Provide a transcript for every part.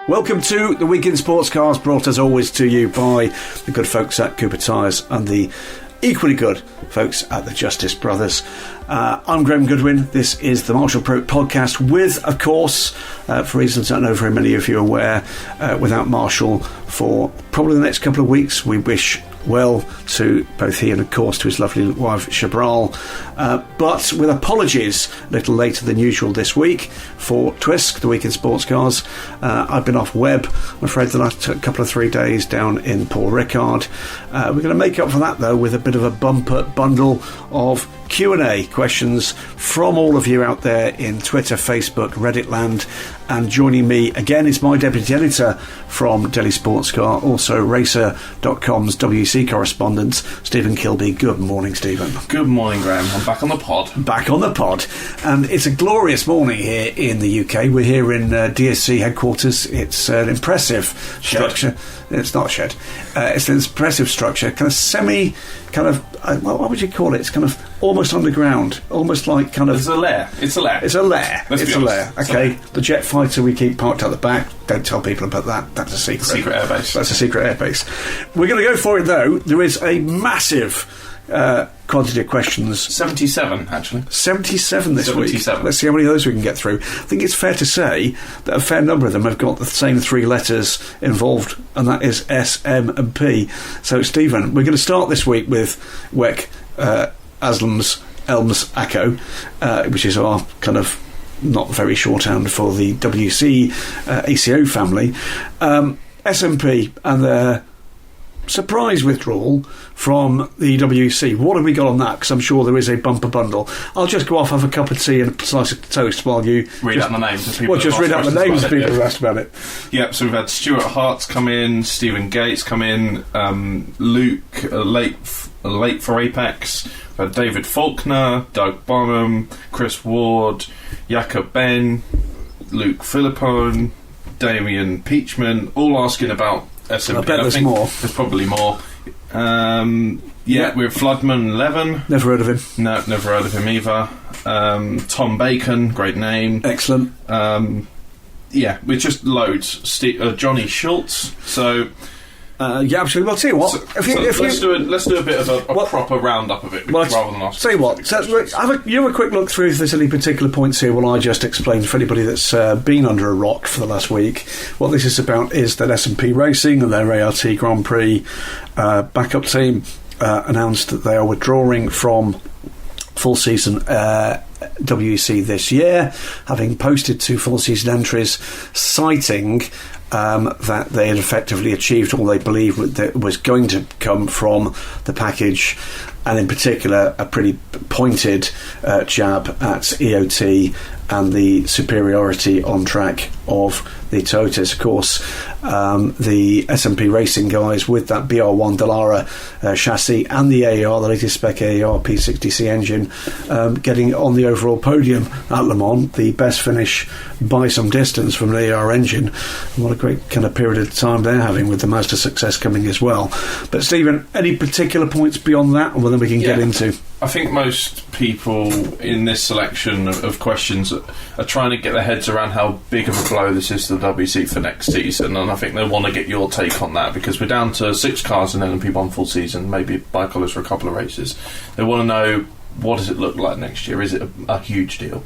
Welcome to the Week in Sports Cars, brought as always to you by the good folks at Cooper Tyres and the equally good folks at the Justice Brothers. I'm Graham Goodwin. This is the Marshall Pruett podcast with, of course, for reasons I know very many of you are aware, without Marshall for probably the next couple of weeks. We wish well to both he and, of course, to his lovely wife, Shabral. But with apologies a little later than usual this week for Twisk, the Week in Sports Cars. I've been off web, I'm afraid, the last couple of 3 days down in Port Ricard. We're going to make up for that, though, with a bit of a bumper bundle of Q&A questions from all of you out there in Twitter, Facebook, Reddit land. And joining me again is my deputy editor from Daily Sports Car, also Racer.com's WC correspondent, Stephen Kilbey. Good morning, Stephen. Good morning, Graham. I'm back on the pod. Back on the pod. And it's a glorious morning here in the UK. We're here in DSC headquarters. It's an impressive structure. It's not a shed. It's an impressive structure, what would you call it? It's kind of almost underground, almost like kind of... It's a lair. It's a lair. Okay, the jet fighter we keep parked at the back. Don't tell people about that. That's a secret. Secret airbase. That's a secret airbase. We're going to go for it, though. There is a massive quantity of questions. 77, actually. 77 this week. 77. Let's see how many of those we can get through. I think it's fair to say that a fair number of them have got the same three letters involved, and that is S, M and P. So, Stephen, we're going to start this week with Weck Aslam's Elms Acco, which is our kind of not very shorthand for the WC ACO family. SMP and their surprise withdrawal from the WC. What have we got on that? Because I'm sure there is a bumper bundle. I'll just go off, have a cup of tea and a slice of toast while you read out the names. Just read out the names of people who've asked about it. Yep, so we've had Stuart Hart's come in, Stephen Gates come in, Luke, late for Apex, we've had David Faulkner, Doug Bonham, Chris Ward, Jakob Ben, Luke Philippone, Damien Peachman, all asking about SMP. I bet there's more. There's probably more. We're Floodman Levin. Never heard of him. No, never heard of him either. Tom Bacon, great name. Excellent. We're just loads. Johnny Schultz. So. Absolutely. Well, tell you what. Let's do a bit of a proper roundup of it rather than ask. Tell you what. You have a quick look through if there's any particular points here. Well, I just explained for anybody that's been under a rock for the last week. What this is about is that S&P Racing and their ART Grand Prix backup team announced that they are withdrawing from full season WEC this year, having posted 2 full season entries, citing that they had effectively achieved all they believed that was going to come from the package, and in particular a pretty pointed jab at EOT and the superiority on track of the Toyotas. Of course, the SMP Racing guys with that BR1 Dallara chassis and the AER, the latest spec AER P60C engine, getting on the overall podium at Le Mans, the best finish by some distance from an AER engine. What a great kind of period of time they're having with the Mazda success coming as well. But Stephen, any particular points beyond that, or then we can get into? I think most people in this selection of questions are trying to get their heads around how big of a blow this is to the WC for next season, and I think they want to get your take on that, because we're down to 6 cars in LMP1 full season, maybe bicolors for a couple of races. They want to know, what does it look like next year? Is it a huge deal?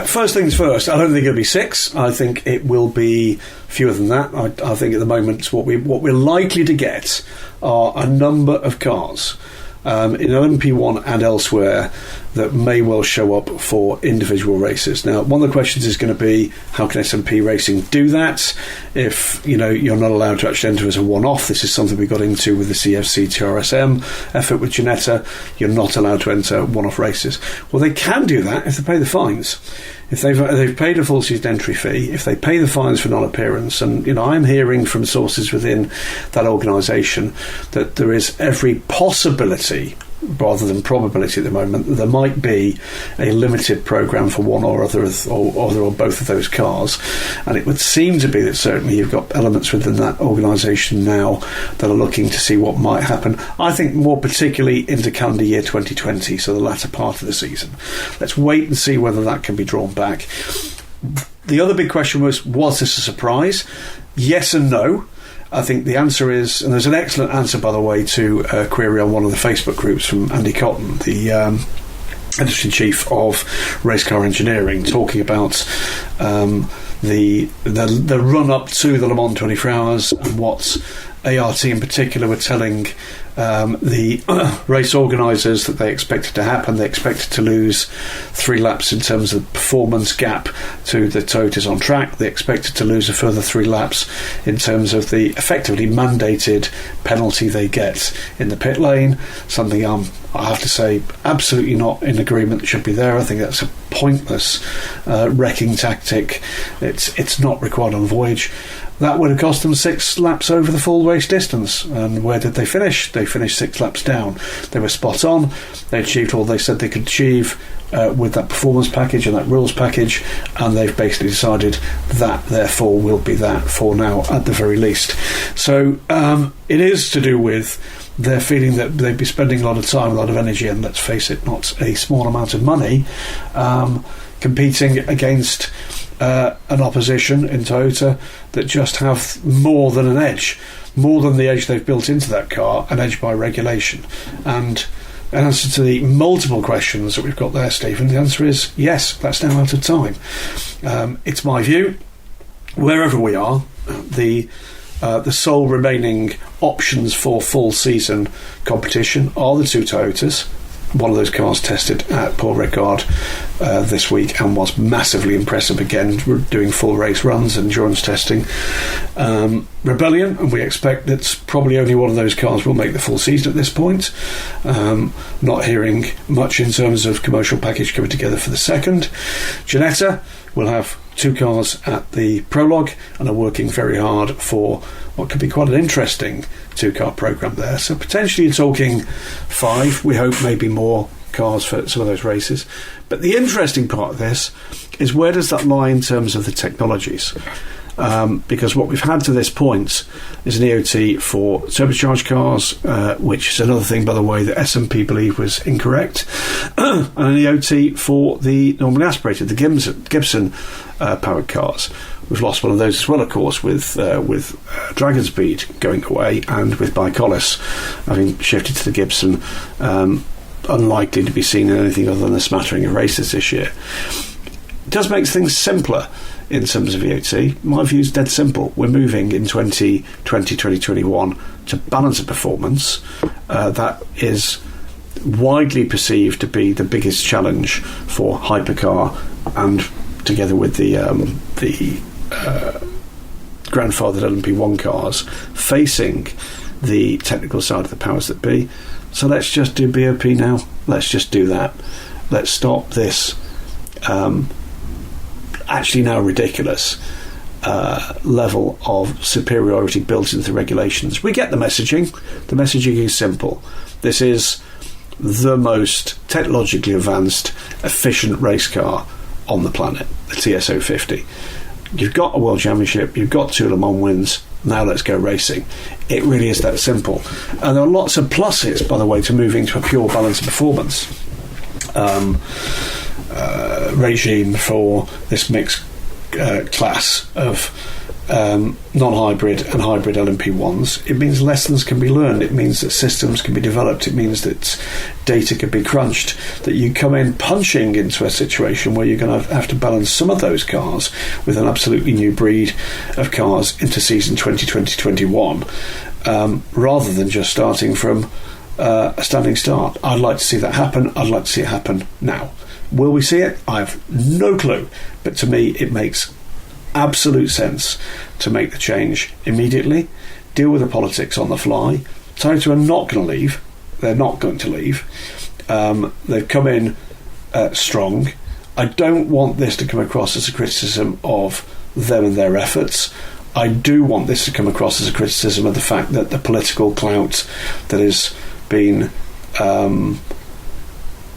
First things first, I don't think it'll be 6. I think it will be fewer than that. I think at the moment what we're likely to get are a number of cars in LMP1 and elsewhere that may well show up for individual races. Now, one of the questions is going to be, how can SMP Racing do that if you're not allowed to actually enter as a one-off? This is something we got into with the CFC TRSM effort with Ginetta. You're not allowed to enter one-off races. Well, they can do that if they pay the fines. If they've paid a full season entry fee, if they pay the fines for non-appearance, and I'm hearing from sources within that organisation that there is every possibility rather than probability at the moment, there might be a limited programme for one or other or both of those cars. And it would seem to be that certainly you've got elements within that organisation now that are looking to see what might happen. I think more particularly into calendar year 2020, so the latter part of the season. Let's wait and see whether that can be drawn back. The other big question was this a surprise? Yes and no. I think the answer is, and there's an excellent answer, by the way, to a query on one of the Facebook groups from Andy Cotton, the editor-in-chief of Race Car Engineering, talking about the run-up to the Le Mans 24 Hours and what ART in particular were telling the race organisers that they expected to happen. They expected to lose 3 laps in terms of performance gap to the Toyotas on track. They expected to lose a further 3 laps in terms of the effectively mandated penalty they get in the pit lane. Something I have to say, absolutely not in agreement should be there. I think that's a pointless wrecking tactic. It's not required on voyage. That would have cost them 6 laps over the full race distance. And where did they finish? They finished 6 laps down. They were spot on. They achieved all they said they could achieve with that performance package and that rules package, and they've basically decided that therefore will be that for now at the very least. So it is to do with their feeling that they'd be spending a lot of time, a lot of energy, and let's face it, not a small amount of money, competing against an opposition in Toyota that just have more than an edge, more than the edge they've built into that car, an edge by regulation. And in answer to the multiple questions that we've got there, Stephen, the answer is yes, that's now out of time. It's my view, wherever we are, the sole remaining options for full season competition are the 2 Toyotas. One of those cars tested at Paul Ricard this week and was massively impressive again, doing full race runs and endurance testing. Rebellion, and we expect that probably only one of those cars will make the full season at this point. Not hearing much in terms of commercial package coming together for the second. Ginetta will have 2 cars at the prologue and are working very hard for what could be quite an interesting 2-car programme there. So potentially you're talking 5, we hope maybe more cars for some of those races. But the interesting part of this is, where does that lie in terms of the technologies? Because what we've had to this point is an EOT for turbocharged cars, which is another thing, by the way, that S&P believe was incorrect, and an EOT for the normally aspirated, the Gibson powered cars. We've lost one of those as well, of course, with Dragon Speed going away and with Bicolis having shifted to the Gibson, unlikely to be seen in anything other than a smattering of races this year. It does make things simpler in terms of EOT. My view is dead simple. We're moving in 2020-2021 to balance of performance. That is widely perceived to be the biggest challenge for hypercar, and together with the grandfathered LMP1 cars facing the technical side of the powers that be. So let's just do BOP now. Let's just do that. Let's stop this actually now ridiculous level of superiority built into the regulations. We get the messaging. The messaging is simple. This is the most technologically advanced, efficient race car on the planet, the TS050. You've got a World Championship, you've got 2 Le Mans wins, now let's go racing. It really is that simple. And there are lots of pluses, by the way, to moving to a pure balance of performance regime for this mixed class of non-hybrid and hybrid LMP1s. It means lessons can be learned. It means that systems can be developed. It means that data can be crunched, that you come in punching into a situation where you're going to have to balance some of those cars with an absolutely new breed of cars into season 2020-21, rather than just starting from a standing start. I'd like to see that happen. I'd like to see it happen now. Will we see it? I have no clue. But to me, it makes absolute sense to make the change immediately, deal with the politics on the fly. Toyota are not going to leave. They're not going to leave. They've come in strong. I don't want this to come across as a criticism of them and their efforts. I do want this to come across as a criticism of the fact that the political clout that has been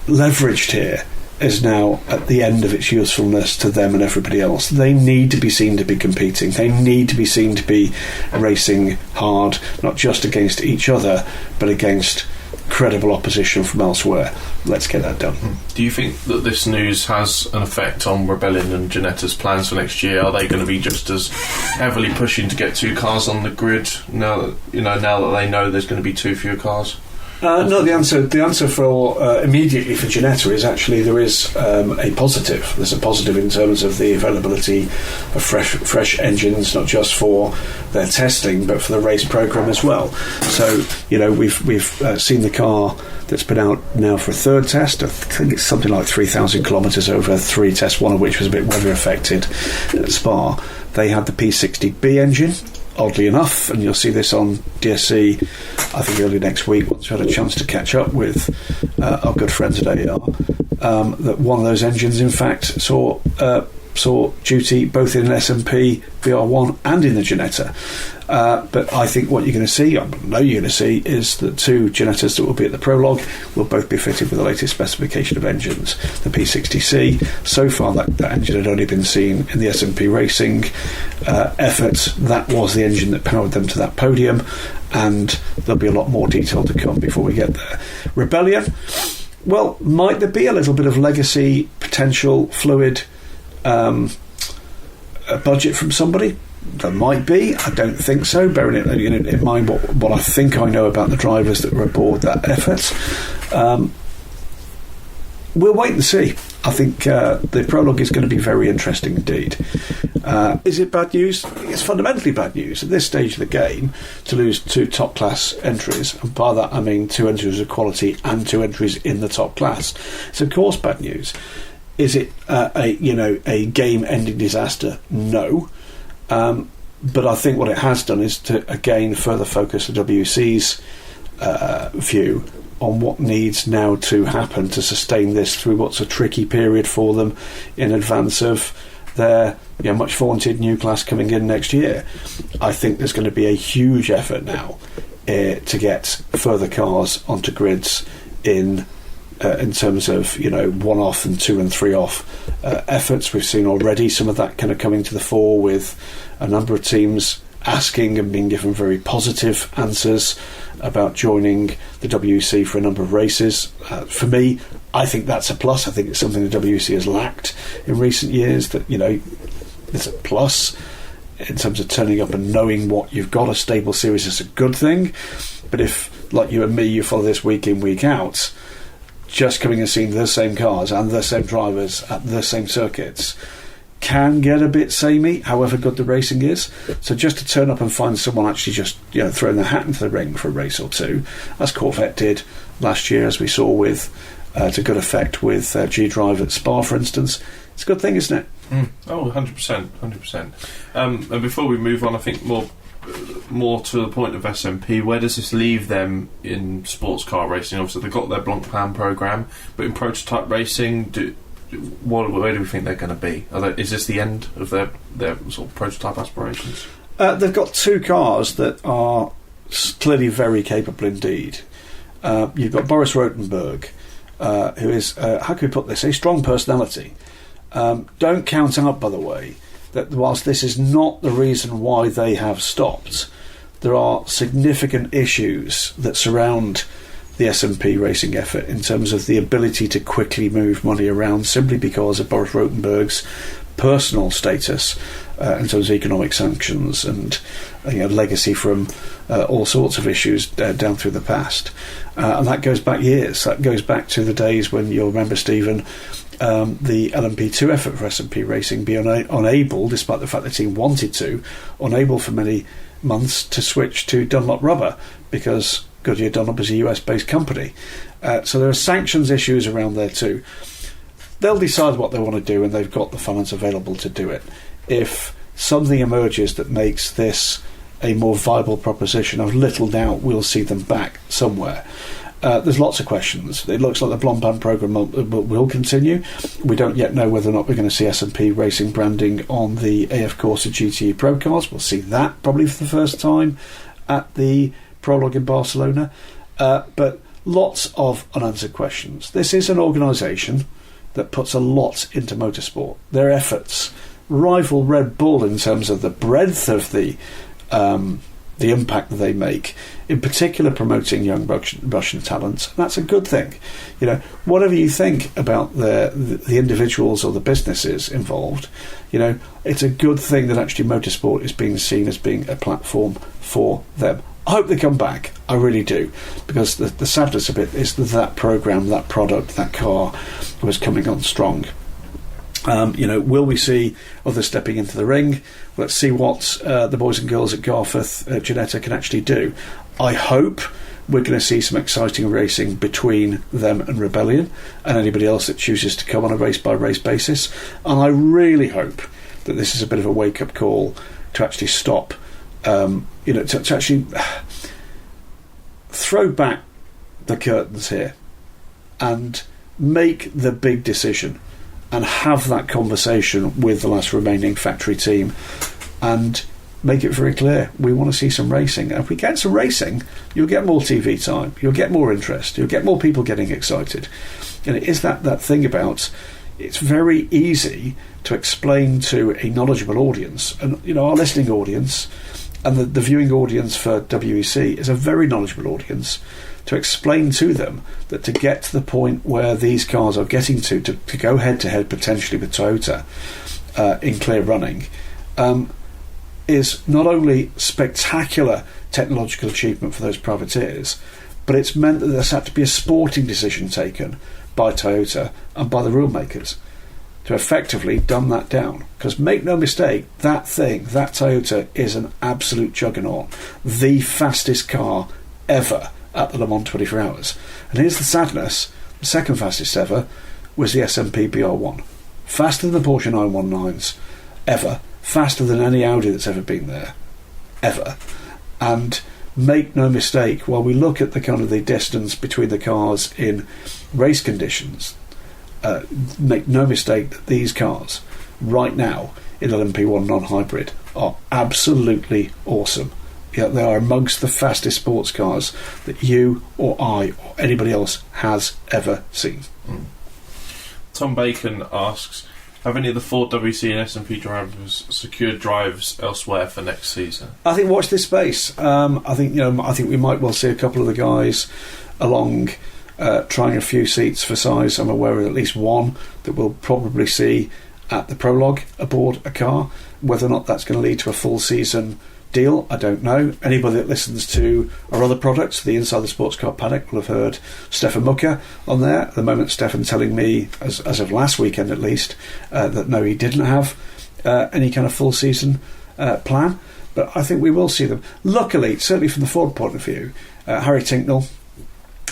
leveraged here is now at the end of its usefulness to them and everybody else. They need to be seen to be competing. They need to be seen to be racing hard, not just against each other, but against credible opposition from elsewhere. Let's get that done. Do you think that this news has an effect on Rebellion and Ginetta's plans for next year? Are they going to be just as heavily pushing to get 2 cars on the grid now that they know there's going to be 2 fewer cars? No, the answer for immediately for Ginetta is actually there is a positive. There's a positive in terms of the availability of fresh engines, not just for their testing but for the race program as well. So we've seen the car that's been out now for a 3rd test. I think it's something like 3,000 kilometres over 3 tests, one of which was a bit weather affected at Spa. They had the P60B engine, oddly enough, and you'll see this on DSC I think early next week once we had a chance to catch up with our good friends at AR, that one of those engines in fact saw duty both in an S&P VR1 and in the Ginetta. But I think what you're going to see, I know you're going to see, is that 2 Ginettas that will be at the prologue will both be fitted with the latest specification of engines. The P60C, so far that engine had only been seen in the S&P Racing effort. That was the engine that powered them to that podium, and there'll be a lot more detail to come before we get there. Rebellion, well, might there be a little bit of legacy potential, fluid a budget from somebody? There might be. I don't think so, bearing in mind what I think I know about the drivers that were aboard that effort. We'll wait and see. I think the prologue is going to be very interesting indeed. Is it bad news? It's fundamentally bad news at this stage of the game to lose 2 top class entries, and by that I mean 2 entries of quality and 2 entries in the top class. It's of course bad news. Is it a game-ending disaster? No. But I think what it has done is to again further focus the WC's view on what needs now to happen to sustain this through what's a tricky period for them in advance of their much vaunted new class coming in next year. I think there's going to be a huge effort now to get further cars onto grids in terms of 1 off and 2 and 3 off efforts. We've seen already some of that kind of coming to the fore with a number of teams asking and being given very positive answers about joining the WC for a number of races. For me, I think that's a plus. I think it's something the WC has lacked in recent years, that it's a plus in terms of turning up and knowing what you've got. A stable series is a good thing, but if, like you and me, you follow this week in, week out, just coming and seeing the same cars and the same drivers at the same circuits can get a bit samey, however good the racing is. So just to turn up and find someone actually just throwing their hat into the ring for a race or 2, as Corvette did last year, as we saw with to good effect with G-Drive at Spa, for instance, it's a good thing, isn't it? Oh, 100%. And before we move on, I think more to the point of SMP, where does this leave them in sports car racing? Obviously they've got their Blancpain program, but in prototype racing, where do we think they're going to be? Is this the end of their sort of prototype aspirations? They've got 2 cars that are clearly very capable indeed. You've got Boris Rotenberg, who is, how can we put this, a strong personality. Don't count out, by the way, that whilst this is not the reason why they have stopped, there are significant issues that surround the S&P racing effort in terms of the ability to quickly move money around, simply because of Boris Rotenberg's personal status in terms of economic sanctions and legacy from all sorts of issues down through the past. And that goes back years. That goes back to the days when, you'll remember, Stephen, the LMP2 effort for S&P Racing be unable, despite the fact the team wanted to, unable for many months to switch to Dunlop rubber, because Goodyear Dunlop is a US-based company. So there are sanctions issues around there too. They'll decide what they want to do, and they've got the funds available to do it. If something emerges that makes this a more viable proposition, I've little doubt we'll see them back somewhere. There's lots of questions. It looks like the Blancpain programme will continue. We don't yet know whether or not we're going to see S&P Racing branding on the AF Corsa GTE Pro cars. We'll see that probably for the first time at the prologue in Barcelona. But lots of unanswered questions. This is an organisation that puts a lot into motorsport. Their efforts rival Red Bull in terms of the breadth of the the impact that they make, in particular promoting young Russian talent. That's a good thing. Whatever you think about the individuals or the businesses involved, it's a good thing that actually motorsport is being seen as being a platform for them. I hope they come back. I really do, because the sadness of it is that program, that product, that car was coming on strong. Will we see others stepping into the ring? Let's see what the boys and girls at Garforth Ginetta can actually do. I hope we're going to see some exciting racing between them and Rebellion and anybody else that chooses to come on a race-by-race basis. And I really hope that this is a bit of a wake-up call to actually stop, to actually throw back the curtains here and make the big decision and have that conversation with the last remaining factory team and make it very clear we want to see some racing. And if we get some racing, you'll get more TV time, you'll get more interest, you'll get more people getting excited. And it is that thing about, it's very easy to explain to a knowledgeable audience, and our listening audience and the viewing audience for WEC is a very knowledgeable audience, to explain to them that to get to the point where these cars are getting to go head-to-head potentially with Toyota in clear running, is not only spectacular technological achievement for those privateers, but it's meant that there's had to be a sporting decision taken by Toyota and by the rule makers to effectively dumb that down. Because make no mistake, that Toyota is an absolute juggernaut, the fastest car ever at the Le Mans 24 Hours. And here's the sadness: the second fastest ever was the SMP BR1, faster than the Porsche 919s ever, faster than any Audi that's ever been there ever. And make no mistake, while we look at the kind of the distance between the cars in race conditions, make no mistake that these cars right now in LMP1 non-hybrid are absolutely awesome. They are amongst the fastest sports cars that you or I or anybody else has ever seen. Tom Bacon asks, have any of the Ford WC and SMP drivers secured drives elsewhere for next season? I think watch this space. I think we might well see a couple of the guys along trying a few seats for size. I'm aware of at least one that we'll probably see at the prologue aboard a car. Whether or not that's going to lead to a full season deal, I don't know. Anybody that listens to our other products, the Inside the Sports Car Paddock, will have heard Stefan Mucker on there. At the moment, Stefan telling me, as of last weekend at least, that no, he didn't have any kind of full season plan. But I think we will see them. Luckily, certainly from the Ford point of view, Harry Tinknell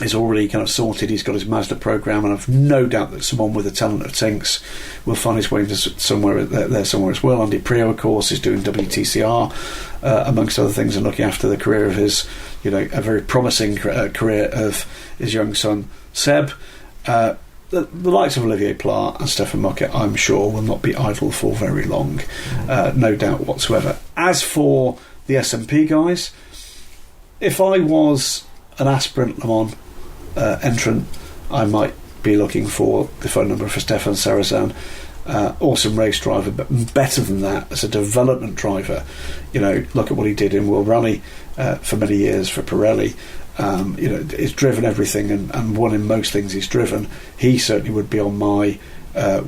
is already kind of sorted. He's got his Mazda program, and I've no doubt that someone with the talent of Tinks will find his way into somewhere there somewhere as well. Andy Prio, of course, is doing WTCR amongst other things, and looking after the career of his, a very promising career of his young son Seb. The likes of Olivier Pla and Stefan Mucker, I'm sure, will not be idle for very long, no doubt whatsoever. As for the SMP guys, if I was an aspirant Le Mans entrant, I might be looking for the phone number for Stefan Sarrazin. Awesome race driver, but better than that, as a development driver, look at what he did in World Rally for many years for Pirelli. He's driven everything and won in most things he's driven. He certainly would be on my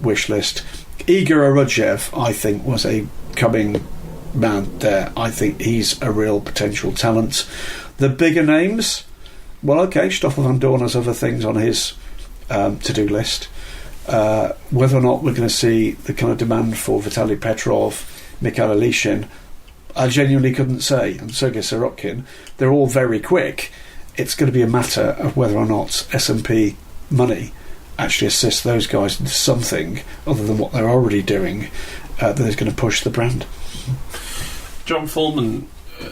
wish list. Igor Arudjev, I think, was a coming man there. I think he's a real potential talent. The bigger names, well, okay, Stoffel van Dorn has other things on his to-do list. Whether or not we're going to see the kind of demand for Vitaly Petrov, Mikhail Alishin, I genuinely couldn't say. And Sergei Sirotkin, they're all very quick. It's going to be a matter of whether or not SMP money actually assists those guys into something other than what they're already doing that is going to push the brand. John Foreman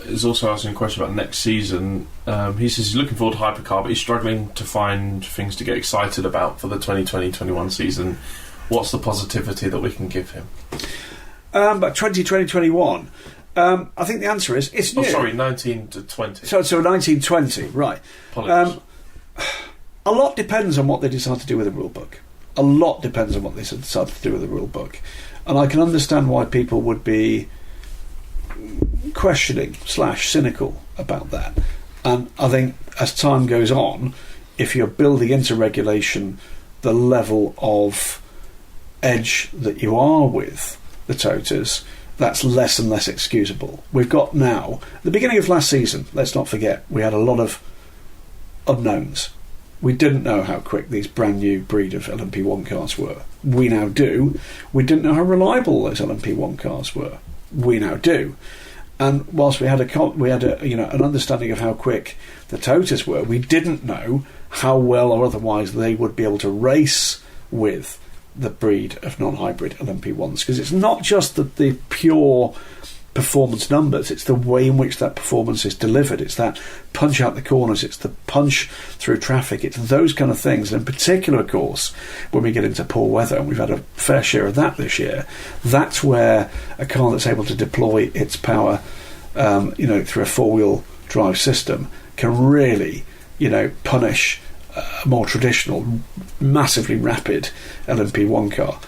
is also asking a question about next season. He says he's looking forward to Hypercar, but he's struggling to find things to get excited about for the 2020-21 season. What's the positivity that we can give him? But 2020-21, I think the answer is it's new. 19 to 20. So 1920, right. Apologies. A lot depends on what they decide to do with the rule book. A lot depends on what they decide to do with the rule book. And I can understand why people would be questioning / cynical about that. And I think as time goes on, if you're building into regulation the level of edge that you are with the toters, that's less and less excusable. We've got now, at the beginning of last season, let's not forget, we had a lot of unknowns. We didn't know how quick these brand new breed of LMP1 cars were. We now do. We didn't know how reliable those LMP1 cars were. We now do. And whilst we had an understanding of how quick the toters were, we didn't know how well or otherwise they would be able to race with the breed of non-hybrid LMP1s, because it's not just the pure performance numbers, it's the way in which that performance is delivered. It's that punch out the corners, it's the punch through traffic, it's those kind of things. And in particular, of course, when we get into poor weather, and we've had a fair share of that this year, that's where a car that's able to deploy its power through a four-wheel drive system can really punish a more traditional, massively rapid LMP1 car.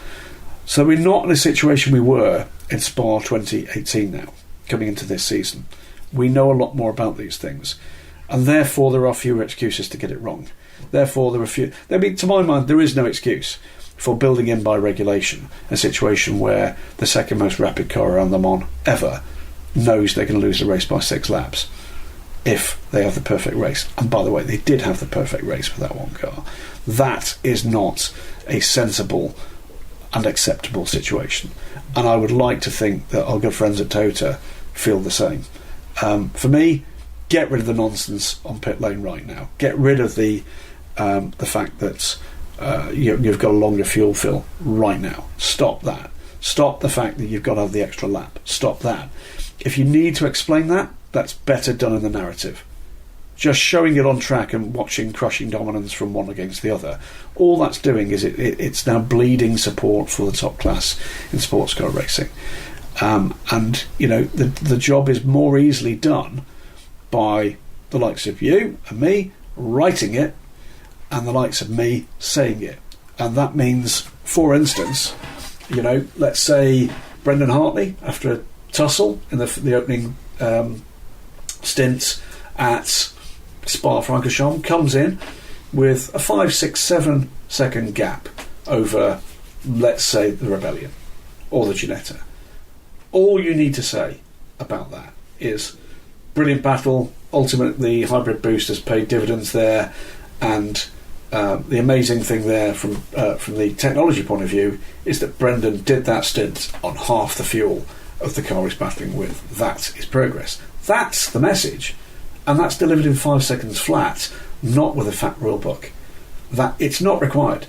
So we're not in a situation we were in Spa 2018 now, coming into this season. We know a lot more about these things, and therefore there are fewer excuses to get it wrong. Therefore there are few. I mean, to my mind, there is no excuse for building in by regulation a situation where the second most rapid car around Le Mans ever knows they're going to lose the race by 6 laps if they have the perfect race. And by the way, they did have the perfect race with that one car. That is not a sensible and acceptable situation. And I would like to think that our good friends at Tota feel the same. For me, get rid of the nonsense on pit lane right now. Get rid of the fact that you've got a longer fuel fill right now. Stop that. Stop the fact that you've got to have the extra lap. Stop that. If you need to explain that, that's better done in the narrative. Just showing it on track and watching crushing dominance from one against the other, all that's doing is it's now bleeding support for the top class in sports car racing. The job is more easily done by the likes of you and me writing it, and the likes of me saying it. And that means, for instance, let's say Brendan Hartley, after a tussle in the opening stint at Spa-Francorchamps, comes in with a 5, 6, 7 second gap over, let's say, the Rebellion or the Ginetta. All you need to say about that is brilliant battle, ultimately hybrid boost has paid dividends there, and the amazing thing there from the technology point of view is that Brendan did that stint on half the fuel of the car he's battling with. That is progress. That's the message, and that's delivered in 5 seconds flat, not with a fat rule book. That it's not required.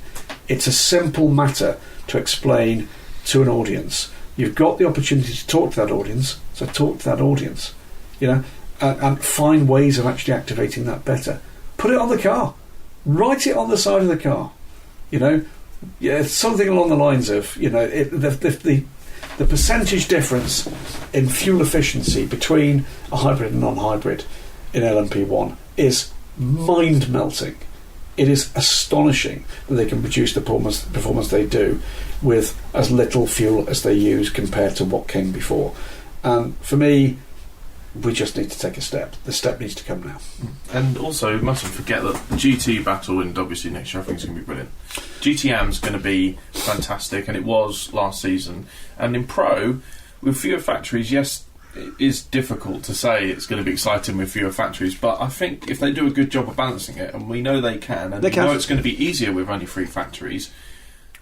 It's a simple matter to explain to an audience. You've got the opportunity to talk to that audience, so talk to that audience, and find ways of actually activating that better. Put it on the car, write it on the side of the car, something along the lines of, the percentage difference in fuel efficiency between a hybrid and non-hybrid in LMP1 is mind-melting. It is astonishing that they can produce the performance they do with as little fuel as they use compared to what came before. And for me, we just need to take a step. The step needs to come now. And also, we mustn't forget that the GT battle in WC next year, I think, is going to be brilliant. GTAM's going to be fantastic, and it was last season. And in Pro, with fewer factories, yes, it is difficult to say it's going to be exciting with fewer factories, but I think if they do a good job of balancing it, and we know they can, and we know it's going to be easier with only 3 factories.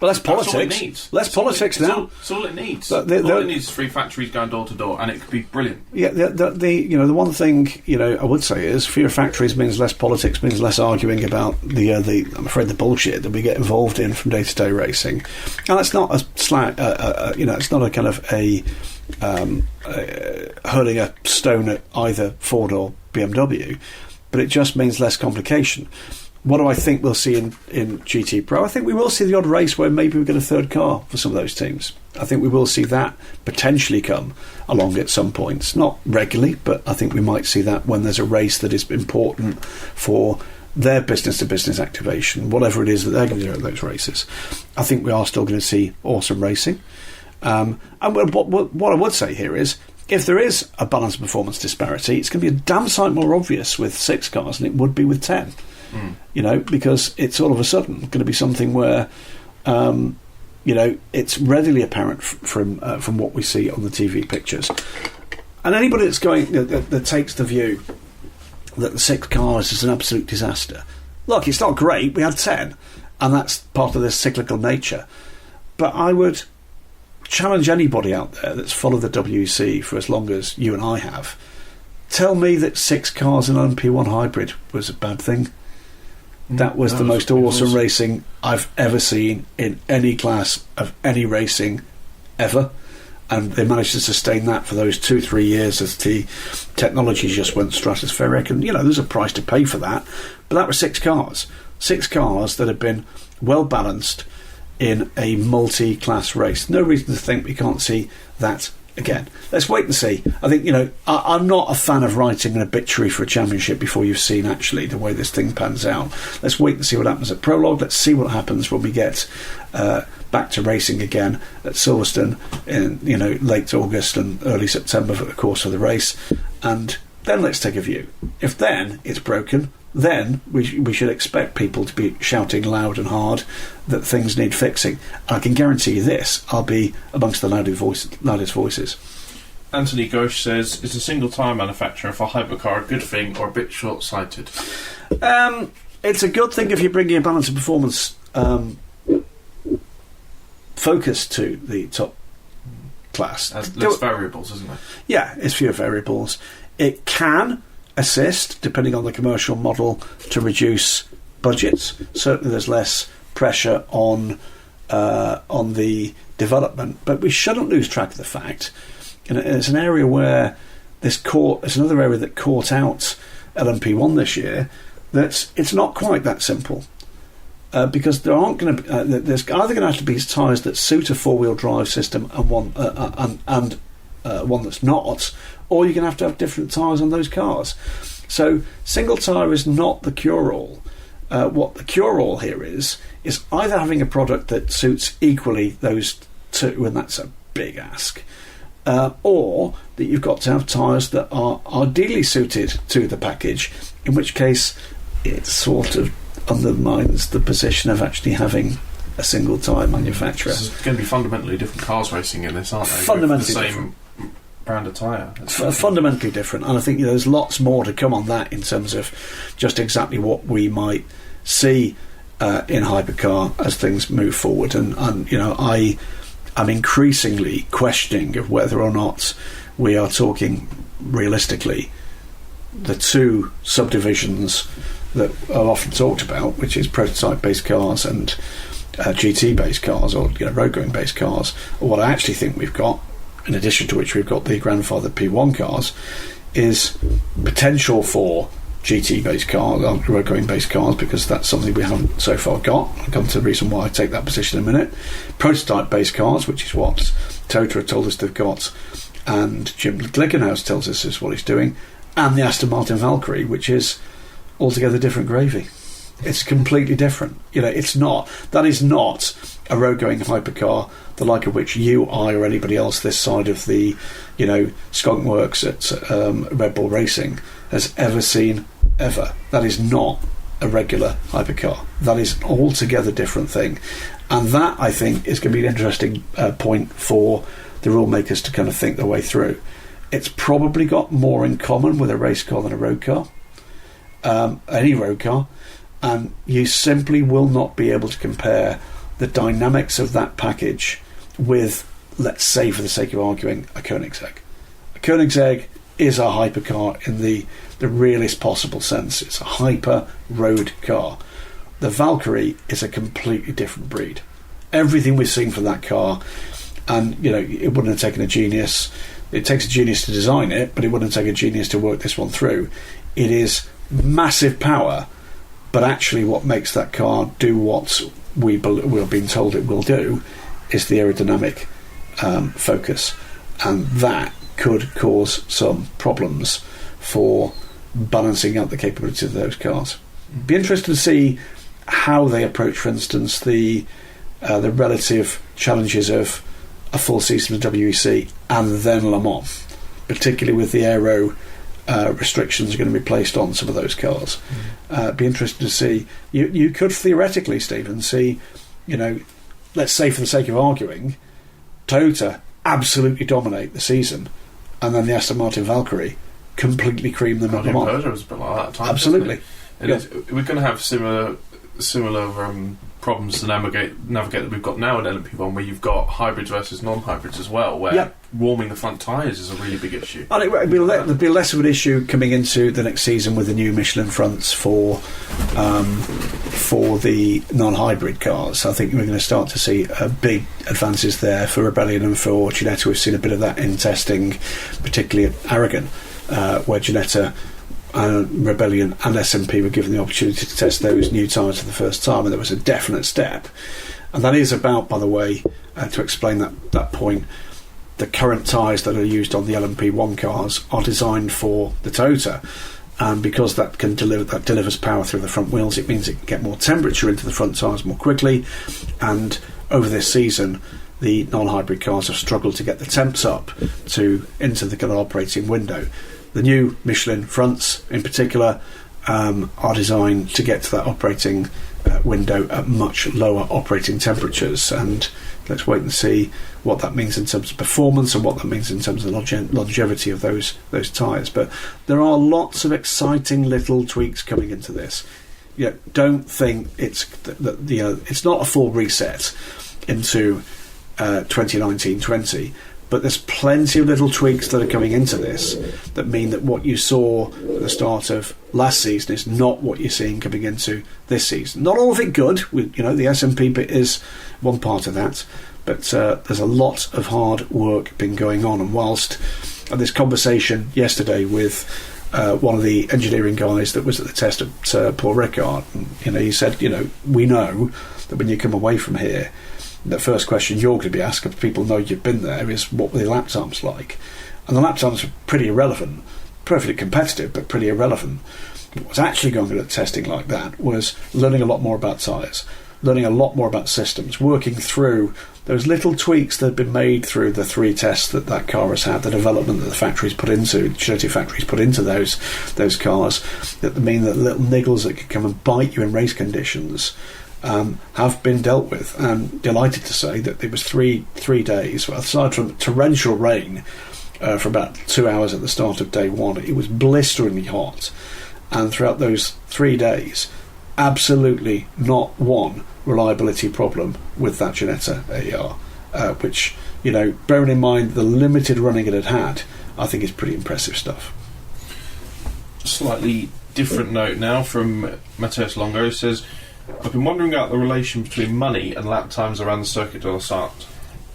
But that's politics. All it needs. Less politics now. That's all it needs. All it needs is 3 factories going door to door, and it could be brilliant. Yeah, the one thing I would say is fewer factories means less politics, means less arguing about the I'm afraid the bullshit that we get involved in from day to day racing, and that's not a it's not a kind of a hurling a stone at either Ford or BMW, but it just means less complication. What do I think we'll see in GT Pro? I think we will see the odd race where maybe we get a third car for some of those teams. I think we will see that potentially come along at some points. Not regularly, but I think we might see that when there's a race that is important for their business-to-business activation, whatever it is that they're going to do at those races. I think we are still going to see awesome racing. And what I would say here is if there is a balance of performance disparity, it's going to be a damn sight more obvious with 6 cars than it would be with 10. Because it's all of a sudden going to be something where, it's readily apparent from what we see on the TV pictures. And anybody that's going that takes the view that the 6 cars is an absolute disaster. Look, it's not great. We had 10, and that's part of this cyclical nature. But I would challenge anybody out there that's followed the WEC for as long as you and I have. Tell me that 6 cars in an LMP1 hybrid was a bad thing. That was the most awesome racing I've ever seen in any class of any racing ever. And they managed to sustain that for those 2-3 years as the technology just went stratospheric. And, there's a price to pay for that. But that was 6 cars. 6 cars that had been well balanced in a multi-class race. No reason to think we can't see that again. Let's wait and see. I think, I'm not a fan of writing an obituary for a championship before you've seen actually the way this thing pans out. Let's wait and see what happens at Prologue. Let's see what happens when we get back to racing again at Silverstone in late August and early September for the course of the race, and then let's take a view. If then it's broken, then we should expect people to be shouting loud and hard that things need fixing. And I can guarantee you this, I'll be amongst the loudest voices. Anthony Ghosh says, is a single tyre manufacturer for hypercar a good thing or a bit short-sighted? It's a good thing if you're bringing a balance of performance focus to the top class. There's variables, isn't there? Yeah, it's fewer variables. It can assist, depending on the commercial model, to reduce budgets. Certainly there's less pressure on the development, but we shouldn't lose track of the fact, it's an area where it's another area that caught out LMP1 this year, that it's not quite that simple. Because there aren't going to be, there's either going to have to be tyres that suit a 4-wheel drive system and one that's not, or you're going to have different tyres on those cars. So single tyre is not the cure-all. What the cure-all here is either having a product that suits equally those two, and that's a big ask, or that you've got to have tyres that are ideally suited to the package, in which case it sort of undermines the position of actually having a single tyre manufacturer. There's going to be fundamentally different cars racing in this, aren't they? Fundamentally the same brand of tyre. Fundamentally different, and I think there's lots more to come on that in terms of just exactly what we might see in hypercar as things move forward. And I am increasingly questioning of whether or not we are talking realistically the 2 subdivisions that are often talked about, which is prototype-based cars and GT-based cars, or road-going-based cars. Or what I actually think we've got, in addition to which we've got the grandfather P1 cars, is potential for GT-based cars, road-going-based cars, because that's something we haven't so far got. I'll come to the reason why I take that position in a minute. Prototype-based cars, which is what Tota told us they've got, and Jim Glickenhaus tells us is what he's doing, and the Aston Martin Valkyrie, which is altogether different gravy. It's completely different. That is not a road-going hypercar, the like of which you, I, or anybody else this side of the, Skunk Works at Red Bull Racing has ever seen, ever. That is not a regular hypercar. That is an altogether different thing. And that, I think, is going to be an interesting point for the rule makers to kind of think their way through. It's probably got more in common with a race car than a road car. Any road car, and you simply will not be able to compare the dynamics of that package with, let's say for the sake of arguing, a Koenigsegg. A Koenigsegg is a hypercar in the realest possible sense. It's a hyper road car. The Valkyrie is a completely different breed. Everything we've seen from that car, and it wouldn't have taken a genius. It takes a genius to design it, but it wouldn't take a genius to work this one through. It is massive power, but actually what makes that car do what we're being told it will do is the aerodynamic focus, and that could cause some problems for balancing out the capability of those cars. Be interested to see how they approach, for instance, the relative challenges of a full season of WEC and then Le Mans, particularly with the aero restrictions are going to be placed on some of those cars. Be interested to see. You could theoretically, Stephen, see, let's say for the sake of arguing, Toyota absolutely dominate the season, and then the Aston Martin Valkyrie completely cream them up. Peugeot was a bit like that at times. Absolutely. We're going to have similar problems to navigate that we've got now in LMP1, where you've got hybrids versus non-hybrids as well, where warming the front tyres is a really big issue. And there'll be less of an issue coming into the next season with the new Michelin fronts for the non-hybrid cars. I think we're going to start to see big advances there for Rebellion and for Ginetta. We've seen a bit of that in testing, particularly at Aragon, where Ginetta, Rebellion and SMP were given the opportunity to test those new tyres for the first time, and there was a definite step. And that is about, by the way, to explain that point, the current tyres that are used on the LMP1 cars are designed for the Toyota, and because that delivers power through the front wheels, it means it can get more temperature into the front tyres more quickly. And over this season, the non-hybrid cars have struggled to get the temps up into the kind of operating window. The new Michelin fronts, in particular, are designed to get to that operating window at much lower operating temperatures, and let's wait and see what that means in terms of performance and what that means in terms of longevity of those tyres. But there are lots of exciting little tweaks coming into this. Don't think it's it's not a full reset into 2019-20. But there's plenty of little tweaks that are coming into this that mean that what you saw at the start of last season is not what you're seeing coming into this season. Not all of it good. The SMP bit is one part of that, but there's a lot of hard work been going on. And whilst I had this conversation yesterday with one of the engineering guys that was at the test at Paul Ricard, and, he said, we know that when you come away from here, the first question you're going to be asked, if people know you've been there, is what were the lap times like? And the lap times were pretty irrelevant, perfectly competitive, but pretty irrelevant. What was actually going on at testing like that was learning a lot more about tyres, learning a lot more about systems, working through those little tweaks that had been made through the 3 tests that car has had, the development that the factories put into, genetic factories put into those cars, that mean that little niggles that could come and bite you in race conditions have been dealt with. And delighted to say that it was three days, aside from torrential rain for about 2 hours at the start of day 1, it was blisteringly hot, and throughout those 3 days, absolutely not one reliability problem with that Ginetta AER, which, bearing in mind the limited running it had, I think is pretty impressive stuff. Slightly different note now from Mateus Longo. Says, I've been wondering about the relation between money and lap times around the Circuit de la Sarthe.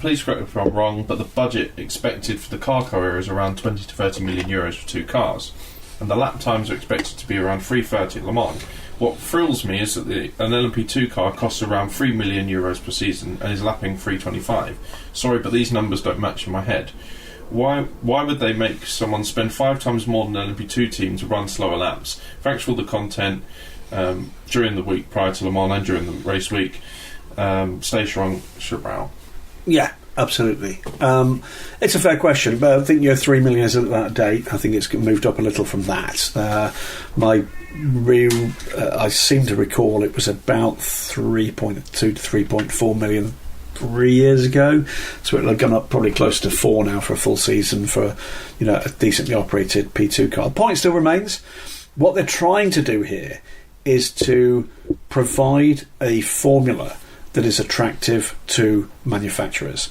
Please correct me if I'm wrong, but the budget expected for the car career is around 20 to 30 million euros for 2 cars, and the lap times are expected to be around 3:30 at Le Mans. What thrills me is that an LMP2 car costs around 3 million euros per season and is lapping 325. Sorry, but these numbers don't match in my head. Why would they make someone spend 5 times more than an LMP2 team to run slower laps? Thanks for all the content during the week prior to Le Mans and during the race week. Stay strong, Chabral. Yeah, absolutely. It's a fair question, but I think 3 million is at that date. I think it's moved up a little from that. I seem to recall it was about 3.2 to 3.4 million 3 years ago, so it'll have gone up probably close to 4 now for a full season for a decently operated P2 car. The point still remains, what they're trying to do here is to provide a formula that is attractive to manufacturers,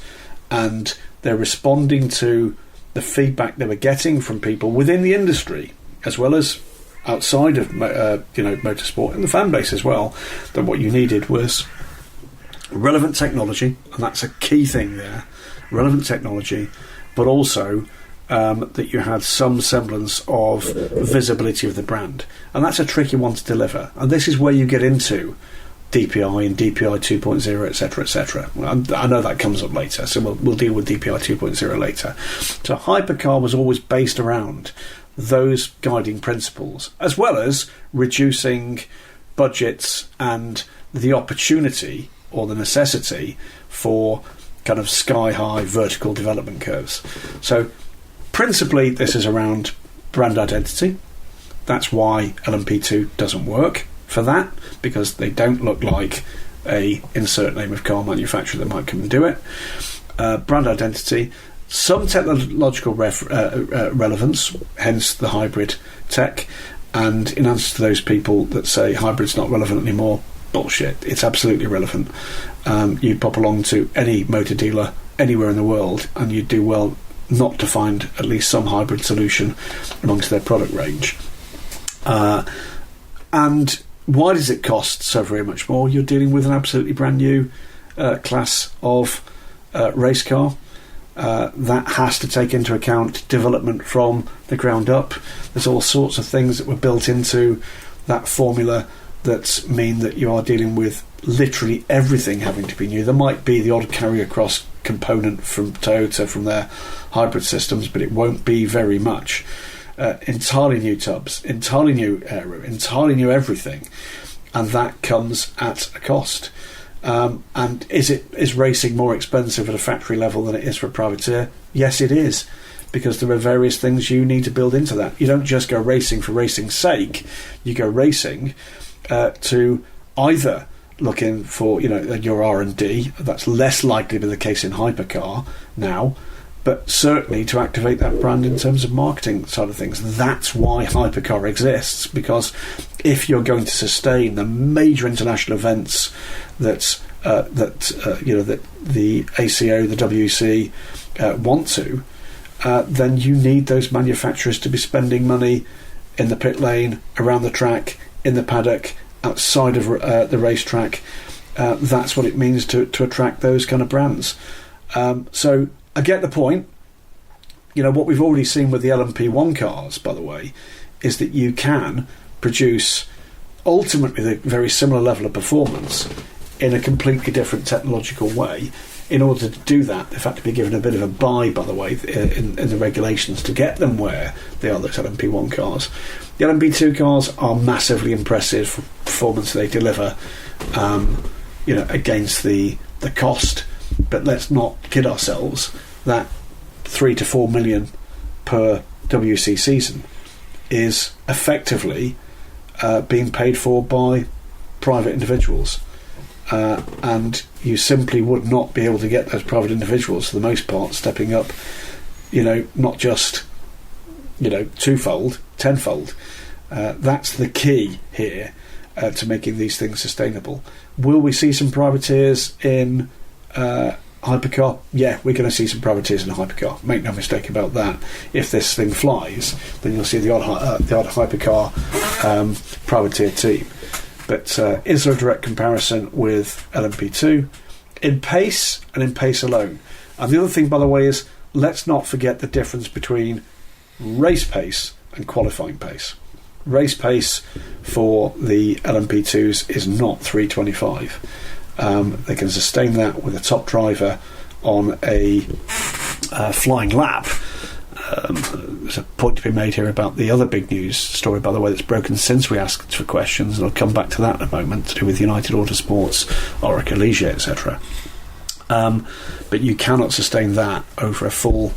and they're responding to the feedback they were getting from people within the industry as well as outside of motorsport and the fan base as well, that what you needed was relevant technology, and that's a key thing there, relevant technology, but also that you had some semblance of visibility of the brand, and that's a tricky one to deliver. And this is where you get into DPI and DPI 2.0, etc., etc. I know that comes up later, so we'll deal with DPI 2.0 later. So Hypercar was always based around those guiding principles, as well as reducing budgets and the opportunity or the necessity for kind of sky-high vertical development curves. So Principally, this is around brand identity. That's why LMP2 doesn't work for that, because they don't look like a insert name of car manufacturer that might come and do it. Brand identity, some technological relevance, hence the hybrid tech. And in answer to those people that say hybrid's not relevant anymore, bullshit. It's absolutely relevant. You pop along to any motor dealer anywhere in the world, and you'd do well not to find at least some hybrid solution amongst their product range. And why does it cost so very much more? You're dealing with an absolutely brand new class of race car. That has to take into account development from the ground up. There's all sorts of things that were built into that formula that mean that you are dealing with literally everything having to be new. There might be the odd carry across component from Toyota from their hybrid systems, but it won't be very much. Entirely new tubs, entirely new aero, entirely new everything, and that comes at a cost. And is racing more expensive at a factory level than it is for a privateer? Yes, it is, because there are various things you need to build into that. You don't just go racing for racing's sake. You go racing to either looking for your R&D. That's less likely to be the case in hypercar now, but certainly to activate that brand in terms of marketing side of things. That's why hypercar exists, because if you're going to sustain the major international events that the ACO, the WC want to, then you need those manufacturers to be spending money in the pit lane, around the track, in the paddock, outside of the racetrack. That's what it means to attract those kind of brands. So I get the point. What we've already seen with the LMP1 cars, by the way, is that you can produce ultimately the very similar level of performance in a completely different technological way. In order to do that, they've had to be given a bit of a buy, by the way, in the regulations to get them where they are, those LMP1 cars. The LMP2 cars are massively impressive for performance they deliver, against the cost. But let's not kid ourselves, that 3 to 4 million per WC season is effectively being paid for by private individuals. And you simply would not be able to get those private individuals, for the most part, stepping up, not just, twofold, tenfold. That's the key here to making these things sustainable. Will we see some privateers in hypercar? Yeah, we're going to see some privateers in hypercar. Make no mistake about that. If this thing flies, then you'll see the odd hypercar privateer team. But is there a direct comparison with LMP2 in pace and in pace alone? And the other thing, by the way, is let's not forget the difference between race pace and qualifying pace. Race pace for the LMP2s is not 3:25. They can sustain that with a top driver on a flying lap. There's a point to be made here about the other big news story, by the way, that's broken since we asked for questions, and I'll come back to that in a moment, to do with United Autosports, Orica, Ligier, etc. But you cannot sustain that over a full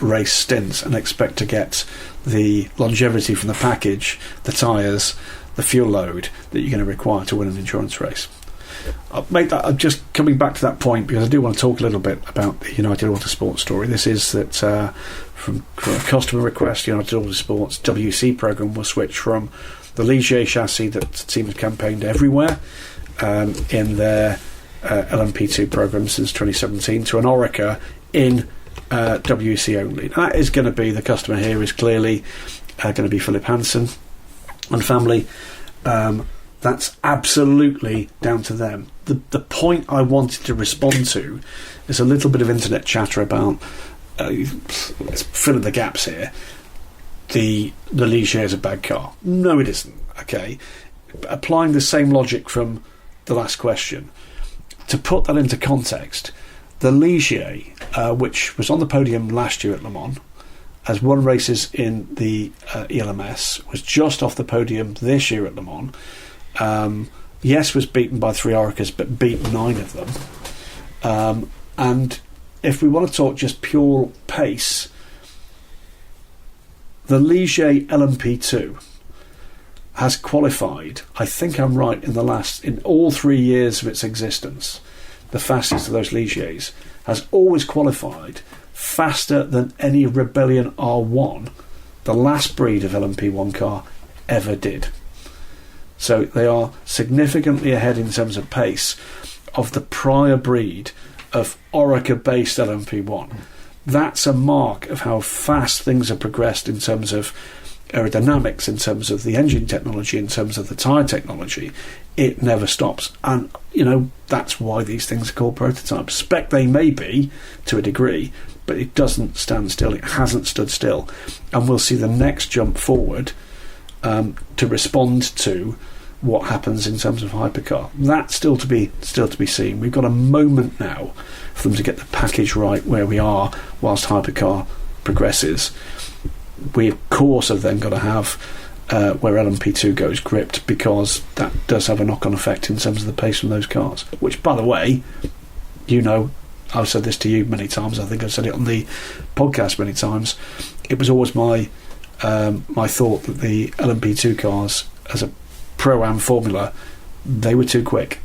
race stint and expect to get the longevity from the package, the tyres, the fuel load that you're going to require to win an endurance race. I'm just coming back to that point because I do want to talk a little bit about the United Autosports story. This is that from a customer request, United Autosports WC programme will switch from the Ligier chassis that the team has campaigned everywhere in their LMP2 programme since 2017 to an Orica in WC only. That is going to be, the customer here is clearly going to be Philip Hansen and family. That's absolutely down to them. The point I wanted to respond to is a little bit of internet chatter about, let's fill in the gaps here, the Ligier is a bad car. No, it isn't. Okay, applying the same logic from the last question, to put that into context, the Ligier, which was on the podium last year at Le Mans, has won races in the ELMS, was just off the podium this year at Le Mans. Yes, was beaten by 3 Oricas, but beat 9 of them. And if we want to talk just pure pace, The Ligier LMP2 has qualified, I think I'm right, in all 3 years of its existence, the fastest of those Ligiers, has always qualified faster than any Rebellion R1, the last breed of LMP1 car, ever did. So they are significantly ahead in terms of pace of the prior breed of Orica-based LMP1. That's a mark of how fast things have progressed in terms of aerodynamics, in terms of the engine technology, in terms of the tyre technology. It never stops. And, that's why these things are called prototypes. Spec they may be, to a degree, but it doesn't stand still. It hasn't stood still. And we'll see the next jump forward to respond to what happens in terms of hypercar. That's still to be seen. We've got a moment now for them to get the package right where we are whilst hypercar progresses. We of course have then got to have where LMP2 goes gripped, because that does have a knock-on effect in terms of the pace from those cars, which, by the way, I've said this to you many times. I think I've said it on the podcast many times. It was always my thought that the LMP2 cars, as a Pro-Am formula, they were too quick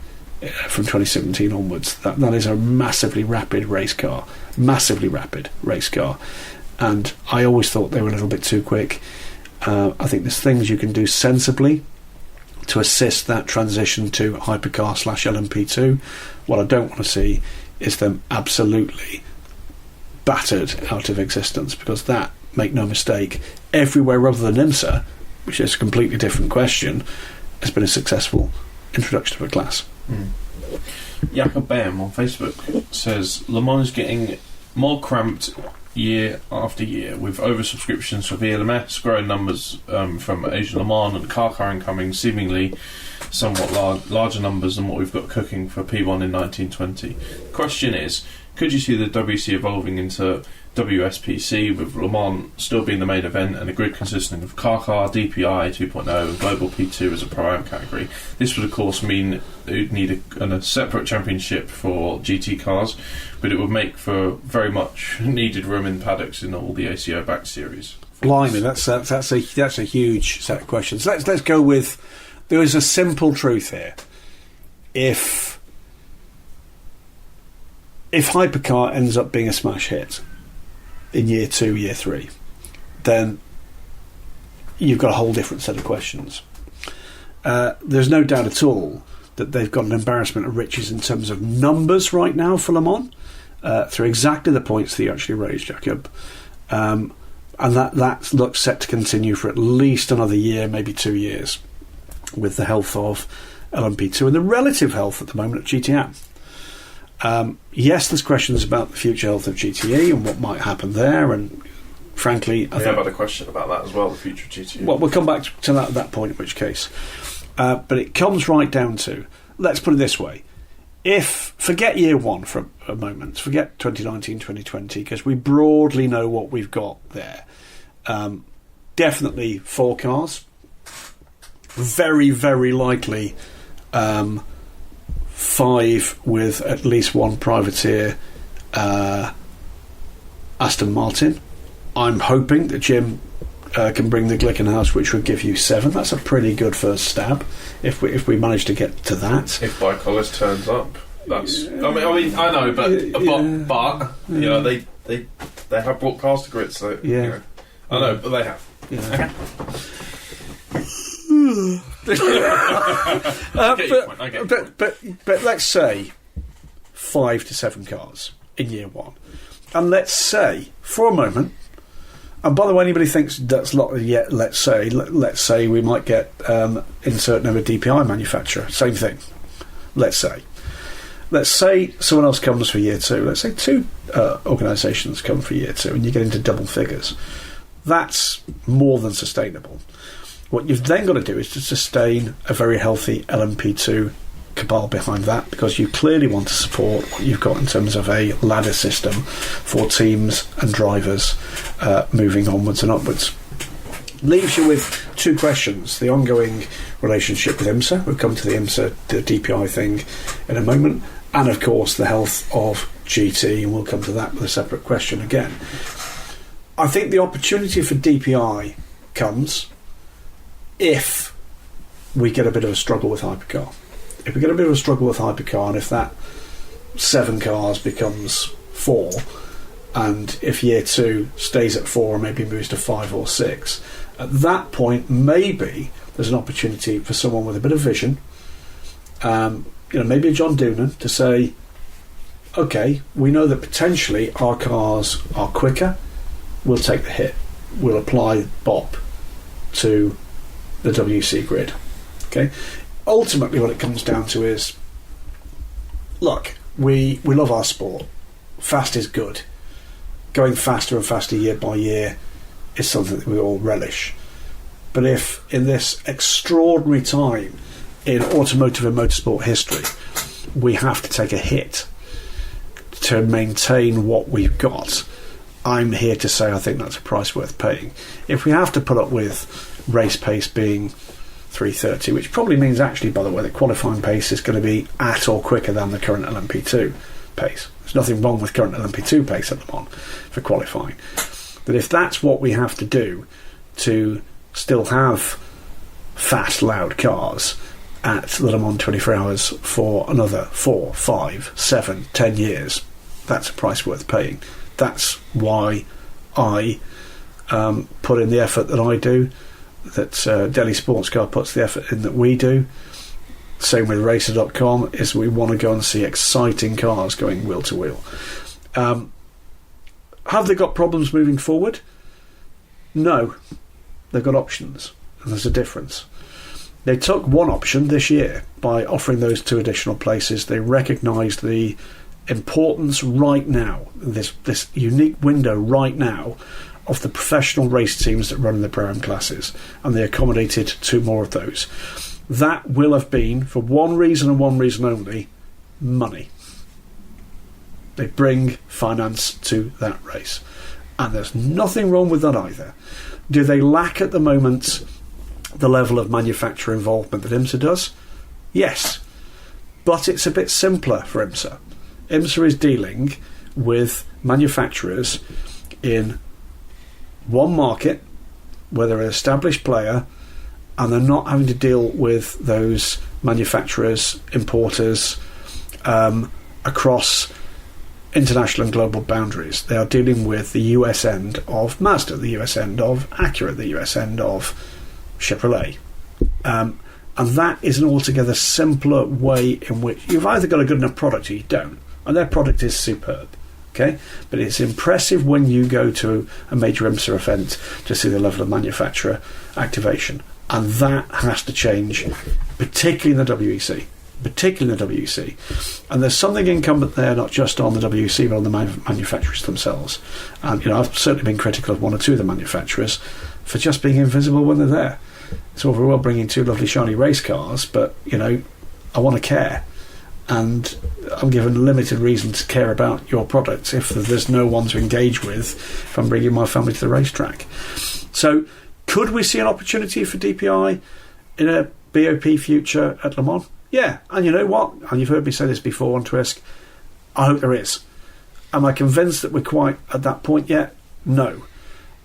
from 2017 onwards. That is a massively rapid race car. And I always thought they were a little bit too quick. I think there's things you can do sensibly to assist that transition to hypercar / LMP2. What I don't want to see is them absolutely battered out of existence, because that, make no mistake, everywhere other than IMSA, which is a completely different question, has been a successful introduction to a class. Jakob Bam on Facebook says Le Mans is getting more cramped year after year, with oversubscriptions for VLMS, growing numbers from Asian Le Mans and car incoming, seemingly somewhat larger numbers than what we've got cooking for P1 in 1920. Question is, could you see the WC evolving into WSPC, with Le Mans still being the main event and a grid consisting of car, DPI 2.0 and Global P2 as a Pro-Am category? This would of course mean it would need a separate championship for GT cars, but it would make for very much needed room in paddocks in all the ACO back series. Blimey, that's a huge set of questions. Let's go with, there is a simple truth here. If hypercar ends up being a smash hit in year 2, year 3, then you've got a whole different set of questions. There's no doubt at all that they've got an embarrassment of riches in terms of numbers right now for Le Mans, through exactly the points that you actually raised, Jacob. And that looks set to continue for at least another year, maybe 2 years, with the health of LMP2 and the relative health at the moment of GT-Am. Yes, there's questions about the future health of GTE and what might happen there, and frankly, I think have had a question about that as well, the future of GTE. Well, we'll come back to that at that point, in which case. But it comes right down to, let's put it this way, forget year 1 for a moment, forget 2019, 2020, because we broadly know what we've got there. Definitely 4 cars, very, very likely 5 with at least 1 privateer Aston Martin. I'm hoping that Jim can bring the Glickenhaus, which would give you 7. That's a pretty good first stab if we manage to get to that. If Bicolis turns up, that's. I mean, I know, but you know, they have brought cars to grid, so yeah, I know, but they have. Yeah. But let's say 5 to 7 cars in year 1, and let's say for a moment, and by the way, anybody thinks that's not yet, let's say we might get insert another DPI manufacturer, same thing. Let's say someone else comes for year 2. Let's say 2 organisations come for year 2, and you get into double figures. That's more than sustainable. What you've then got to do is to sustain a very healthy LMP2 cabal behind that, because you clearly want to support what you've got in terms of a ladder system for teams and drivers moving onwards and upwards. Leaves you with 2 questions: the ongoing relationship with IMSA, we'll come to the IMSA, the DPI thing in a moment, and of course the health of GT, and we'll come to that with a separate question again. I think the opportunity for DPI comes if we get a bit of a struggle with hypercar. If we get a bit of a struggle with hypercar, and if that 7 cars becomes 4, and if year 2 stays at 4 or maybe moves to 5 or 6, at that point maybe there's an opportunity for someone with a bit of vision, maybe a John Doonan, to say, okay, we know that potentially our cars are quicker, we'll take the hit, we'll apply BOP to the WC grid. Okay, ultimately what it comes down to is, look, we love our sport, fast is good, going faster and faster year by year is something that we all relish. But if in this extraordinary time in automotive and motorsport history we have to take a hit to maintain what we've got, I'm here to say I think that's a price worth paying. If we have to put up with race pace being 3:30, which probably means actually, by the way, that qualifying pace is going to be at or quicker than the current LMP2 pace. There's nothing wrong with current LMP2 pace at Le Mans for qualifying. But if that's what we have to do to still have fast, loud cars at Le Mans 24 Hours for another 4, 5, 7, 10 years, that's a price worth paying. That's why I put in the effort that I do, that Delhi Sports Car puts the effort in that we do. Same with Racer.com, is we want to go and see exciting cars going wheel to wheel. Have they got problems moving forward? No. They've got options, and there's a difference. They took one option this year by offering those 2 additional places. They recognised the importance right now, this unique window right now, of the professional race teams that run in the Pro-Am classes, and they accommodated 2 more of those. That will have been, for one reason and one reason only, money. They bring finance to that race, and there's nothing wrong with that either. Do they lack at the moment the level of manufacturer involvement that IMSA does? Yes, but it's a bit simpler for IMSA. IMSA is dealing with manufacturers in one market where they're an established player, and they're not having to deal with those manufacturers, importers, across international and global boundaries. They are dealing with the US end of Mazda, the US end of Acura, the US end of Chevrolet. And that is an altogether simpler way in which you've either got a good enough product or you don't. And their product is superb. Okay, but it's impressive when you go to a major IMSA event to see the level of manufacturer activation, and that has to change, particularly in the WEC. And there's something incumbent there, not just on the WEC but on the manufacturers themselves. And I've certainly been critical of 1 or 2 of the manufacturers for just being invisible when they're there. It's all very well bringing 2 lovely shiny race cars, but I want to care. And I'm given limited reason to care about your products if there's no one to engage with if I'm bringing my family to the racetrack. So could we see an opportunity for DPI in a BOP future at Le Mans? Yeah, and you know what? And you've heard me say this before on Twisk, I hope there is. Am I convinced that we're quite at that point yet? No.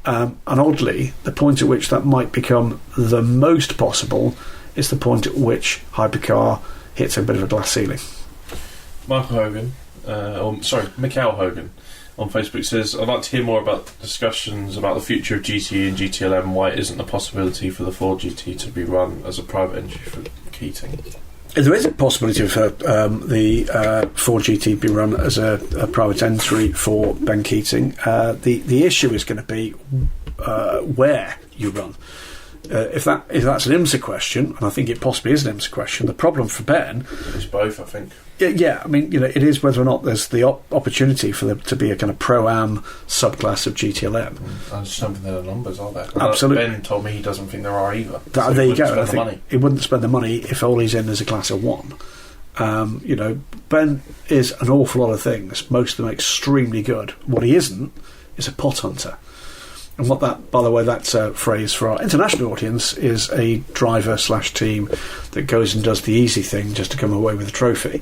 And oddly, the point at which that might become the most possible is the point at which hypercar hits a bit of a glass ceiling. Michael Hogan, Mikhail Hogan on Facebook says, I'd like to hear more about discussions about the future of GT and GTLM and why it isn't a possibility for the Ford GT to be run as a private entry for Keating. There is a possibility for the Ford GT being run as a private entry for Ben Keating. The issue is going to be where you run. If that's an IMSA question, and I think it possibly is an IMSA question, the problem for Ben... It's both, I think. Yeah, I mean, it is whether or not there's the opportunity for there to be a kind of Pro-Am subclass of GTLM. I just don't think there are numbers, are there? Absolutely. Ben told me he doesn't think there are either. So there you go. I think he wouldn't spend the money if all he's in is a class of 1. Ben is an awful lot of things, most of them extremely good. What he isn't is a pot hunter. And what that, by the way, that's a phrase for our international audience, is a driver/team that goes and does the easy thing just to come away with a trophy.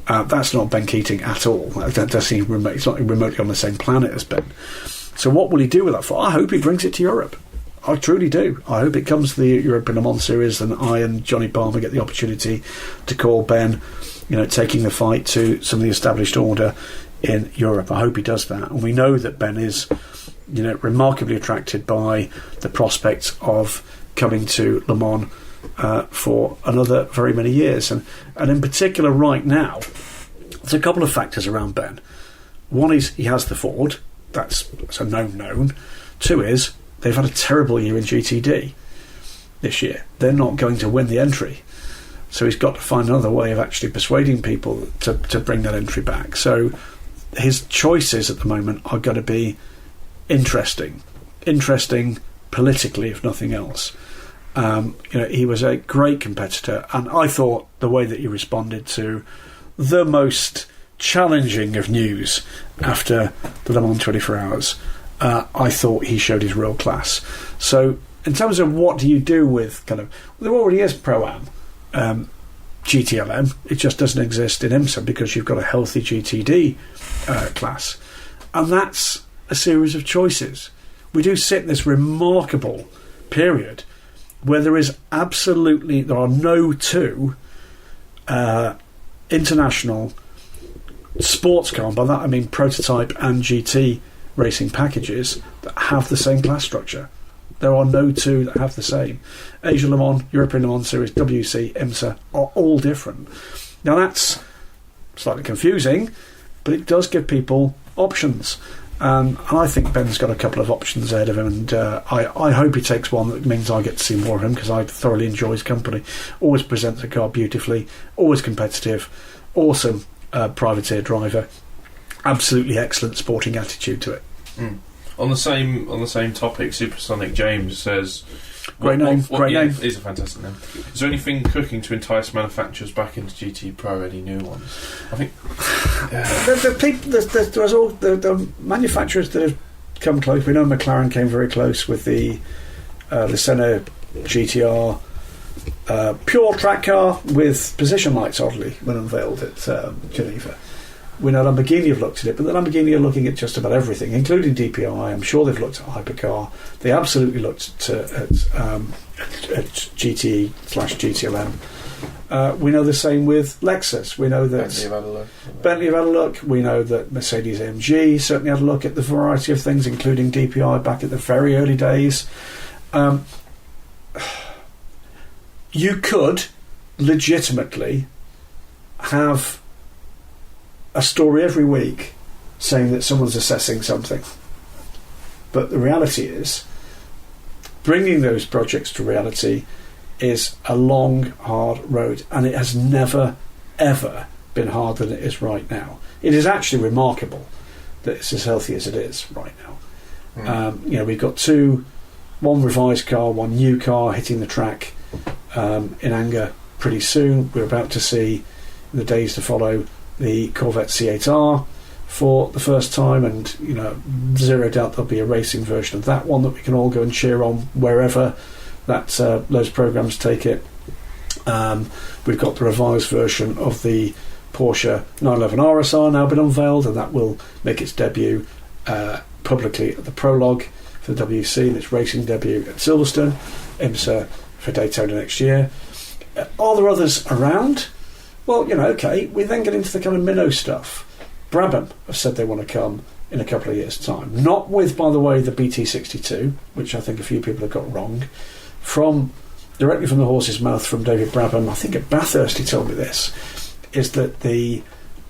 That's not Ben Keating at all. He's not remotely on the same planet as Ben. So what will he do with that for? I hope he brings it to Europe. I truly do. I hope it comes to the European Le Mans Series and I and Johnny Palmer get the opportunity to call Ben, taking the fight to some of the established order in Europe. I hope he does that. And we know that Ben is, remarkably attracted by the prospect of coming to Le Mans for another very many years. And in particular right now, there's a couple of factors around Ben. One is he has the Ford. That's a known. Two is they've had a terrible year in GTD this year. They're not going to win the entry. So he's got to find another way of actually persuading people to bring that entry back. So his choices at the moment are going to be interesting politically, if nothing else. He was a great competitor, and I thought the way that he responded to the most challenging of news after the Le Mans 24 Hours, I thought he showed his real class. So in terms of what do you do with there already is Pro-Am GTLM, it just doesn't exist in IMSA because you've got a healthy GTD class, and that's a series of choices. We do sit in this remarkable period where there are no two international sports car, by that I mean prototype and GT racing packages, that have the same class structure. There are no two that have the same. Asia Le Mans, European Le Mans Series, WC, IMSA are all different. Now that's slightly confusing, but it does give people options. And I think Ben's got a couple of options ahead of him, and I hope he takes one that means I get to see more of him, because I thoroughly enjoy his company. Always presents the car beautifully, always competitive, awesome privateer driver, absolutely excellent sporting attitude to it. On the same topic, Supersonic James says, Great name. It is a fantastic name. Is there anything cooking to entice manufacturers back into GT Pro? Any new ones? I think there's all the manufacturers that have come close. We know McLaren came very close with the Senna GTR pure track car with position lights, oddly, when unveiled at Geneva. We know Lamborghini have looked at it, but the Lamborghini are looking at just about everything, including DPI. I'm sure they've looked at hypercar. They absolutely looked at GTE/GTLM. We know the same with Lexus. We know that Bentley have had a look. We know that Mercedes-AMG certainly had a look at the variety of things, including DPI back at the very early days. You could legitimately have a story every week saying that someone's assessing something, but the reality is bringing those projects to reality is a long, hard road, and it has never ever been harder than it is right now. It is actually remarkable that it's as healthy as it is right now. We've got one revised car, one new car hitting the track in anger pretty soon. We're about to see, in the days to follow, the Corvette C8R for the first time, and zero doubt there'll be a racing version of that one that we can all go and cheer on wherever those programs take it. We've got the revised version of the Porsche 911 RSR now been unveiled, and that will make its debut publicly at the Prologue for the WC, and its racing debut at Silverstone, IMSA for Daytona next year. Are there others around? Well, okay, we then get into the kind of minnow stuff. Brabham have said they want to come in a couple of years' time. Not with, by the way, the BT62, which I think a few people have got wrong. Directly from the horse's mouth from David Brabham, I think at Bathurst he told me this, is that the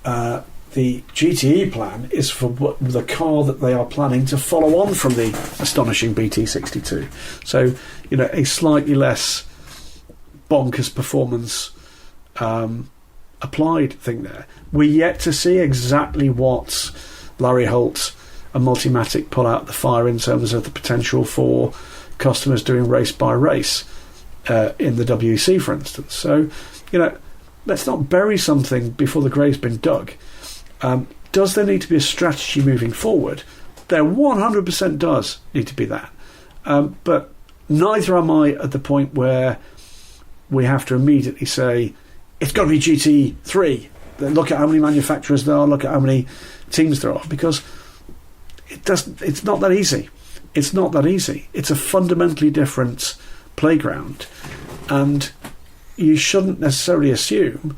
GTE plan is for the car that they are planning to follow on from the astonishing BT62. So, a slightly less bonkers performance applied thing there. We're yet to see exactly what Larry Holt and Multimatic pull out the fire in terms of the potential for customers doing race by race in the WC, for instance. So, let's not bury something before the grave's been dug. Does there need to be a strategy moving forward? There 100% does need to be that. But neither am I at the point where we have to immediately say it's got to be GT3. Look at how many manufacturers there are, look at how many teams there are, because It's not that easy. It's not that easy. It's a fundamentally different playground, and you shouldn't necessarily assume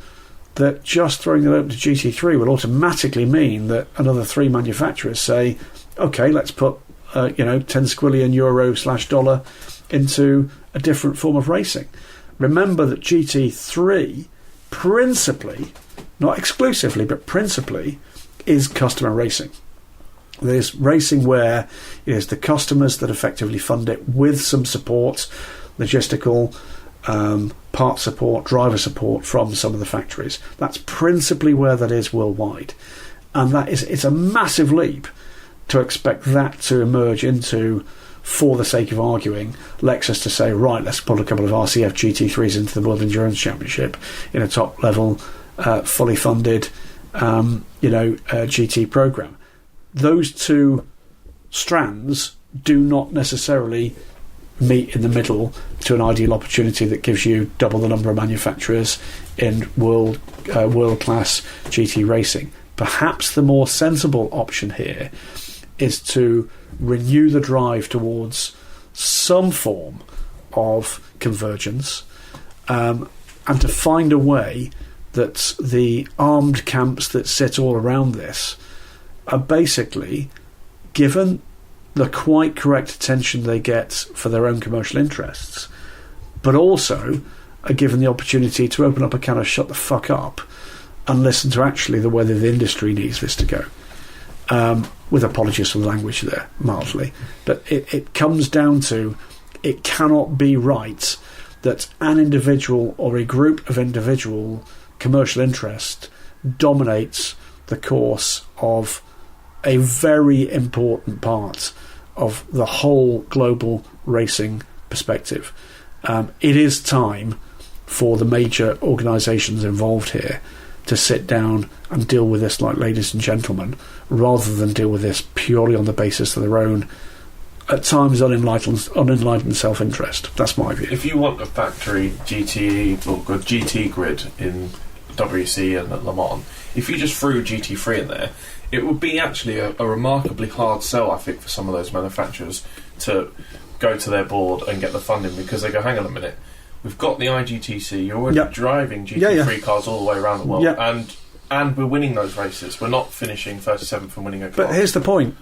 that just throwing it open to GT3 will automatically mean that another 3 manufacturers say, okay, let's put 10 squillion euro/dollar into a different form of racing. Remember that GT3 principally, not exclusively, but principally, is customer racing. There's racing where it is the customers that effectively fund it with some support, logistical, part support, driver support from some of the factories. That's principally where that is worldwide. And it's a massive leap to expect that to emerge into, for the sake of arguing, Lexus to say, right, let's put a couple of RCF GT3s into the World Endurance Championship in a top level, fully funded, GT program. Those two strands do not necessarily meet in the middle to an ideal opportunity that gives you double the number of manufacturers in world-class GT racing. Perhaps the more sensible option here is to renew the drive towards some form of convergence, and to find a way that the armed camps that sit all around this are basically given the quite correct attention they get for their own commercial interests, but also are given the opportunity to open up a can of shut the fuck up and listen to actually the way that the industry needs this to go. With apologies for the language there, mildly. But it comes down to, it cannot be right that an individual or a group of individual commercial interest dominates the course of a very important part of the whole global racing perspective. It is time for the major organisations involved here to sit down and deal with this like ladies and gentlemen, rather than deal with this purely on the basis of their own, at times unenlightened self-interest. That's my view. If you want a factory GTE or GT grid in WC and at Le Mans, if you just threw GT3 in there, it would be actually a remarkably hard sell, I think, for some of those manufacturers to go to their board and get the funding, because they go, hang on a minute, we've got the IGTC, you're already driving GT3 cars all the way around the world, and we're winning those races. We're not finishing 37th and winning a car. But here's the point.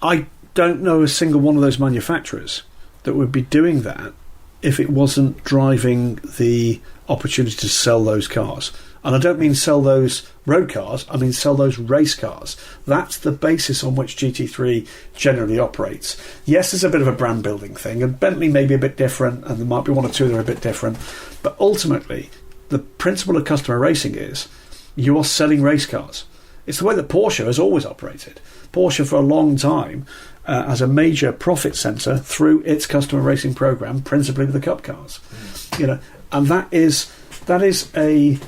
I don't know a single one of those manufacturers that would be doing that if it wasn't driving the opportunity to sell those cars. And I don't mean sell those road cars, I mean sell those race cars. That's the basis on which GT3 generally operates. Yes, there's a bit of a brand building thing, and Bentley may be a bit different, and there might be one or two that are a bit different, but ultimately the principle of customer racing is you're selling race cars. It's the way that Porsche has always operated. Porsche for a long time as a major profit centre through its customer racing program, principally with the Cup cars. And that is a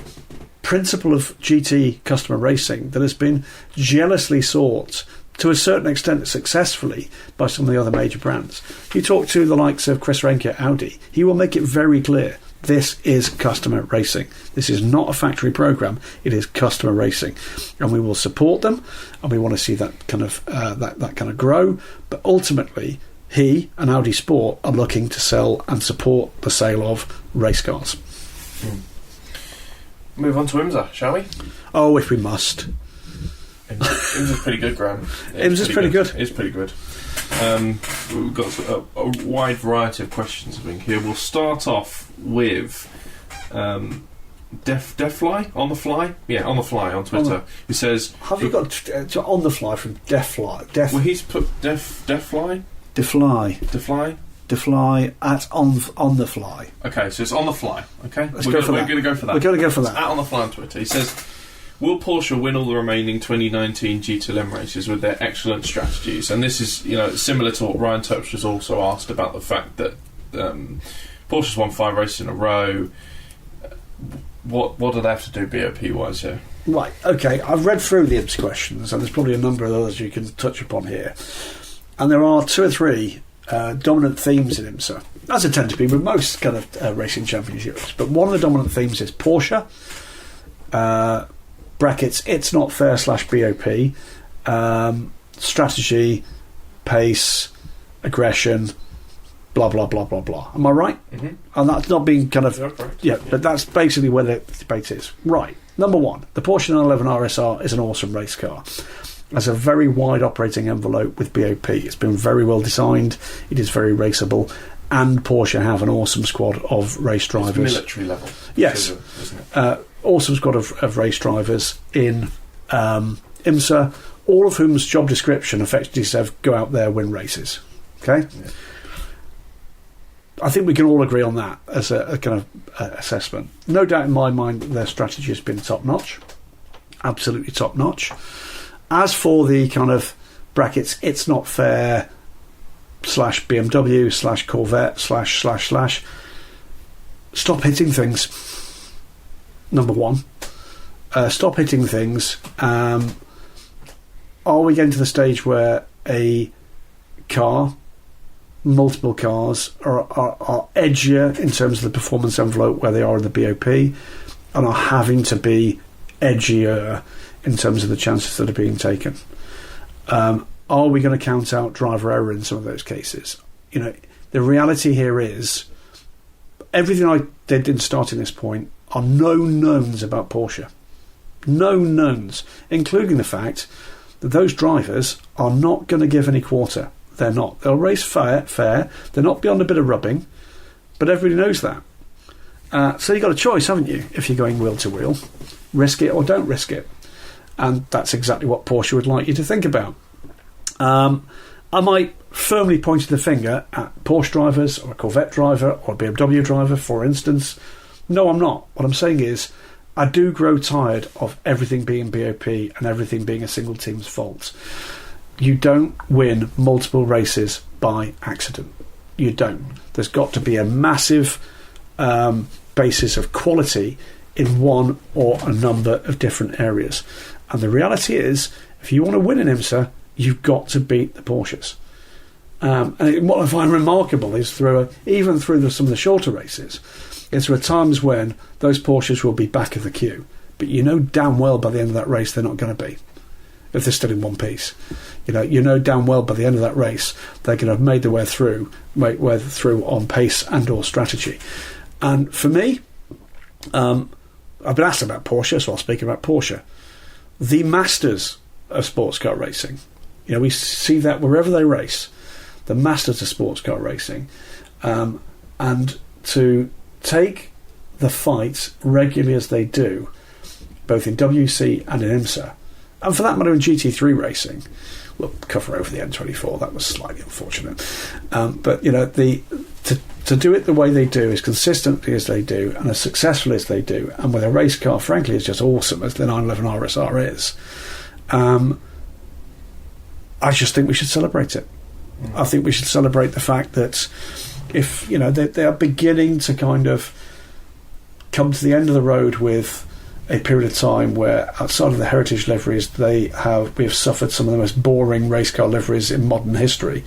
principle of GT customer racing that has been jealously sought, to a certain extent successfully, by some of the other major brands. If you talk to the likes of Chris Renke at Audi, he will make it very clear this is customer racing. This is not a factory program, it is customer racing, and we will support them, and we want to see that kind of grow. But ultimately, he and Audi Sport are looking to sell and support the sale of race cars. Move on to IMSA, shall we? Oh, if we must. IMSA's pretty good, Graham. IMSA's pretty good. It's pretty good. We've got a wide variety of questions, I think, here. We'll start off with Defly on the fly. Yeah, on the fly on Twitter. He says, "Have you got on the fly from Defly?" Well, he's put Defly. Defly at on the fly. Okay, so it's on the fly. Okay, we're going to go for that. We're going to go for that. It's at on the fly on Twitter. He says, will Porsche win all the remaining 2019 GT3 races with their excellent strategies? And this is, similar to what Ryan Terpstra has also asked about the fact that Porsche's won 5 races in a row. What do they have to do BOP wise here? Right. Okay. I've read through the IMSA questions, and there's probably a number of others you can touch upon here. And there are 2 or 3 dominant themes in IMSA, as there tend to be with most kind of racing championships. But one of the dominant themes is Porsche. Brackets, it's not fair / BOP. strategy, pace, aggression, blah, blah, blah, blah, blah. Am I right? Mm-hmm. And that's not being kind of... Yeah, but that's basically where the debate is. Right. Number one, the Porsche 911 RSR is an awesome race car. It has a very wide operating envelope with BOP. It's been very well designed. It is very raceable. And Porsche have an awesome squad of race drivers. It's military level. Yes. Isn't it? Awesome squad of race drivers in IMSA, all of whom's job description effectively says go out there, win races. Okay? Yeah. I think we can all agree on that as a kind of assessment. No doubt in my mind that their strategy has been top-notch. Absolutely top-notch. As for the kind of brackets, it's not fair /BMW /Corvette / stop hitting things. Number one. Stop hitting things. Are we getting to the stage where a car, multiple cars, are edgier in terms of the performance envelope where they are in the BOP, and are having to be edgier in terms of the chances that are being taken? Are we going to count out driver error in some of those cases? You know, the reality here is everything I did in starting this point are known knowns about Porsche. Known knowns, including the fact that those drivers are not going to give any quarter. They're not. They'll race fair. They're not beyond a bit of rubbing, but everybody knows that. So you've got a choice, haven't you, if you're going wheel to wheel? Risk it or don't risk it. And that's exactly what Porsche would like you to think about. I might firmly point the finger at Porsche drivers or a Corvette driver or a BMW driver, for instance. No, I'm not. What I'm saying is I do grow tired of everything being BOP and everything being a single team's fault. You don't win multiple races by accident. You don't. There's got to be a massive basis of quality in one or a number of different areas. And the reality is, if you want to win in IMSA, you've got to beat the Porsches. And what I find remarkable is even through some of the shorter races, is there are times when those Porsches will be back of the queue, but you know damn well by the end of that race they're not going to be, if they're still in one piece. You know damn well by the end of that race they're going to have made their way through on pace and or strategy. And for me, I've been asked about Porsche, so I'll speak about Porsche. The masters of sports car racing. We see that wherever they race, the masters of sports car racing, and to take the fight regularly as they do, both in WC and in IMSA, and for that matter in GT3 racing. We'll cover over the N24. That was slightly unfortunate, but to do it the way they do, as consistently as they do, and as successfully as they do, and with a race car, frankly, is just awesome as the 911 RSR is. I just think we should celebrate it. I think we should celebrate the fact that if they are beginning to kind of come to the end of the road with a period of time where, outside of the heritage liveries, we have suffered some of the most boring race car liveries in modern history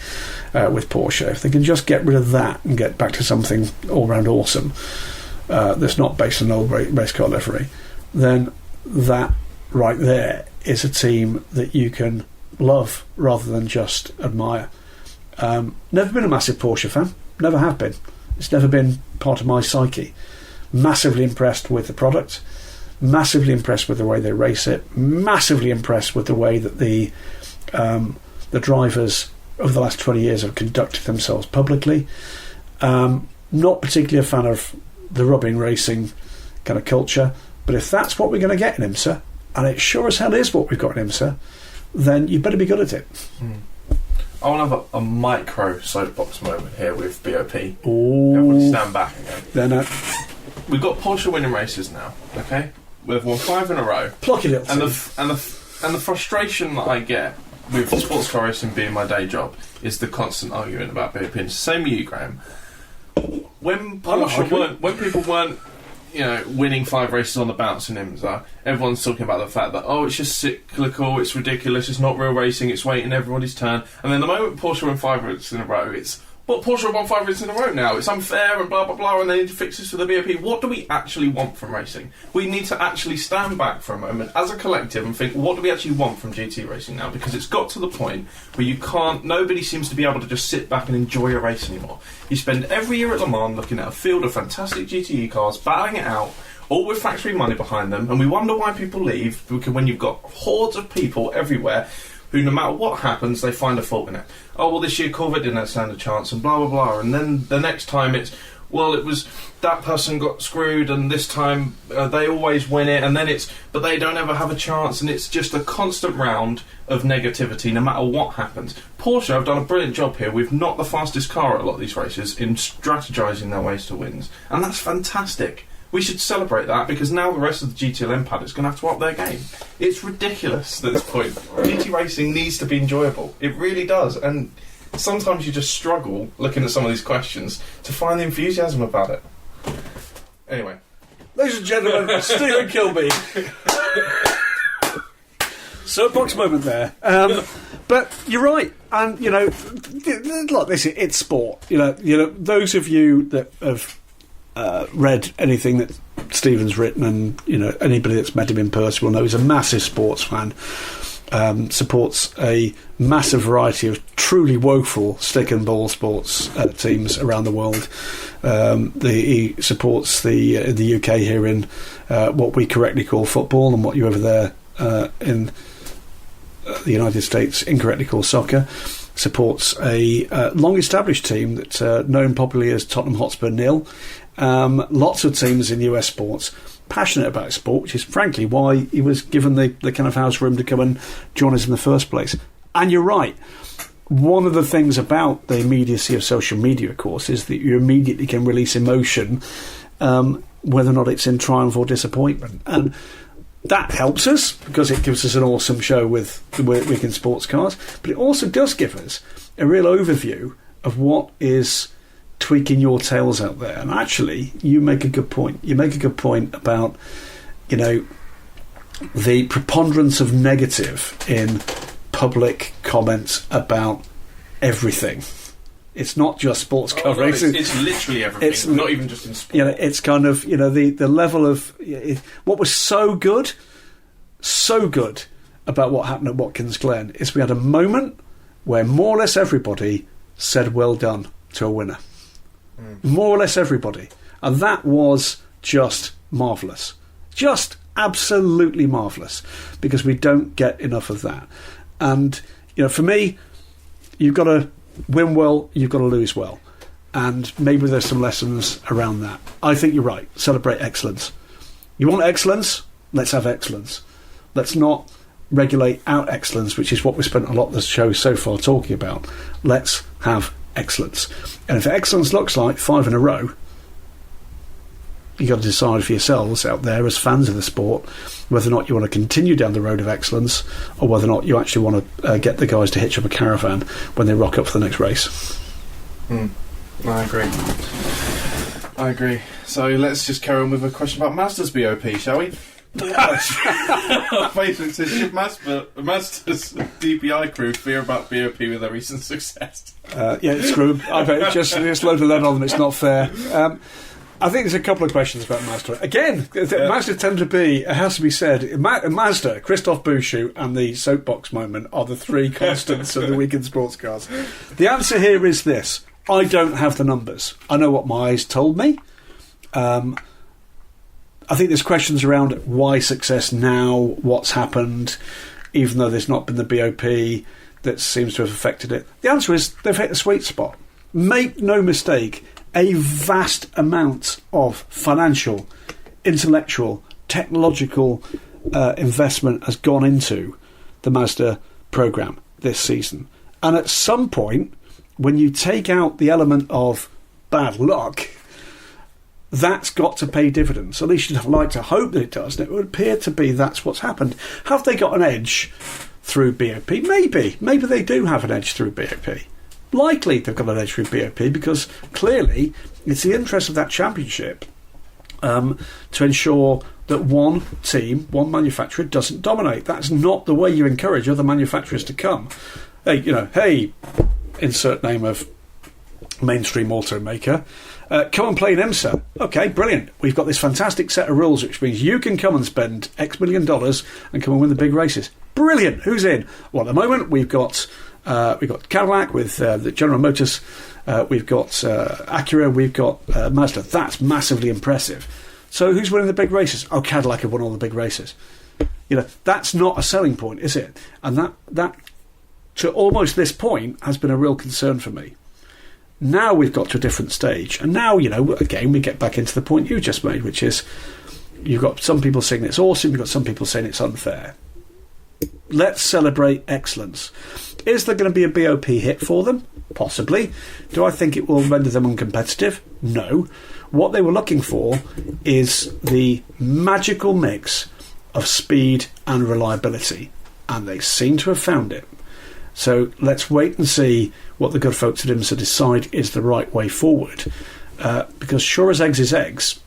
with Porsche. If they can just get rid of that and get back to something all round awesome that's not based on an old race car livery, then that right there is a team that you can love rather than just admire. Never been a massive Porsche fan. Never have been. It's never been part of my psyche. Massively impressed with the product. Massively impressed with the way they race it. Massively impressed with the way that the drivers over the last 20 years have conducted themselves publicly. Not particularly a fan of the rubbing racing kind of culture, but if that's what we're going to get in IMSA, and it sure as hell is what we've got in IMSA, then you better be good at it. I want to have a micro soapbox moment here with BOP. Ooh. Everybody stand back again. Then we've got Porsche winning races now, okay? We've won 5 in a row. Plucky little and team. the frustration that I get with sports car racing being my day job is the constant argument about BOP. Same with you, Graham. When people weren't winning 5 races on the bounce in IMSA, everyone's talking about the fact that, it's just cyclical, it's ridiculous, it's not real racing, it's waiting everybody's turn. And then the moment Porsche win 5 races in a row, it's but Porsche have won 5 races in a row now. It's unfair and blah, blah, blah, and they need to fix this for the BOP. What do we actually want from racing? We need to actually stand back for a moment as a collective and think, what do we actually want from GT racing now? Because it's got to the point where nobody seems to be able to just sit back and enjoy a race anymore. You spend every year at Le Mans looking at a field of fantastic GTE cars, battling it out, all with factory money behind them, and we wonder why people leave, because when you've got hordes of people everywhere who, no matter what happens, they find a fault in it. Oh, well, this year Corvette didn't stand a chance, and blah, blah, blah. And then the next time it was that person got screwed, and this time they always win it, and then but they don't ever have a chance, and it's just a constant round of negativity, no matter what happens. Porsche have done a brilliant job here with not the fastest car at a lot of these races in strategising their ways to wins, and that's fantastic. We should celebrate that, because now the rest of the GTLM paddock is going to have to up their game. It's ridiculous at this point. GT racing needs to be enjoyable. It really does. And sometimes you just struggle, looking at some of these questions, to find the enthusiasm about it. Anyway. Ladies and gentlemen, Stephen Kilbey. Soapbox moment there. But you're right. And, like this, it's sport. Those of you that have read anything that Stephen's written, and anybody that's met him in person will know he's a massive sports fan. Supports a massive variety of truly woeful stick and ball sports teams around the world. He supports in the UK here in what we correctly call football, and what you over there in the United States incorrectly call soccer. Supports a long-established team that's known popularly as Tottenham Hotspur Nil. Lots of teams in US sports passionate about sport, which is frankly why he was given the kind of house room to come and join us in the first place. And you're right, one of the things about the immediacy of social media, of course, is that you immediately can release emotion, whether or not it's in triumph or disappointment, and that helps us because it gives us an awesome show with the Weekend Sports Cars, but it also does give us a real overview of what is tweaking your tails out there. And actually, you make a good point. You make a good point about, the preponderance of negative in public comments about everything. It's not just sports car racing. It's literally everything. It's not even just in sport. It's kind of, the level of what was so good about what happened at Watkins Glen is we had a moment where more or less everybody said well done to a winner. More or less everybody. And that was just marvellous. Just absolutely marvellous, because we don't get enough of that. And, for me, you've got to win well, you've got to lose well. And maybe there's some lessons around that. I think you're right. Celebrate excellence. You want excellence? Let's have excellence. Let's not regulate out excellence, which is what we spent a lot of the show so far talking about. Let's have excellence. And if excellence looks like 5 in a row, you've got to decide for yourselves out there as fans of the sport whether or not you want to continue down the road of excellence, or whether or not you actually want to get the guys to hitch up a caravan when they rock up for the next race. I agree. So let's just carry on with a question about Mazda's BOP, shall we? Facebook says, should Mazda's DPI crew fear about BOP with their recent success? Screw them. I bet just load of lead on them. It's not fair. I think there's a couple of questions about Mazda. Again, Mazda tend to be, it has to be said, Mazda, Christophe Bouchou and the soapbox moment are the three constants of the Weekend Sports Cars. The answer here is this. I don't have the numbers. I know what my eyes told me. I think there's questions around why success now, what's happened, even though there's not been the BOP that seems to have affected it. The answer is they've hit the sweet spot. Make no mistake, a vast amount of financial, intellectual, technological investment has gone into the Mazda programme this season. And at some point, when you take out the element of bad luck, that's got to pay dividends. At least you'd like to hope that it does, and it would appear to be that's what's happened. Have they got an edge through BOP? Maybe they do have an edge through BOP. Likely they've got an edge through BOP, because clearly it's the interest of that championship to ensure that one team, one manufacturer doesn't dominate. That's not the way you encourage other manufacturers to come. Hey, insert name of mainstream automaker. Come and play in IMSA. Okay, brilliant. We've got this fantastic set of rules, which means you can come and spend X $million and come and win the big races. Brilliant. Who's in? Well, at the moment we've got Cadillac with the General Motors. We've got Acura. We've got Mazda. That's massively impressive. So who's winning the big races? Oh, Cadillac have won all the big races. That's not a selling point, is it? And that to almost this point has been a real concern for me. Now we've got to a different stage, and now, again, we get back into the point you just made, which is you've got some people saying it's awesome, you've got some people saying it's unfair. Let's celebrate excellence. Is there going to be a BOP hit for them? Possibly. Do I think it will render them uncompetitive? No. What they were looking for is the magical mix of speed and reliability, and they seem to have found it. So let's wait and see what the good folks at IMSA decide is the right way forward. Because sure as eggs is eggs,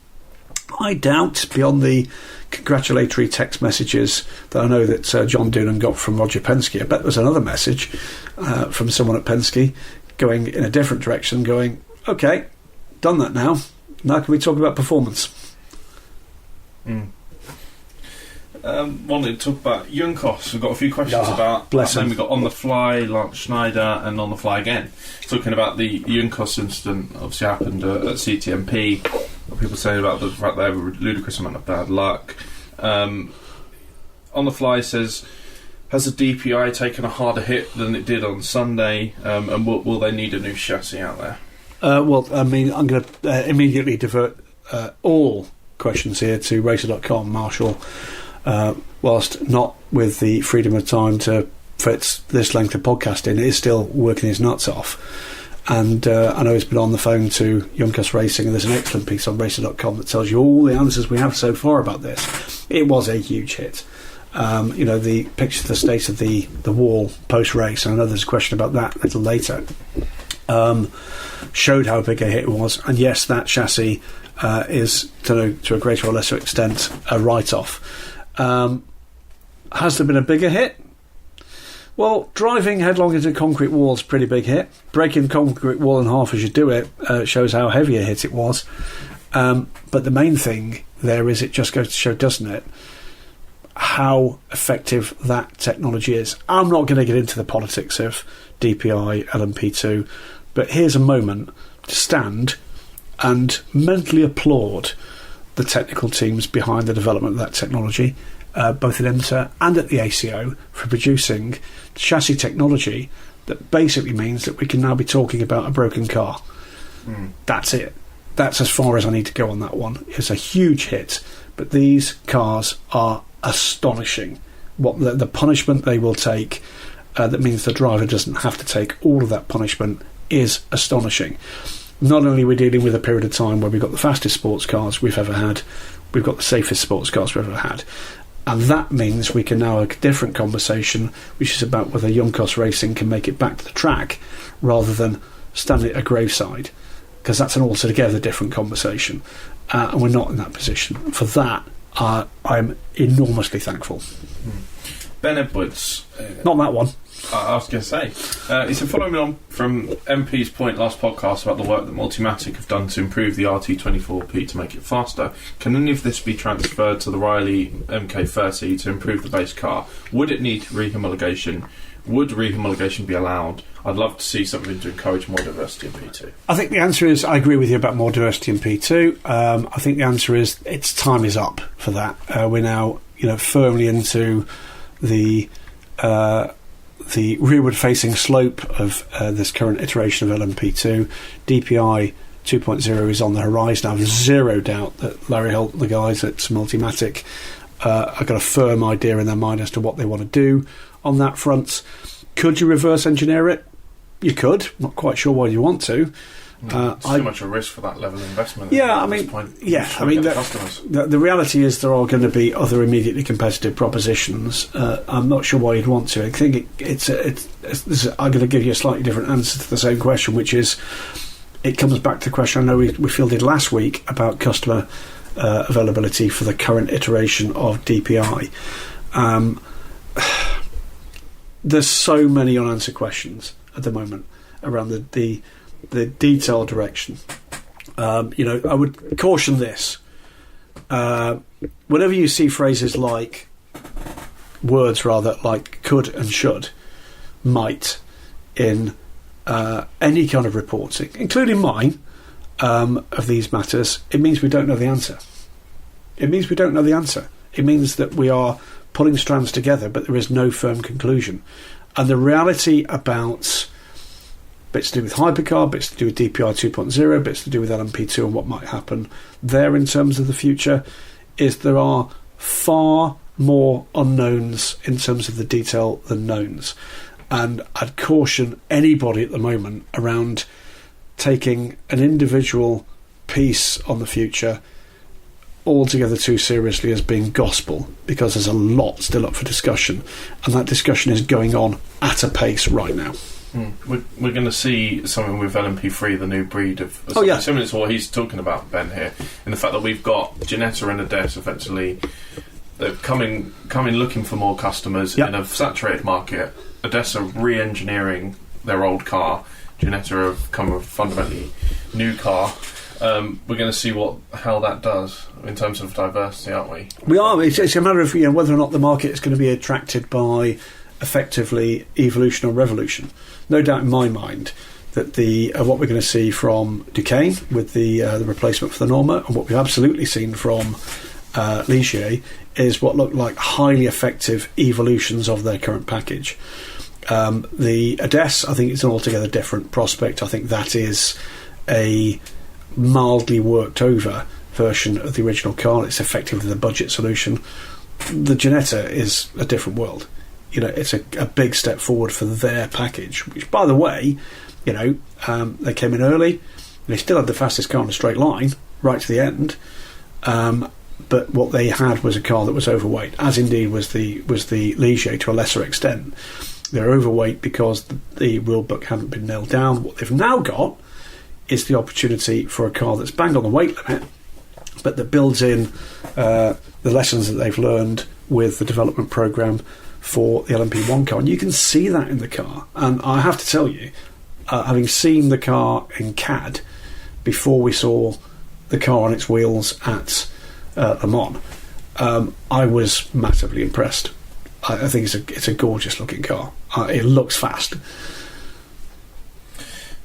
I doubt, beyond the congratulatory text messages that I know that John Doonan got from Roger Penske, I bet there's another message from someone at Penske going in a different direction, going, OK, done that now. Now can we talk about performance? Wanted to talk about Junkos. We've got a few questions about. Bless him. Then we've got On the Fly, Lance Schneider, and On the Fly again. Talking about the Junkos incident, obviously happened at CTMP. People saying about the fact they have a ludicrous amount of bad luck. On the Fly says, has the DPI taken a harder hit than it did on Sunday? And will they need a new chassis out there? Well, I mean, I'm going to immediately divert all questions here to Racer.com. Marshall, whilst not with the freedom of time to fit this length of podcasting, is still working his nuts off. And I know he's been on the phone to Junkos Racing, and there's an excellent piece on Racer.com that tells you all the answers we have so far about this. It was a huge hit. The picture of the state of the wall post-race, and I know there's a question about that a little later, showed how big a hit it was. And yes, that chassis is, to a greater or lesser extent, a write-off. Has there been a bigger hit? Well, driving headlong into a concrete wall is a pretty big hit. Breaking the concrete wall in half as you do it shows how heavy a hit it was. But the main thing there is, it just goes to show, doesn't it, how effective that technology is. I'm not going to get into the politics of DPI, LMP2, but here's a moment to stand and mentally applaud the technical teams behind the development of that technology, both at IMSA and at the ACO, for producing chassis technology that basically means that we can now be talking about a broken car. That's it. That's as far as I need to go on that one. It's a huge hit, but these cars are astonishing. What the punishment they will take, that means the driver doesn't have to take all of that punishment, is astonishing. Not only are we dealing with a period of time where we've got the fastest sports cars we've ever had, we've got the safest sports cars we've ever had. And that means we can now have a different conversation, which is about whether Junkos Racing can make it back to the track rather than standing at a graveside, because that's an altogether different conversation. And we're not in that position. For that, I'm enormously thankful. Ben Edwards. Not that one. I was going to say, he said, following on from MP's point last podcast about the work that Multimatic have done to improve the RT24P to make it faster, can any of this be transferred to the Riley MK30 to improve the base car? Would it need rehomologation? Would rehomologation be allowed? I'd love to see something to encourage more diversity in P2. I think the answer is, I agree with you about more diversity in P2. I think the answer is, its time is up for that. We're now, firmly into the rearward-facing slope of this current iteration of LMP2. DPI 2.0 is on the horizon. I have zero doubt that Larry Holt and the guys at Multimatic have got a firm idea in their mind as to what they want to do on that front. Could you reverse engineer it? You could. Not quite sure why you want to. It's too much a risk for that level of investment. Yeah, I mean, the reality is there are going to be other immediately competitive propositions. I'm not sure why you'd want to. I think I'm going to give you a slightly different answer to the same question, which is, it comes back to the question I know we fielded last week about customer availability for the current iteration of DPI. There's so many unanswered questions at the moment around the the detailed direction. I would caution this. Whenever you see phrases like could and should, might, in any kind of reporting, including mine, of these matters, it means we don't know the answer. It means that we are pulling strands together, but there is no firm conclusion. And the reality about bits to do with hypercar, bits to do with DPI 2.0, bits to do with LMP2 and what might happen there in terms of the future, is there are far more unknowns in terms of the detail than knowns. And I'd caution anybody at the moment around taking an individual piece on the future altogether too seriously as being gospel, because there's a lot still up for discussion, and that discussion is going on at a pace right now. We're going to see something with LMP3, the new breed of... Similar to what he's talking about, Ben, here, in the fact that we've got Ginetta and Adess effectively... They're coming looking for more customers in a saturated market. Adess are re-engineering their old car. Ginetta have come with a fundamentally new car. We're going to see how that does in terms of diversity, aren't we? We are. It's a matter of whether or not the market is going to be attracted by effectively evolution or revolution. No doubt in my mind that what we're going to see from Duquesne with the replacement for the Norma, and what we've absolutely seen from Ligier, is what look like highly effective evolutions of their current package. The Adess, I think, is an altogether different prospect. I think that is a mildly worked over version of the original car. It's effectively the budget solution. The Ginetta is a different world. It's a big step forward for their package, which, by the way, they came in early. They still had the fastest car in a straight line right to the end. But what they had was a car that was overweight, as indeed was the Ligier to a lesser extent. They're overweight because the rule book hadn't been nailed down. What they've now got is the opportunity for a car that's banged on the weight limit, but that builds in the lessons that they've learned with the development programme for the LMP1 car. And you can see that in the car. And I have to tell you, having seen the car in CAD before we saw the car on its wheels at Le Mans, I was massively impressed. I think it's a gorgeous looking car. It looks fast.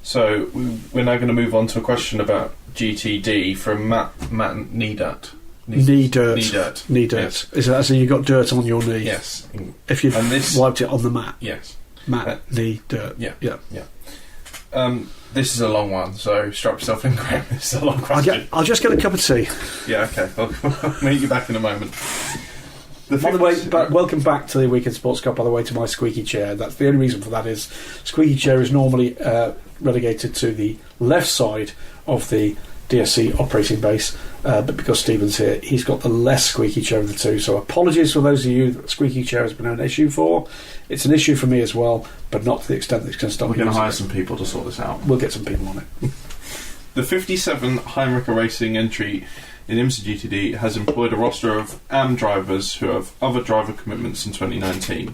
So we're now going to move on to a question about GTD from Matt Needert. Knee dirt. Yes. Is that as in you got dirt on your knee? Yes. If you wiped it on the mat? Yes. Mat, knee, dirt. Yeah. This is a long one, so strap yourself in, Graham. This is a long question. I'll just get a cup of tea. Yeah, okay. I'll meet you back in a moment. By the way, welcome back to the Weekend Sports Cup, by the way, to my squeaky chair. That's the only reason for that is squeaky chair is normally relegated to the left side of the DSC operating base, but because Stephen's here, he's got the less squeaky chair of the two. So apologies for those of you that squeaky chair has been an issue for. It's an issue for me as well, but not to the extent that it's going to stop. We're going to hire some people to sort this out. We'll get some people on it. The 57 Heinrich Racing entry in IMSA GTD has employed a roster of AM drivers who have other driver commitments in 2019.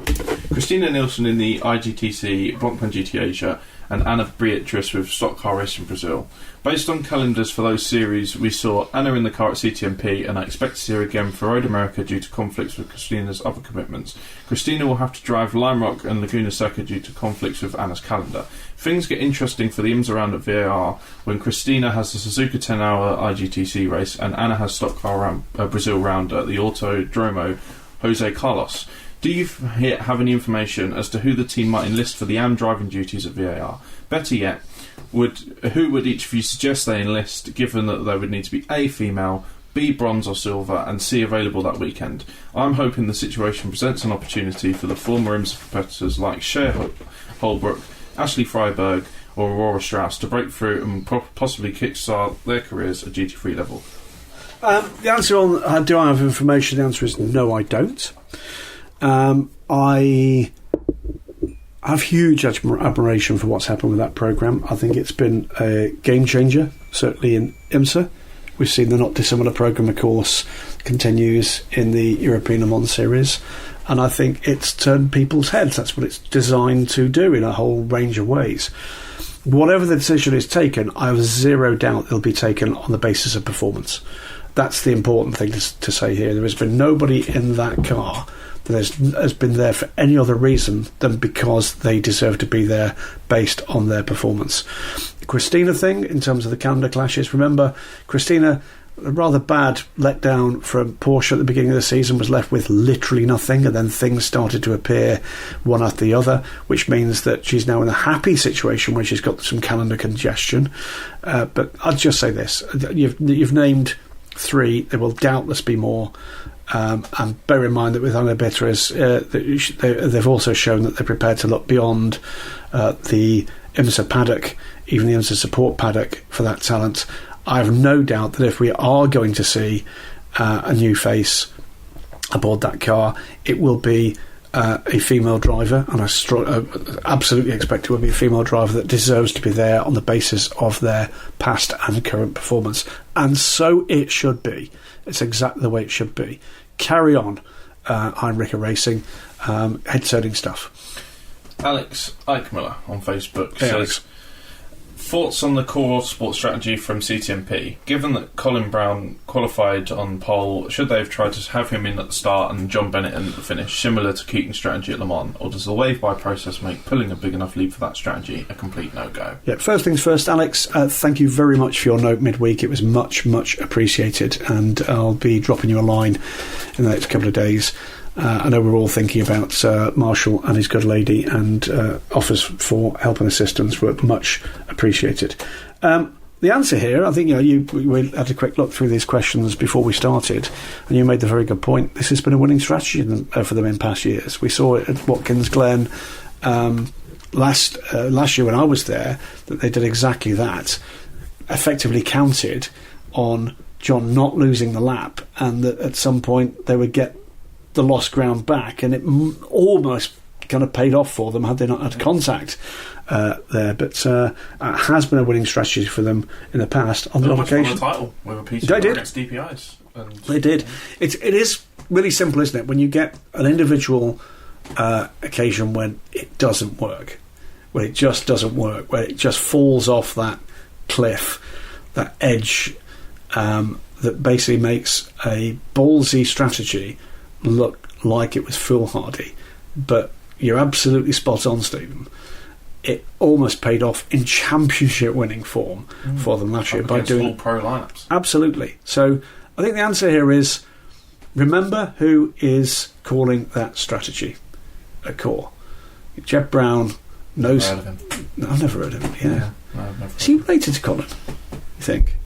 Christina Nielsen in the IGTC, Blancpain GT Asia, and Anna Beatrice with Stock Car Racing Brazil. Based on calendars for those series, we saw Anna in the car at CTMP, and I expect to see her again for Road America due to conflicts with Christina's other commitments. Christina will have to drive Lime Rock and Laguna Seca due to conflicts with Anna's calendar. Things get interesting for the IMSA round at VAR when Christina has the Suzuka 10-hour IGTC race and Anna has Stock Car Brazil round at the Autodromo Jose Carlos. Do you have any information as to who the team might enlist for the AM driving duties at VAR? Better yet, who would each of you suggest they enlist, given that they would need to be A, female, B, bronze or silver, and C, available that weekend? I'm hoping the situation presents an opportunity for the former IMSA competitors like Cher Holbrook, Ashley Freiberg or Aurora Strauss to break through and possibly kickstart their careers at GT3 level. The answer on do I have information, the answer is no, I don't. I have huge admiration for what's happened with that programme. I think it's been a game changer, certainly in IMSA. We've seen the not dissimilar programme, of course, continues in the European Le Mans series, and I think it's turned people's heads. That's what it's designed to do in a whole range of ways. whatever the decision is taken, I have zero doubt it'll be taken on the basis of performance. That's the important thing to say here. There has been nobody in that car that has been there for any other reason than because they deserve to be there based on their performance. The Christina thing, in terms of the calendar clashes, remember, Christina, a rather bad letdown from Porsche at the beginning of the season, was left with literally nothing, and then things started to appear one after the other, which means that she's now in a happy situation where she's got some calendar congestion. But I'll just say this. You've named 3. There will doubtless be more. And bear in mind that with Anna Bitteres, they've also shown that they're prepared to look beyond the IMSA paddock, even the IMSA support paddock, for that talent. I have no doubt that if we are going to see a new face aboard that car, it will be a female driver, and I absolutely expect it will be a female driver that deserves to be there on the basis of their past and current performance. And so it should be. It's exactly the way it should be. Carry on, Heinrich Racing. Head-turning stuff. Alex Eichmiller on Facebook says, thoughts on the core sports strategy from CTMP? Given that Colin Brown qualified on pole, should they have tried to have him in at the start and John Bennett in at the finish, similar to Keaton's strategy at Le Mans? Or does the wave-by process make pulling a big enough lead for that strategy a complete no-go? Yeah, first things first, Alex, thank you very much for your note midweek. It was much, much appreciated, and I'll be dropping you a line in the next couple of days. I know we're all thinking about Marshall and his good lady, and offers for help and assistance were much appreciated. The answer here, I think, we had a quick look through these questions before we started, and you made the very good point. This has been a winning strategy for them in past years. We saw it at Watkins Glen last year when I was there, that they did exactly that, effectively counted on John not losing the lap, and that at some point they would get the lost ground back, and it almost kind of paid off for them had they not had contact there. But it has been a winning strategy for them in the past. On the occasion, title with a piece against DPIs. They did. It is really simple, isn't it? When you get an individual occasion when it doesn't work, when it just doesn't work, where it just falls off that cliff, that edge, that basically makes a ballsy strategy look like it was foolhardy. But you're absolutely spot on, Stephen. It almost paid off in championship winning form for them last year by doing full pro lineups. Absolutely. So I think the answer here is, remember who is calling that strategy at core. Jeb Brown knows. Never heard of him. No, I've never heard of him. Yeah. No, I've never. Is he related to Colin, you think?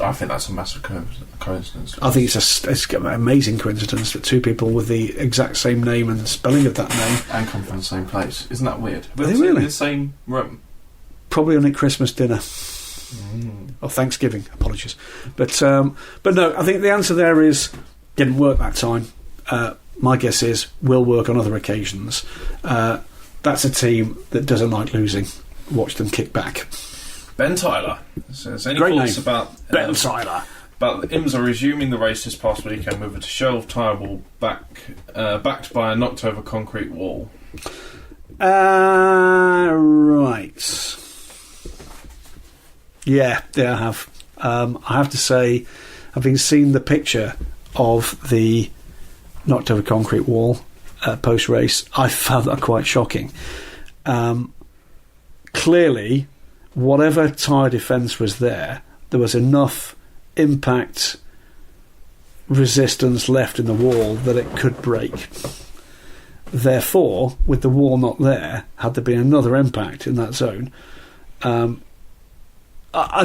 I think that's a massive coincidence. I think it's an amazing coincidence that 2 people with the exact same name and the spelling of that name and come from the same place. Isn't that weird? Are they really? In the same room? Probably on a Christmas dinner or Thanksgiving. Apologies, but no. I think the answer there is didn't work that time. My guess is will work on other occasions. That's a team that doesn't like losing. Watch them kick back. Ben Tyler says, any Great thoughts name. about Ben Tyler? About IMSA resuming the race this past weekend with a shelved tyre wall backed by a knocked over concrete wall? Right. Yeah, I have. I have to say, having seen the picture of the knocked over concrete wall post race, I found that quite shocking. Clearly, whatever tyre defence was there was enough impact resistance left in the wall that it could break. Therefore, with the wall not there, had there been another impact in that zone, I'll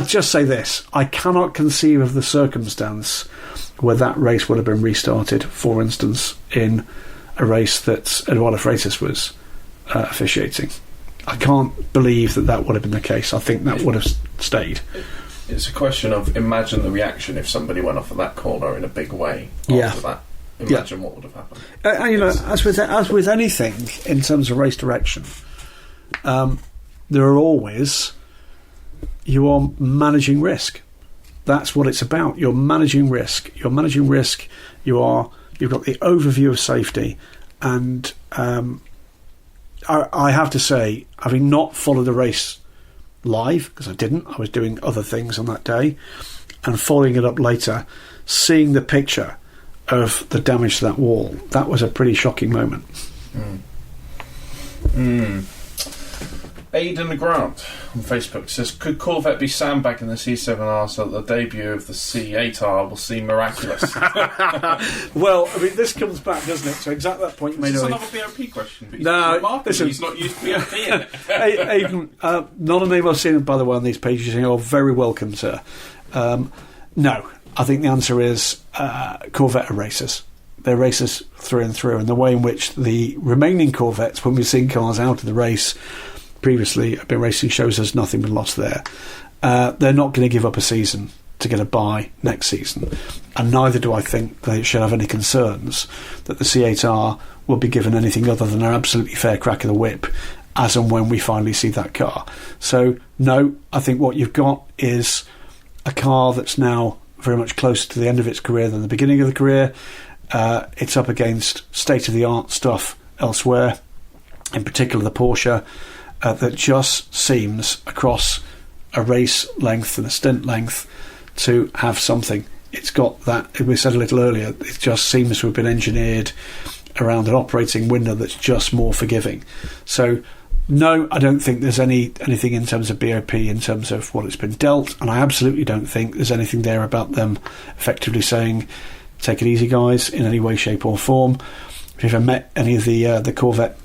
just say this: I cannot conceive of the circumstance where that race would have been restarted, for instance, in a race that Eduardo Freitas was officiating. I can't believe that would have been the case. I think that would have stayed. It's a question of imagine the reaction if somebody went off at that corner in a big way after that. Imagine what would have happened. And as with anything in terms of race direction, there are always, you are managing risk. That's what it's about. You're managing risk. You've got the overview of safety, and I have to say, having not followed the race live, because I didn't. I was doing other things on that day, and following it up later, seeing the picture of the damage to that wall. That was a pretty shocking moment. Aidan Grant on Facebook says, could Corvette be sandbagging the C7R so that the debut of the C8R will seem miraculous? Well, I mean, this comes back, doesn't it, to exactly that point you made earlier. It's another BOP question. But No, listen, he's not used to BOP in it. Aidan, not a name I've seen, by the way, on these pages. You're very welcome, sir. No, I think the answer is Corvette are racers. They're racers through and through, and the way in which the remaining Corvettes, when we've seen cars out of the race previously, have been racing, shows us nothing but loss there. They're not going to give up a season to get a bye next season, and neither do I think they should have any concerns that the C8R will be given anything other than an absolutely fair crack of the whip as and when we finally see that car. So, no, I think what you've got is a car that's now very much closer to the end of its career than the beginning of the career. It's up against state-of-the-art stuff elsewhere, in particular the Porsche, that just seems, across a race length and a stint length, to have something. It's got that, we said a little earlier, it just seems to have been engineered around an operating window that's just more forgiving. So, no, I don't think there's anything in terms of BOP, in terms of what it's been dealt, and I absolutely don't think there's anything there about them effectively saying, take it easy, guys, in any way, shape or form. If you've ever met any of the Corvette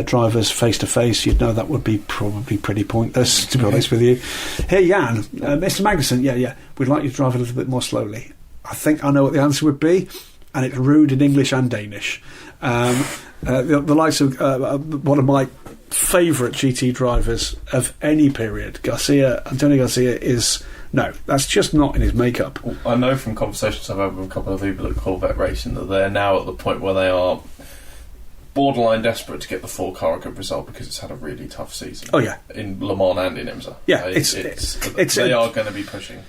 drivers face to face, you'd know that would be probably pretty pointless, to be honest with you. Hey, Jan, Mr. Magnussen, yeah, we'd like you to drive a little bit more slowly. I think I know what the answer would be, and it's rude in English and Danish. The likes of one of my favourite GT drivers of any period, Antonio Garcia, is... No, that's just not in his makeup. Well, I know from conversations I've had with a couple of people at Corvette Racing that they're now at the point where they are borderline desperate to get the 4-car a good result because it's had a really tough season. Oh yeah, in Le Mans and in IMSA. Yeah, they are going to be pushing.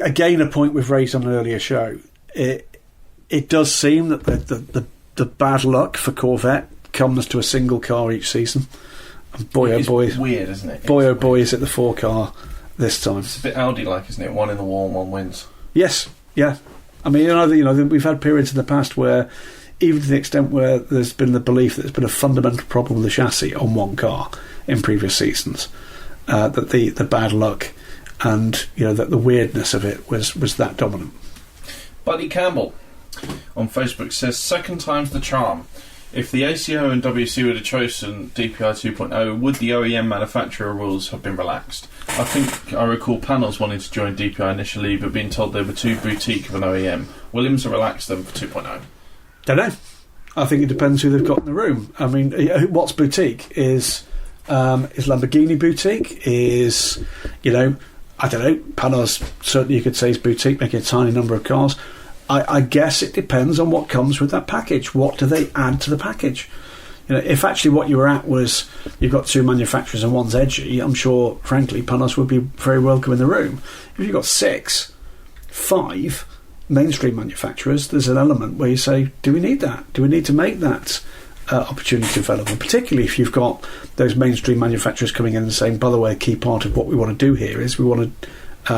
Again, a point we've raised on an earlier show. It does seem that the bad luck for Corvette comes to a single car each season. And boy, oh boy, it's weird, isn't it? Boy, oh boy, is it the 4-car this time? It's a bit Audi-like, isn't it? One in the wall, one wins. Yes, yeah. I mean, we've had periods in the past where, even to the extent where there's been the belief that there's been a fundamental problem with the chassis on one car in previous seasons, that the bad luck and that the weirdness of it was that dominant. Buddy Campbell on Facebook says, second time's the charm. If the ACO and WC would have chosen DPI 2.0, would the OEM manufacturer rules have been relaxed? I think I recall panels wanting to join DPI initially, but being told they were too boutique of an OEM. Williams have relaxed them for 2.0. Don't know. I think it depends who they've got in the room. I mean, what's boutique? Is Lamborghini boutique? Is, I don't know, Panos certainly you could say is boutique, making a tiny number of cars. I guess it depends on what comes with that package. What do they add to the package? If actually what you were at was you've got two manufacturers and one's edgy, I'm sure, frankly, Panos would be very welcome in the room. If you've got 5 mainstream manufacturers, there's an element where you say, do we need that? Do we need to make that opportunity available? Particularly if you've got those mainstream manufacturers coming in and saying, by the way, a key part of what we want to do here is we want to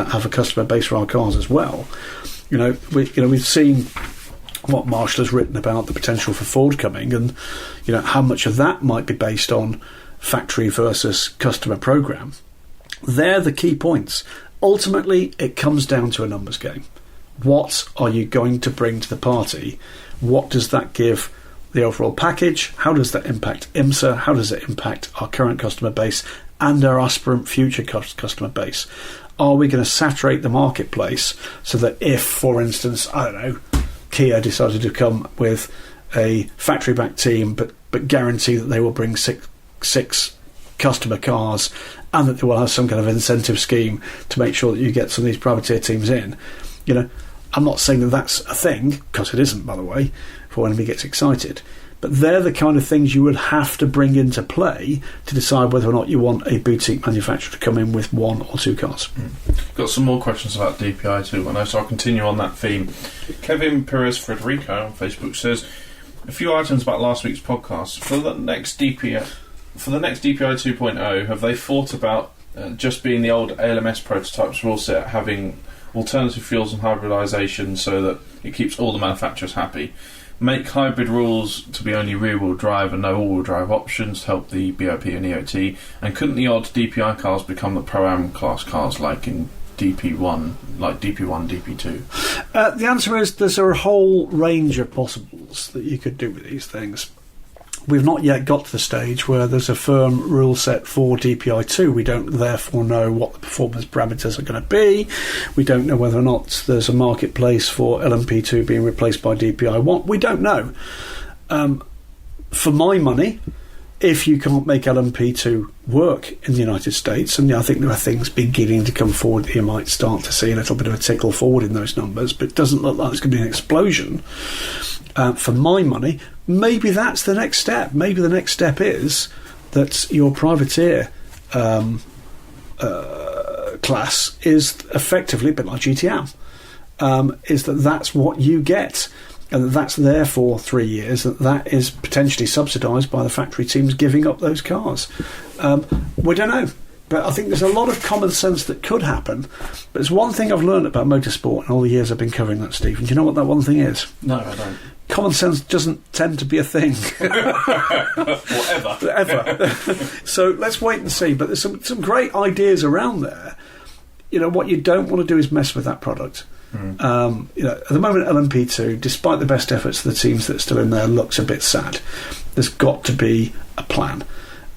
have a customer base for our cars as well. We've seen what Marshall has written about the potential for Ford coming, and how much of that might be based on factory versus customer program. They're the key points. Ultimately, it comes down to a numbers game. What are you going to bring to the party? What does that give the overall package? How does that impact IMSA? How does it impact our current customer base and our aspirant future customer base? Are we going to saturate the marketplace so that if, for instance, I don't know, Kia decided to come with a factory-backed team but guarantee that they will bring six customer cars and that they will have some kind of incentive scheme to make sure that you get some of these privateer teams in? I'm not saying that that's a thing, because it isn't, by the way, for when anybody gets excited. But they're the kind of things you would have to bring into play to decide whether or not you want a boutique manufacturer to come in with 1 or 2 cars. Got some more questions about DPI 2.0, so I'll continue on that theme. Kevin Perez Frederico on Facebook says, a few items about last week's podcast. For the next DPI for the next DPI 2.0, have they thought about just being the old ALMS prototypes rule set, having alternative fuels and hybridisation so that it keeps all the manufacturers happy? Make hybrid rules to be only rear-wheel drive and no all-wheel drive options to help the BOP and EOT, and couldn't the odd DPI cars become the Pro-Am class cars like in DP1, DP2? The answer is there's a whole range of possibles that you could do with these things. We've not yet got to the stage where there's a firm rule set for DPI2. We don't therefore know what the performance parameters are going to be. We don't know whether or not there's a marketplace for LMP2 being replaced by DPI1. We don't know. For my money, if you can't make LMP2 work in the United States, and I think there are things beginning to come forward that you might start to see a little bit of a tickle forward in those numbers, but it doesn't look like it's going to be an explosion. For my money, maybe that's the next step. Maybe the next step is that your privateer class is effectively a bit like GTM. Is that's what you get, and that's there for 3 years. That is potentially subsidised by the factory teams giving up those cars. We don't know. But I think there's a lot of common sense that could happen. But there's one thing I've learned about motorsport in all the years I've been covering that, Stephen. Do you know what that one thing is? No, I don't. Common sense doesn't tend to be a thing. Whatever. Ever. So let's wait and see. But there's some great ideas around there. What you don't want to do is mess with that product. At the moment, LMP2, despite the best efforts of the teams that are still in there, looks a bit sad. There's got to be a plan.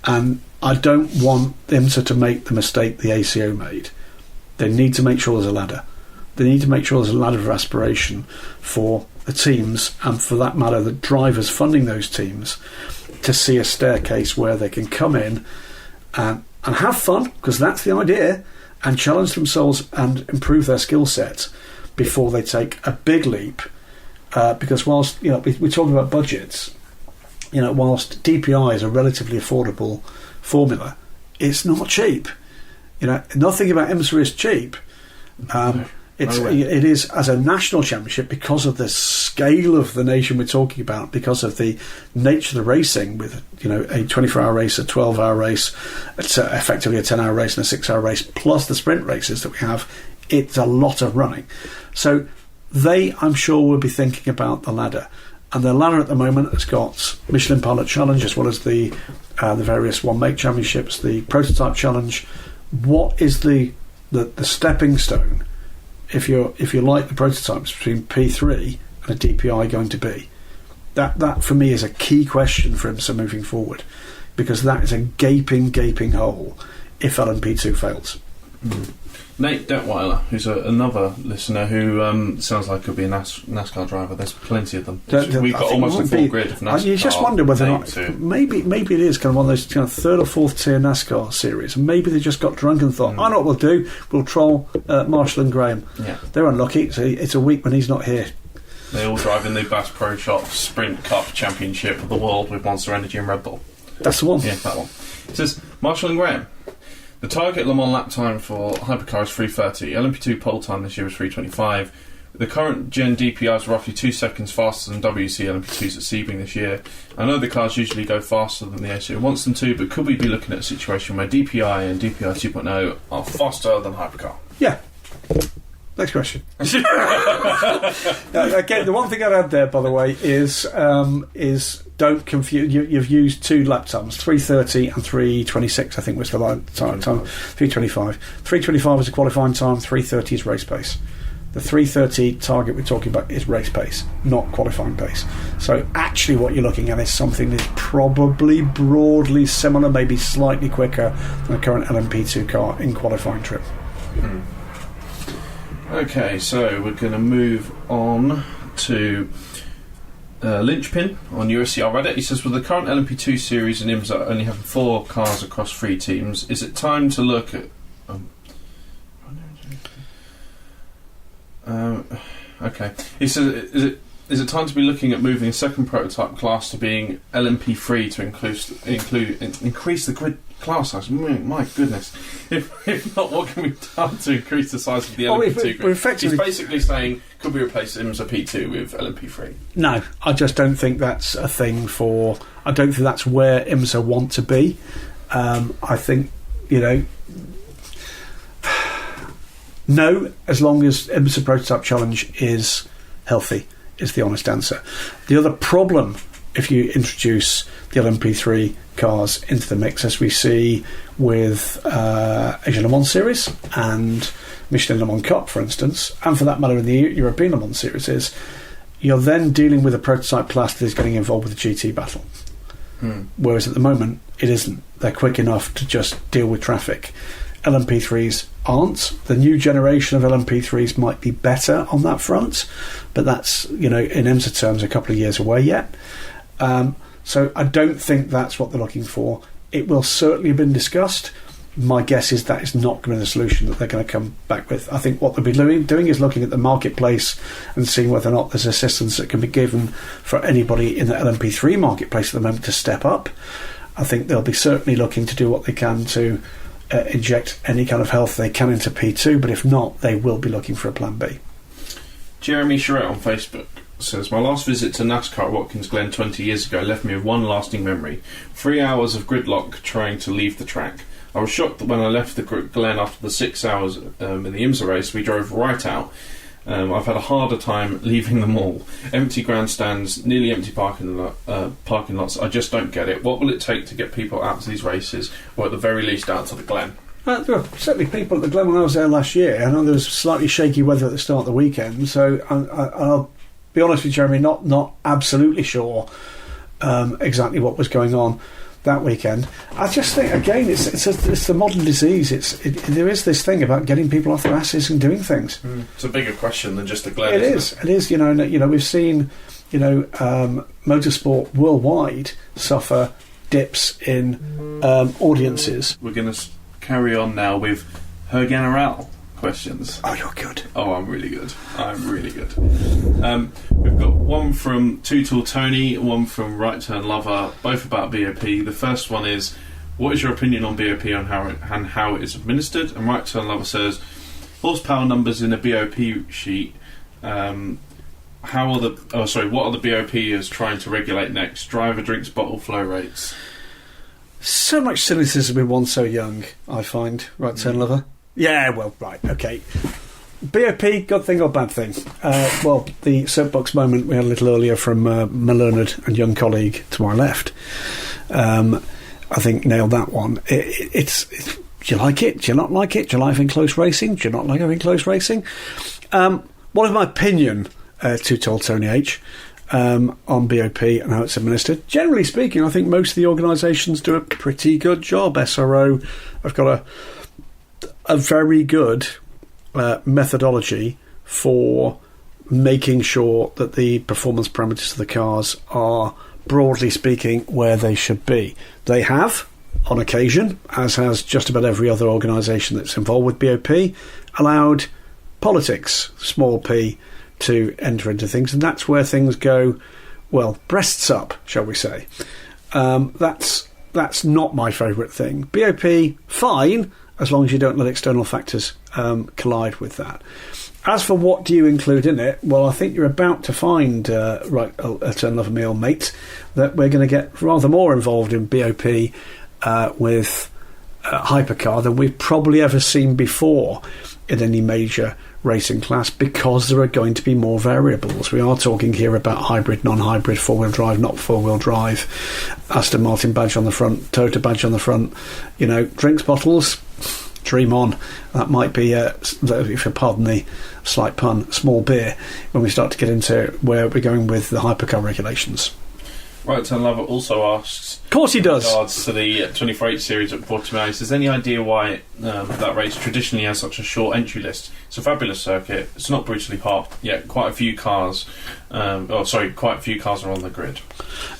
And I don't want IMSA to make the mistake the ACO made. They need to make sure there's a ladder. They need to make sure there's a ladder of aspiration for the teams, and for that matter, the drivers funding those teams, to see a staircase where they can come in and have fun, because that's the idea, and challenge themselves and improve their skill set before they take a big leap. Because whilst we're talking about budgets, whilst DPI is a relatively affordable formula, it's not cheap. Nothing about IMSA is cheap. It is, as a national championship, because of the scale of the nation we're talking about, because of the nature of the racing, with a 24-hour race, a 12-hour race, it's effectively a 10-hour race and a 6-hour race, plus the sprint races that we have. It's a lot of running. So they, I'm sure, will be thinking about the ladder. And the ladder at the moment has got Michelin Pilot Challenge, as well as the various one-make championships, the Prototype Challenge. What is the stepping stone, if you like the prototypes, between P3 and a DPI going to be? That for me is a key question for IMSA moving forward, because that is a gaping hole if LMP2 fails. Nate Detweiler, who's another listener who sounds like he'll be a NASCAR driver. There's plenty of them. We've got almost a full grid of NASCAR. You just wonder whether or not maybe it is kind of one of those kind of third or fourth tier NASCAR series, and maybe they just got drunk and thought, I know what we'll do. We'll troll Marshall and Graham. Yeah. They're unlucky. It's a week when he's not here. They all drive in the Bass Pro Shop Sprint Cup Championship of the World with Monster Energy and Red Bull. That's the one. Yeah, that one. It says, Marshall and Graham, the target Le Mans lap time for Hypercar is 3:30. LMP2 pole time this year is 3:25. The current gen DPI is roughly 2 seconds faster than WC LMP2s at Sebring this year. I know the cars usually go faster than the ACO wants them to, but could we be looking at a situation where DPI and DPI 2.0 are faster than Hypercar? Yeah. Next question. Again, the one thing I'd add there, by the way, is don't confuse. You've used two lap times, 3:30 and 3:26. I think was the time. 3:25. 3:25 is a qualifying time. 3:30 is race pace. The 3:30 target we're talking about is race pace, not qualifying pace. So actually, what you're looking at is something that's probably broadly similar, maybe slightly quicker than the current LMP2 car in qualifying trip. Okay, so we're going to move on to Lynchpin on USCR Reddit. He says, with the current LMP2 series and IMSA only having 4 cars across 3 teams, is it time to look at... okay. He says, is it Is it time to be looking at moving a second prototype class to being LMP3 to increase the grid class size? My goodness. If not, what can be done to increase the size of the LMP2 grid? He's basically saying, could we replace IMSA P2 with LMP3? No, I just don't think that's a thing for... I don't think that's where IMSA want to be. I think, no, as long as IMSA Prototype Challenge is healthy, is the honest answer. The other problem, if you introduce the LMP3 cars into the mix, as we see with Asian Le Mans Series and Michelin Le Mans Cup, for instance, and for that matter in the European Le Mans Series, is you're then dealing with a prototype class that is getting involved with the GT battle. Whereas at the moment, it isn't. They're quick enough to just deal with traffic. LMP3s aren't. The new generation of LMP3s might be better on that front, but that's, in IMSA terms, a couple of years away yet. So I don't think that's what they're looking for. It will certainly have been discussed. My guess is that is not going to be the solution that they're going to come back with. I think what they'll be doing is looking at the marketplace and seeing whether or not there's assistance that can be given for anybody in the LMP3 marketplace at the moment to step up. I think they'll be certainly looking to do what they can to inject any kind of health they can into P2, but if not, they will be looking for a plan B. Jeremy Charette on Facebook says, my last visit to NASCAR at Watkins Glen 20 years ago left me with one lasting memory. 3 hours of gridlock trying to leave the track. I was shocked that when I left the Glen after the 6 hours in the IMSA race, we drove right out. I've had a harder time leaving them all. Empty grandstands, nearly empty parking lots. I just don't get it. What will it take to get people out to these races, or at the very least out to the Glen? There were certainly people at the Glen when I was there last year. I know there was slightly shaky weather at the start of the weekend, so I'll be honest with you, Jeremy, not absolutely sure exactly what was going on that weekend. I just think, again, it's the modern disease. There is this thing about getting people off their asses and doing things. It's a bigger question than just the Glen. It is. We've seen motorsport worldwide suffer dips in audiences. We're going to carry on now with Her General questions. Oh, you're good. Oh, I'm really good. We've got one from Two Tall Tony, one from Right Turn Lover, both about BOP. The first one is, what is your opinion on BOP and how it is administered? And Right Turn Lover says, horsepower numbers in a BOP sheet. What are the BOPers trying to regulate next? Driver drinks bottle flow rates. So much cynicism in one so young, I find. Right Turn Lover. Yeah, well, right, okay. BOP, good thing or bad thing? The soapbox moment we had a little earlier from my learned and young colleague to my left, I think nailed that one. It's do you like it? Do you not like it? Do you like having close racing? Do you not like having close racing? What is my opinion, Too Tall Tony H, on BOP and how it's administered? Generally speaking, I think most of the organisations do a pretty good job. SRO have got a very good methodology for making sure that the performance parameters of the cars are, broadly speaking, where they should be. They have, on occasion, as has just about every other organisation that's involved with BOP, allowed politics, small p, to enter into things, and that's where things go, well, breasts up, shall we say. That's not my favourite thing. BOP, fine, as long as you don't let external factors collide with that. As for what do you include in it, well, I think you're about to find, Right Turn Lover Me, old mate, that we're going to get rather more involved in BOP with hypercar than we've probably ever seen before in any major racing class, because there are going to be more variables. We are talking here about hybrid, non-hybrid, four-wheel drive, not four-wheel drive, Aston Martin badge on the front, Toyota badge on the front, drinks bottles, dream on. That might be, if you pardon the slight pun, small beer when we start to get into where we're going with the hypercar regulations. Right Turn Lover also asks, of course he does, in regards to the 24H series at Portimao, is there any idea why that race traditionally has such a short entry list? It's a fabulous circuit. It's not brutally hot yet. Quite a few cars are on the grid.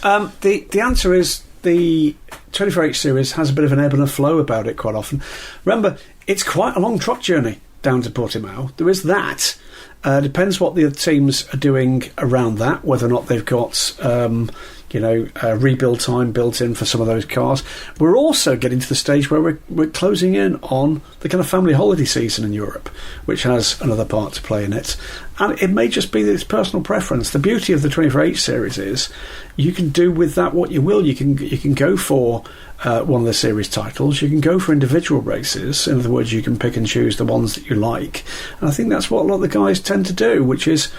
The answer is the 24H series has a bit of an ebb and a flow about it quite often. Remember, it's quite a long truck journey. down to Portimao. There is that. Depends what the teams are doing around that, whether or not they've got rebuild time built in for some of those cars. We're also getting to the stage where we're closing in on the kind of family holiday season in Europe, which has another part to play in it. And it may just be that it's personal preference. The beauty of the 24H series is you can do with that what you will. You can go for one of the series titles. You can go for individual races. In other words, you can pick and choose the ones that you like. And I think that's what a lot of the guys tend to do, which is,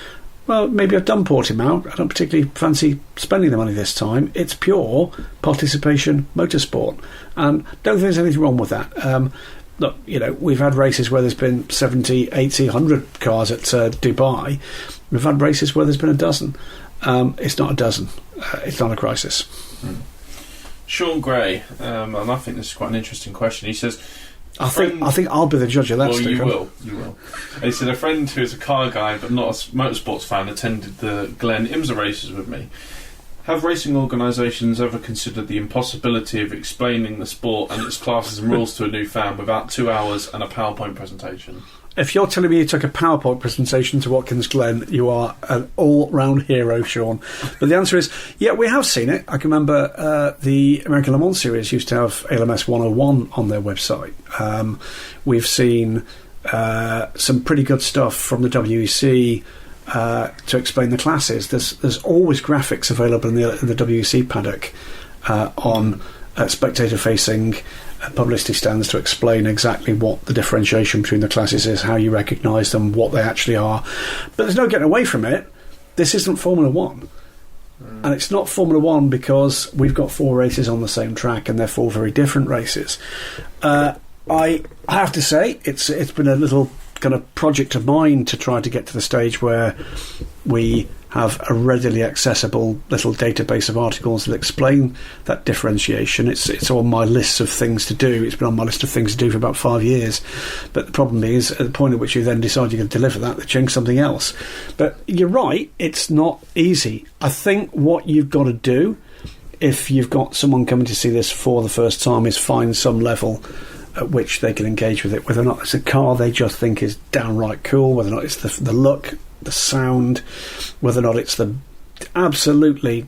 well, maybe I've done Portimao. I don't particularly fancy spending the money this time. It's pure participation motorsport. And don't think there's anything wrong with that. Look, we've had races where there's been 70, 80, 100 cars at Dubai. We've had races where there's been a dozen. It's not a dozen. It's not a crisis. Sean Gray, and I think this is quite an interesting question. He says, I think I'll be the judge of that. Well, Stephen. You will. He said, a friend who is a car guy but not a motorsports fan attended the Glen IMSA races with me. Have racing organisations ever considered the impossibility of explaining the sport and its classes and rules to a new fan without 2 hours and a PowerPoint presentation? If you're telling me you took a PowerPoint presentation to Watkins Glen, you are an all-round hero, Sean. But the answer is, yeah, we have seen it. I can remember the American Le Mans Series used to have ALMS 101 on their website. We've seen some pretty good stuff from the WEC to explain the classes. There's always graphics available in the WEC paddock on spectator-facing publicity stands to explain exactly what the differentiation between the classes is, how you recognise them, what they actually are. But there's no getting away from it. This isn't Formula 1. And it's not Formula 1 because we've got 4 races on the same track and they're 4 very different races. I have to say, it's been a little kind of project of mine to try to get to the stage where we have a readily accessible little database of articles that explain that differentiation. It's on my list of things to do. It's been on my list of things to do for about 5 years. But the problem is, at the point at which you then decide you're going to deliver that, they change something else. But you're right, it's not easy. I think what you've got to do, if you've got someone coming to see this for the first time, is find some level at which they can engage with it, whether or not it's a car they just think is downright cool, whether or not it's the look, the sound, whether or not it's the absolutely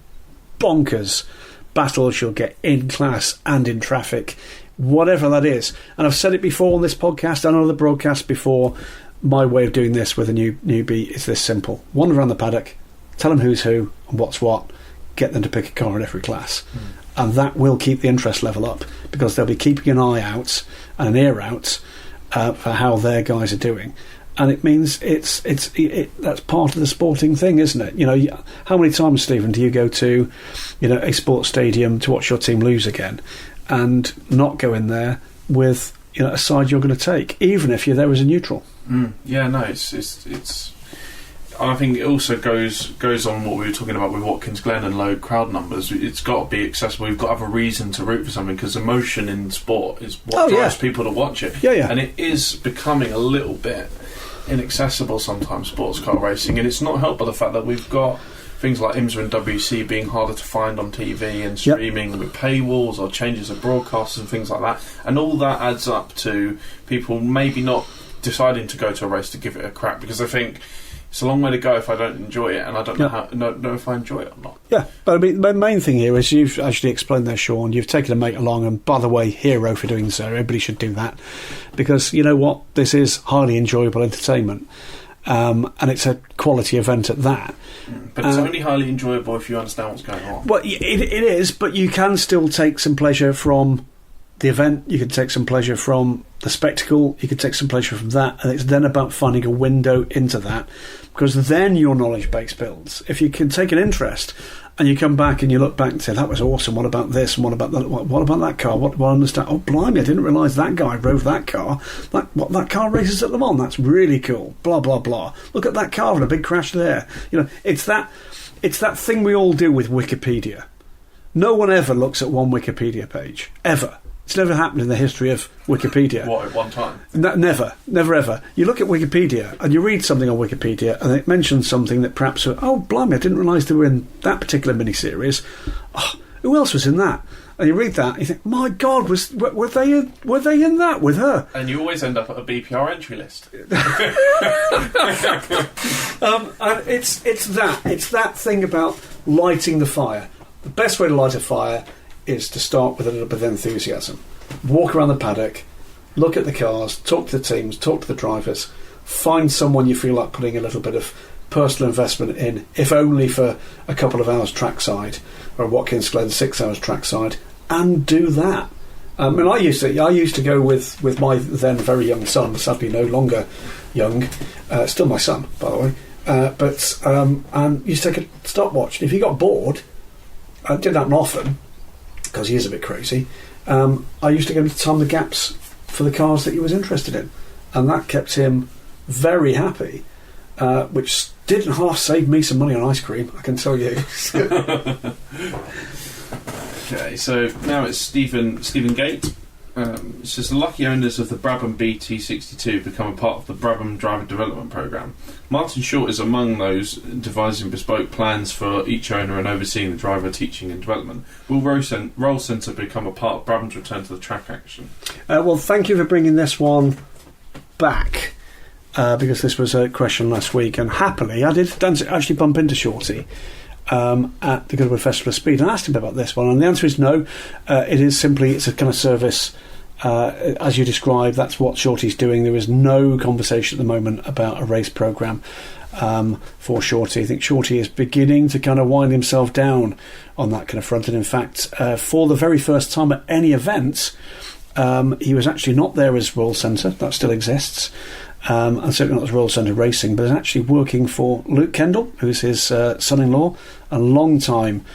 bonkers battles you'll get in class and in traffic, whatever that is. And I've said it before on this podcast and on other broadcasts before, my way of doing this with a newbie is this simple. Wander around the paddock, tell them who's who and what's what, get them to pick a car in every class. And that will keep the interest level up, because they'll be keeping an eye out and an ear out for how their guys are doing. And it means it's that's part of the sporting thing, isn't it? How many times, Stephen, do you go to, a sports stadium to watch your team lose again, and not go in there with a side you're going to take, even if you're there as a neutral? Yeah, no, it's. I think it also goes on what we were talking about with Watkins Glen and low crowd numbers. It's got to be accessible. We've got to have a reason to root for something, because emotion in sport is what drives people to watch it. Yeah. And it is becoming a little bit inaccessible sometimes, sports car racing, and it's not helped by the fact that we've got things like IMSA and WC being harder to find on TV and streaming with paywalls or changes of broadcasts and things like that, and all that adds up to people maybe not deciding to go to a race to give it a crack because they think it's a long way to go if I don't enjoy it, and I don't know if I enjoy it or not. Yeah, but I mean, the main thing here is you've actually explained there, Sean. You've taken a mate along, and by the way, hero for doing so. Everybody should do that, because you know what? This is highly enjoyable entertainment, and it's a quality event at that. But it's only highly enjoyable if you understand what's going on. Well, it is, but you can still take some pleasure from the event. You can take some pleasure from the spectacle. You can take some pleasure from that, and it's then about finding a window into that, because then your knowledge base builds. If you can take an interest and you come back and you look back and say, that was awesome, what about this and what about that, what about that car, what I understand, oh blimey, I didn't realise that guy drove that car, that car races at Le Mans, that's really cool, blah blah blah, look at that car and a big crash there. It's that thing we all do with Wikipedia. No one ever looks at one Wikipedia page, ever. It's never happened in the history of Wikipedia. What, at one time? Never ever. You look at Wikipedia and you read something on Wikipedia and it mentions something that perhaps, oh blimey, I didn't realise they were in that particular miniseries. Oh, who else was in that? And you read that, and you think, my God, were they in that with her? And you always end up at a BPR entry list. And it's that thing about lighting the fire. The best way to light a fire is to start with a little bit of enthusiasm. Walk around the paddock, look at the cars, talk to the teams, talk to the drivers, find someone you feel like putting a little bit of personal investment in, if only for a couple of hours trackside, or Watkins Glen 6 hours trackside, and do that. And I used to go with my then very young son, sadly no longer young, still my son by the way, and used to take a stopwatch. And if he got bored, it didn't happen often because he is a bit crazy. I used to get him to time the gaps for the cars that he was interested in, and that kept him very happy, which didn't half save me some money on ice cream, I can tell you. Okay, so now it's Stephen Gate. It says the lucky owners of the Brabham BT62 become a part of the Brabham Driver Development Programme. Martin Short is among those devising bespoke plans for each owner and overseeing the driver teaching and development. Will Roll Centre become a part of Brabham's return to the track action? Well, thank you for bringing this one back, because this was a question last week, and happily I did actually bump into Shorty at the Goodwin Festival of Speed and asked him about this one, and the answer is no. It's a kind of service, as you described. That's what Shorty's doing. There is no conversation at the moment about a race programme for Shorty. I think Shorty is beginning to kind of wind himself down on that kind of front, and in fact for the very first time at any event, he was actually not there as Royal Centre. That still exists. And certainly not as Royal Centre Racing, but is actually working for Luke Kendall, who's his son-in-law, a long-time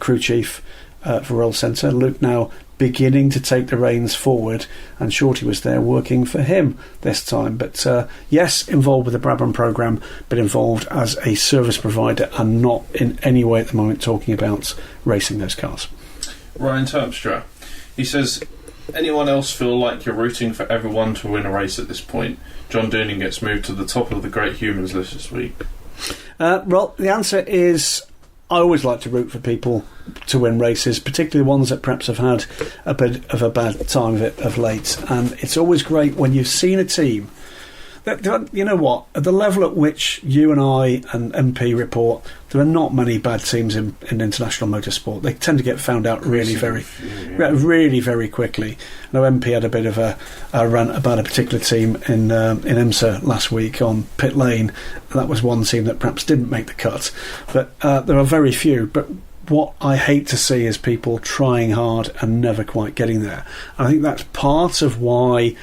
crew chief for Royal Centre. Luke now beginning to take the reins forward, and Shorty was there working for him this time. But yes, involved with the Brabham programme, but involved as a service provider and not in any way at the moment talking about racing those cars. Ryan Terpstra, he says, anyone else feel like you're rooting for everyone to win a race at this point? John Doonan gets moved to the top of the great humans list this week. Well, the answer is I always like to root for people to win races, particularly ones that perhaps have had a bit of a bad time of it of late. And it's always great when you've seen a team that, you know what, at the level at which you and I and MP report, there are not many bad teams in international motorsport. They tend to get found out really very quickly. I know MP had a bit of a rant about a particular team in IMSA last week on pit lane. That was one team that perhaps didn't make the cut, but there are very few. But what I hate to see is people trying hard and never quite getting there. And I think that's part of why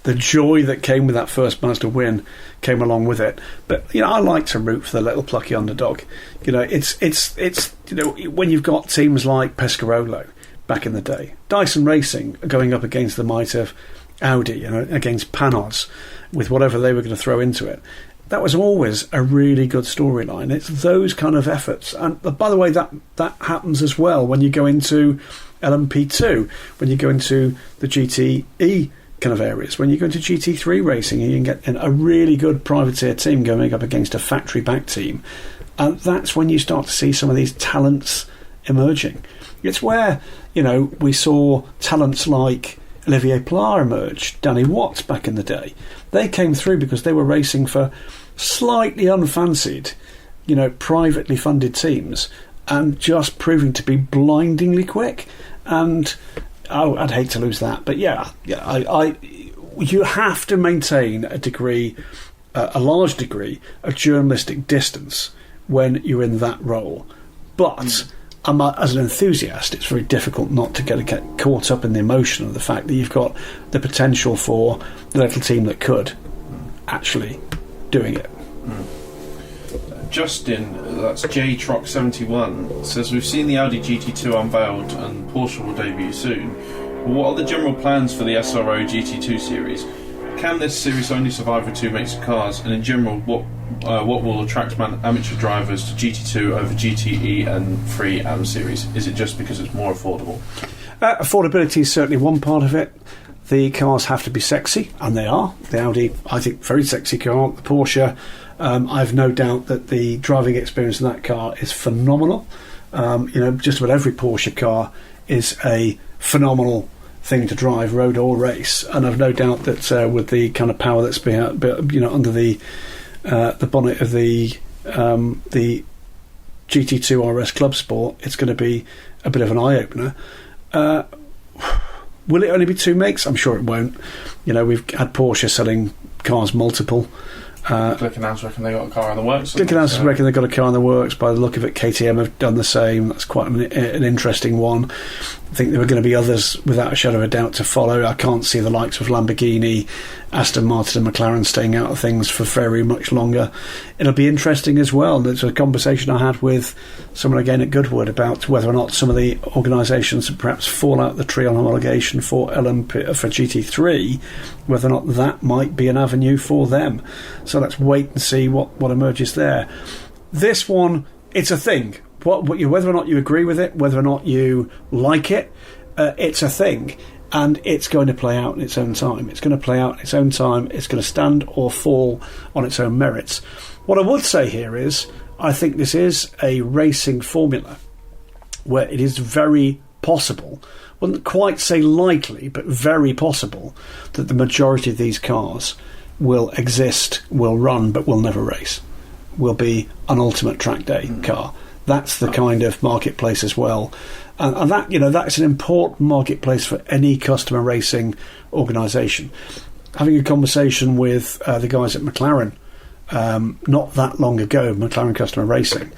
the joy that came with that first Mazda win came along with it. But I like to root for the little plucky underdog. It's when you've got teams like Pescarolo back in the day, Dyson Racing going up against the might of Audi, against Panos with whatever they were going to throw into it. That was always a really good storyline. It's those kind of efforts, and by the way, that happens as well when you go into LMP2, when you go into the GTE kind of areas. When you go into GT3 racing, you can get in a really good privateer team going up against a factory back team, and that's when you start to see some of these talents emerging. It's where we saw talents like Olivier Pla emerge, Danny Watts back in the day. They came through because they were racing for slightly unfancied, privately funded teams, and just proving to be blindingly quick. And I'd hate to lose that, but you have to maintain a large degree of journalistic distance when you're in that role. But as an enthusiast, it's very difficult not to get caught up in the emotion of the fact that you've got the potential for the little team that could actually doing it. Justin, that's JTrock71, says we've seen the Audi GT2 unveiled and Porsche will debut soon. What are the general plans for the SRO GT2 series? Can this series only survive with two makes of cars? And in general, what will attract amateur drivers to GT2 over GTE and 3 series? Is it just because it's more affordable? Affordability is certainly one part of it. The cars have to be sexy, and they are. The Audi, I think, very sexy car. The Porsche, I've no doubt that the driving experience of that car is phenomenal. Just about every Porsche car is a phenomenal thing to drive, road or race, and I've no doubt that with the kind of power that's been under the bonnet of the GT2 RS Club Sport, it's going to be a bit of an eye opener. Will it only be 2 makes? I'm sure it won't. We've had Porsche selling cars multiple. Glickenhaus reckon they got a car in the works. Glickenhaus reckon they've got a car in the works. By the look of it, KTM have done the same. That's quite an interesting one. I think there are going to be others, without a shadow of a doubt, to follow. I can't see the likes of Lamborghini, Aston Martin and McLaren staying out of things for very much longer. It'll be interesting as well. There's a conversation I had with someone again at Goodwin about whether or not some of the organisations that perhaps fall out the tree on homologation for GT3, whether or not that might be an avenue for them. So let's wait and see what emerges there. This one, it's a thing. Whether or not you agree with it, whether or not you like it, it's a thing. And it's going to play out in its own time. It's going to play out in its own time. It's going to stand or fall on its own merits. What I would say here is, I think this is a racing formula where it is very possible, wouldn't quite say likely, but very possible, that the majority of these cars will exist, will run, but will never race. Will be an ultimate track day car. That's the kind of marketplace as well. And that, that's an important marketplace for any customer racing organisation. Having a conversation with the guys at McLaren not that long ago, McLaren Customer Racing,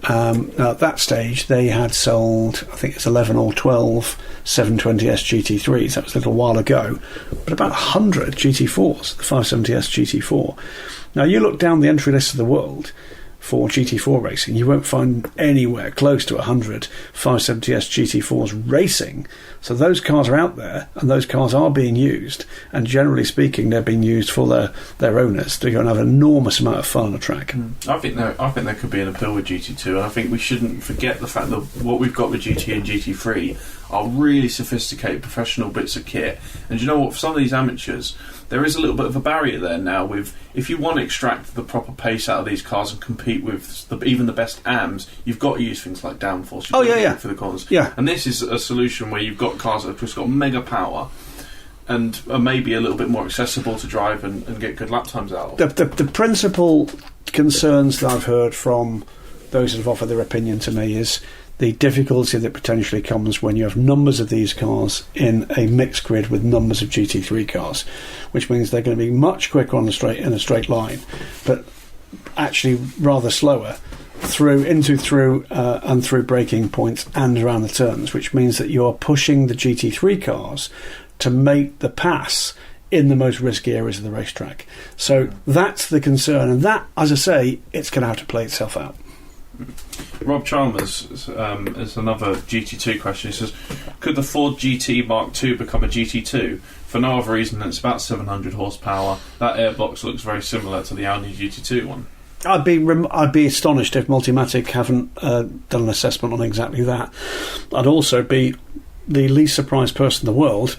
at that stage they had sold, I think it's 11 or 12 720S GT3s. That was a little while ago, but about 100 GT4s, the 570S GT4. Now you look down the entry list of the world for GT4 racing, you won't find anywhere close to 100 570S GT4s racing. So those cars are out there, and those cars are being used, and generally speaking they're being used for their owners to go and have an enormous amount of fun on a track. I think there could be an appeal with GT2, and I think we shouldn't forget the fact that what we've got with GT and GT3 are really sophisticated professional bits of kit. And you know what, for some of these amateurs, there is a little bit of a barrier there now. With, if you want to extract the proper pace out of these cars and compete with even the best AMs, you've got to use things like downforce. For the corners. Yeah. And this is a solution where you've got cars that have just got mega power and are maybe a little bit more accessible to drive and get good lap times out of. The principal concerns that I've heard from those that have offered their opinion to me is the difficulty that potentially comes when you have numbers of these cars in a mixed grid with numbers of GT3 cars, which means they're going to be much quicker in a straight line, but actually rather slower through braking points and around the turns, which means that you're pushing the GT3 cars to make the pass in the most risky areas of the racetrack. So that's the concern, and that, as I say, it's going to have to play itself out. Rob Chalmers is another GT2 question. He says, could the Ford GT Mark II become a GT2? For no other reason than it's about 700 horsepower. That airbox looks very similar to the Audi GT2 one. I'd be astonished if Multimatic haven't done an assessment on exactly that. I'd also be the least surprised person in the world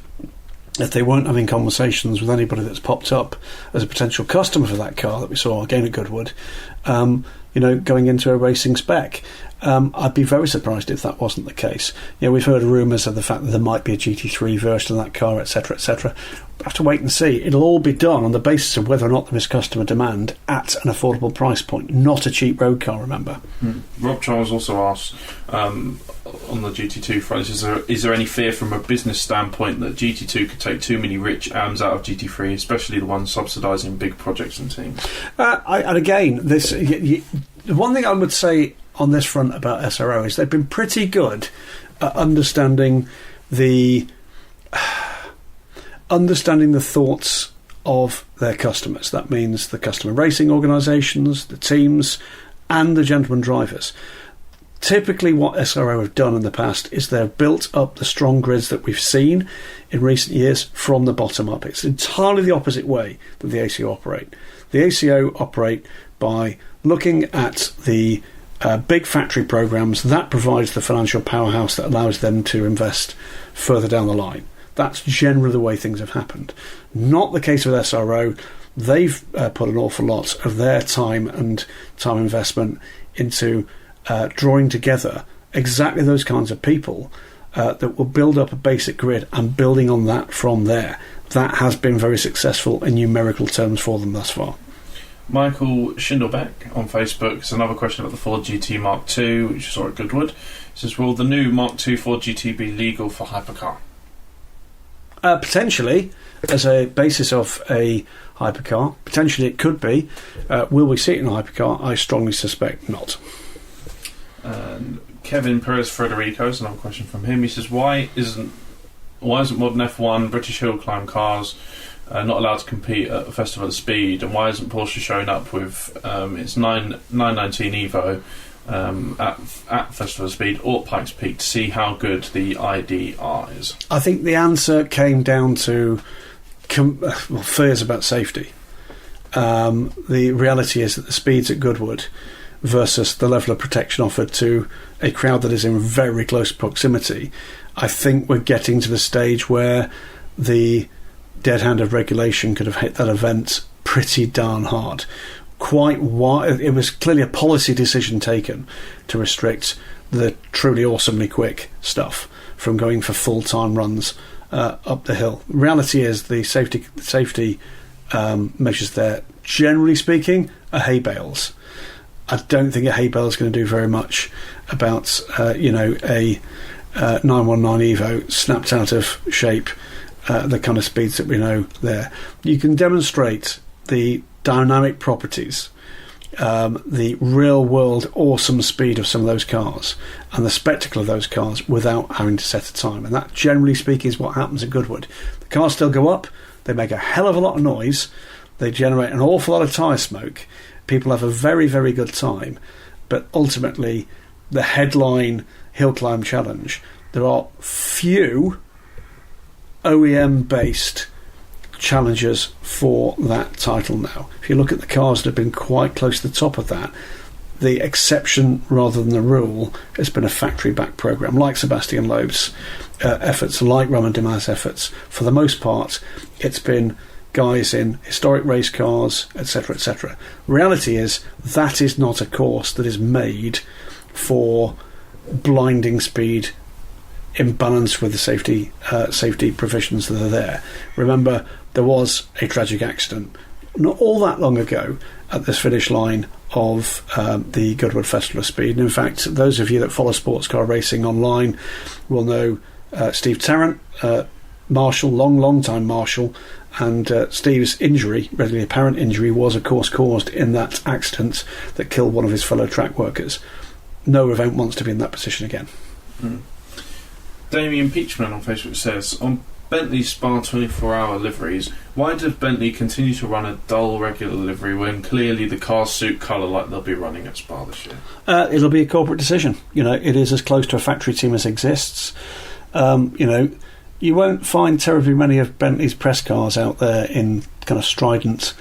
if they weren't having conversations with anybody that's popped up as a potential customer for that car that we saw again at Goodwood, going into a racing spec. I'd be very surprised if that wasn't the case. We've heard rumours of the fact that there might be a GT3 version of that car, etc., etc. We'll have to wait and see. It'll all be done on the basis of whether or not there is customer demand at an affordable price point, not a cheap road car, remember. Rob Charles also asked, on the GT2 front, is there any fear from a business standpoint that GT2 could take too many rich AMs out of GT3, especially the ones subsidising big projects and teams? And again, the one thing I would say on this front about SRO is they've been pretty good at understanding the thoughts of their customers. That means the customer racing organisations, the teams, and the gentleman drivers. Typically what SRO have done in the past is they've built up the strong grids that we've seen in recent years from the bottom up. It's entirely the opposite way that the ACO operate. The ACO operate by looking at the big factory programs that provides the financial powerhouse that allows them to invest further down the line. That's generally the way things have happened. Not the case with SRO. They've put an awful lot of their time and time investment into drawing together exactly those kinds of people that will build up a basic grid and building on that from there. That has been very successful in numerical terms for them thus far. Michael Schindelbeck on Facebook has another question about the Ford GT Mark II, which you saw at Goodwood. He says, will the new Mark II Ford GT be legal for hypercar? Potentially, as a basis of a hypercar. Potentially it could be. Will we see it in a hypercar? I strongly suspect not. And Kevin Perez Frederico has another question from him. He says, why isn't modern F1 British hill climb cars not allowed to compete at a Festival of Speed, and why isn't Porsche showing up with its 919 Evo at Festival of Speed or Pikes Peak to see how good the IDR is? I think the answer came down to fears about safety. The reality is that the speeds at Goodwood versus the level of protection offered to a crowd that is in very close proximity, I think we're getting to the stage where the dead hand of regulation could have hit that event pretty darn hard. It was clearly a policy decision taken to restrict the truly awesomely quick stuff from going for full-time runs up the hill. The reality is the safety measures there, generally speaking, are hay bales. I don't think a hay bale is going to do very much about a 919 Evo snapped out of shape, the kind of speeds that we know there. You can demonstrate the dynamic properties, the real world awesome speed of some of those cars and the spectacle of those cars without having to set a time, and that generally speaking is what happens at Goodwood. The cars still go up, they make a hell of a lot of noise, they generate an awful lot of tyre smoke, people have a very, very good time, but ultimately the headline hill climb challenge, there are few OEM based challenges for that title now. If you look at the cars that have been quite close to the top of that, the exception rather than the rule has been a factory back program like Sebastian Loeb's efforts, like Romain Dumas' efforts. For the most part, it's been guys in historic race cars, etc., etc. Reality is that is not a course that is made for blinding speed in balance with the safety provisions that are there. Remember, there was a tragic accident not all that long ago at this finish line of the Goodwood Festival of Speed. And in fact, those of you that follow sports car racing online will know Steve Tarrant, Marshall, long time Marshall, and Steve's injury, readily apparent injury, was of course caused in that accident that killed one of his fellow track workers. No event wants to be in that position again. Damien Peachman on Facebook says, on Bentley's Spa 24-hour liveries, why does Bentley continue to run a dull regular livery when clearly the cars suit colour like they'll be running at Spa this year? It'll be a corporate decision. It is as close to a factory team as exists. You won't find terribly many of Bentley's press cars out there in kind of strident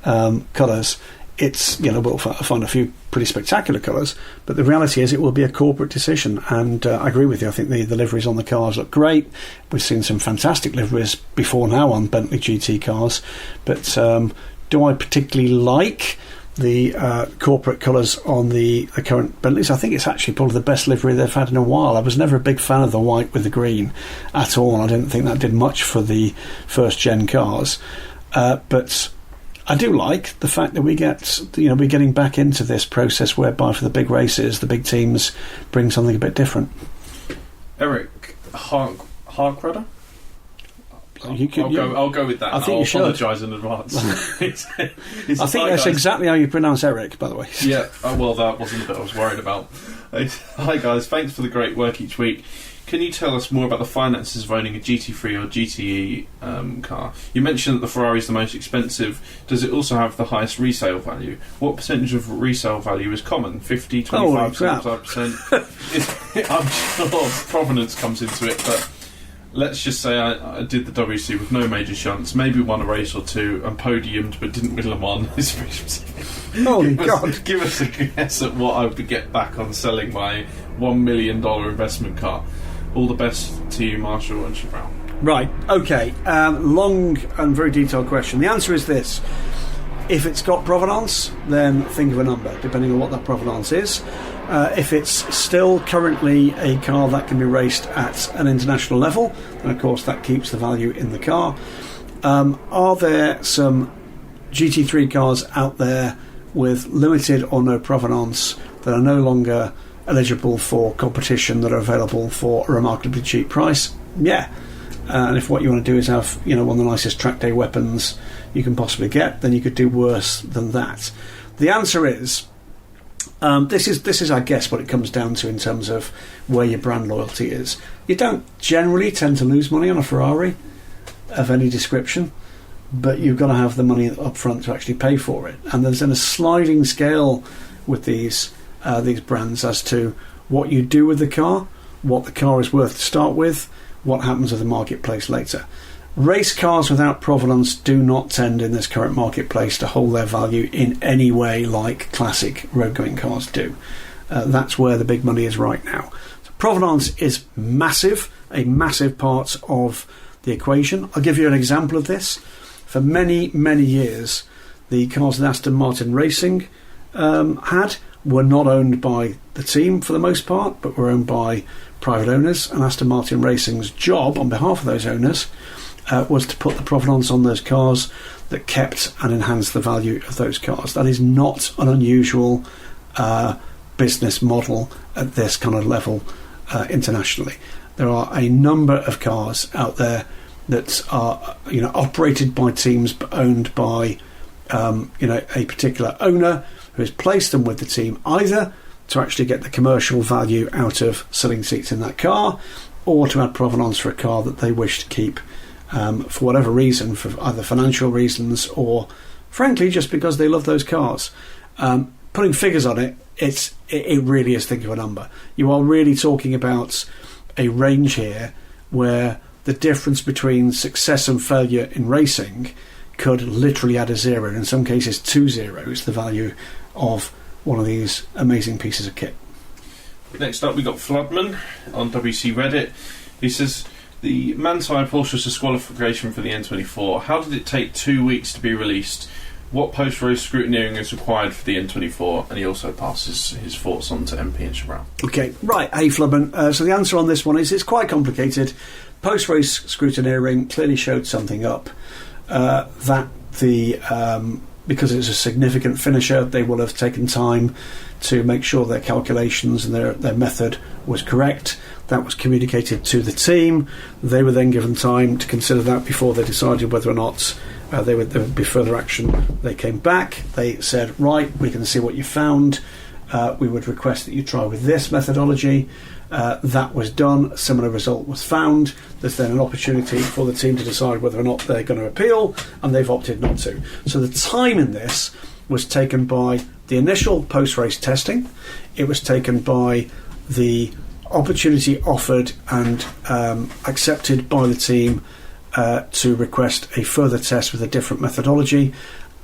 colours. It's, we'll find a few pretty spectacular colours, but the reality is it will be a corporate decision, and I agree with you. I think the liveries on the cars look great. We've seen some fantastic liveries before now on Bentley GT cars, but do I particularly like the corporate colours on the current Bentleys? I think it's actually probably the best livery they've had in a while. I was never a big fan of the white with the green at all. I didn't think that did much for the first gen cars, but I do like the fact that we get, we're getting back into this process whereby for the big races, the big teams bring something a bit different. Eric Harkrudder? I'll go with that. I think you should. Apologise in advance. I think that's exactly how you pronounce Eric, by the way. Yeah, well, that wasn't the bit I was worried about. Hi guys, thanks for the great work each week. Can you tell us more about the finances of owning a GT3 or GTE car? You mentioned that the Ferrari is the most expensive. Does it also have the highest resale value? What percentage of resale value is common? 50, 25, 75%? I'm sure provenance comes into it, but let's just say I did the WC with no major shunts, maybe won a race or two, and podiumed but didn't win Le Mans. Holy God. Give us a guess at what I would get back on selling my $1 million investment car. All the best to you, Marshall and Brown. Right, okay. Long and very detailed question. The answer is this. If it's got provenance, then think of a number, depending on what that provenance is. If it's still currently a car that can be raced at an international level, then of course that keeps the value in the car. Are there some GT3 cars out there with limited or no provenance that are no longer eligible for competition, that are available for a remarkably cheap price? Yeah. And if what you want to do is have, one of the nicest track day weapons you can possibly get, then you could do worse than that. The answer is, this is, I guess, what it comes down to in terms of where your brand loyalty is. You don't generally tend to lose money on a Ferrari of any description, but you've got to have the money up front to actually pay for it. And there's a sliding scale with these brands as to what you do with the car, what the car is worth to start with, what happens with the marketplace later. Race cars without provenance do not tend in this current marketplace to hold their value in any way like classic road-going cars do. That's where the big money is right now. So provenance is massive, a massive part of the equation. I'll give you an example of this. For many, many years, the cars that Aston Martin Racing had were not owned by the team for the most part, but were owned by private owners, and Aston Martin Racing's job on behalf of those owners was to put the provenance on those cars that kept and enhanced the value of those cars. That is not an unusual business model at this kind of level internationally. There are a number of cars out there that are operated by teams but owned by a particular owner who has placed them with the team either to actually get the commercial value out of selling seats in that car, or to add provenance for a car that they wish to keep for whatever reason, for either financial reasons or frankly just because they love those cars. Putting figures on it, it really is think of a number. You are really talking about a range here where the difference between success and failure in racing could literally add a zero, in some cases 2 zeros, the value of one of these amazing pieces of kit. Next up, we got Floodman on WC Reddit. He says, the Mansai Porsche disqualification for the N24. How did it take 2 weeks to be released? What post-race scrutineering is required for the N24? And he also passes his thoughts on to MP and Chabral. Okay, right. Hey, Floodman. So the answer on this one is it's quite complicated. Post-race scrutineering clearly showed something up. That the because it's a significant finisher, they will have taken time to make sure their calculations and their method was correct. That was communicated to the team. They were then given time to consider that before they decided whether or not there would be further action. They came back. They said, right, we can see what you found. We would request that you try with this methodology. That was done. A similar result was found. There's then an opportunity for the team to decide whether or not they're going to appeal, and they've opted not to. So the time in this was taken by the initial post-race testing. It was taken by the opportunity offered and accepted by the team to request a further test with a different methodology,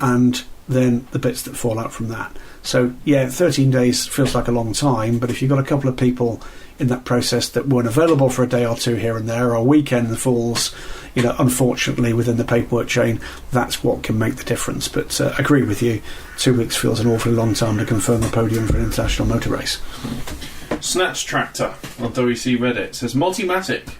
and then the bits that fall out from that. So yeah, 13 days feels like a long time, but if you've got a couple of people in that process that weren't available for a day or two here and there, or weekend falls, unfortunately within the paperwork chain, that's what can make the difference. But I agree with you, 2 weeks feels an awfully long time to confirm the podium for an international motor race. Snatch Tractor on WC Reddit says, Multimatic,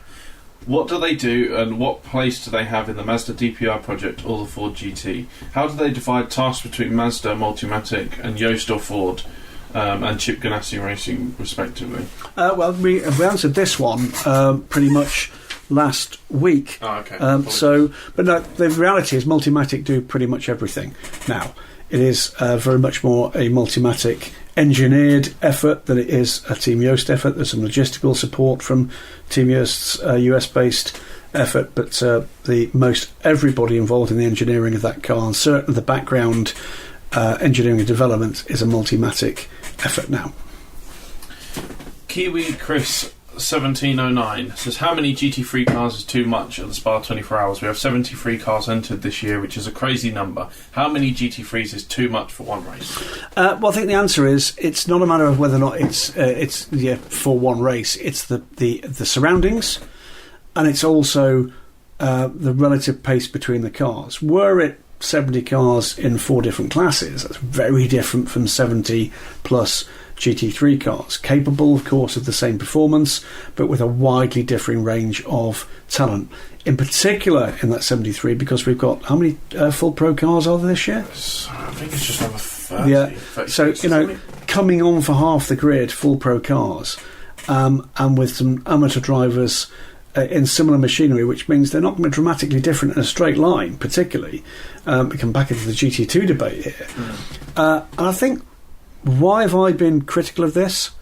what do they do and what place do they have in the Mazda DPI project or the Ford GT? How do they divide tasks between Mazda, Multimatic and Yoast or Ford and Chip Ganassi Racing respectively? Well, we answered this one pretty much last week. Oh, okay. But no, the reality is Multimatic do pretty much everything now. It is very much more a Multimatic engineered effort than it is a Team Yoast effort. There's some logistical support from Team Yoast's US-based effort, but the most everybody involved in the engineering of that car, and certainly the background engineering and development, is a Multimatic effort now. Kiwi Chris 1709 says, how many GT3 cars is too much at the Spa 24 Hours? We have 73 cars entered this year, which is a crazy number. How many GT3s is too much for one race? Well, I think the answer is it's not a matter of whether or not it's for one race. It's the surroundings, and it's also the relative pace between the cars. Were it 70 cars in 4 different classes. That's very different from 70 plus GT3 cars, capable, of course, of the same performance, but with a widely differing range of talent. In particular, in that 73, because we've got, how many full pro cars are there this year? I think it's just over 30. Yeah. 36, So, coming on for half the grid, full pro cars, and with some amateur drivers in similar machinery, which means they're not going to be dramatically different in a straight line, particularly. We come back into the GT2 debate here. And I think, why have I been critical of this?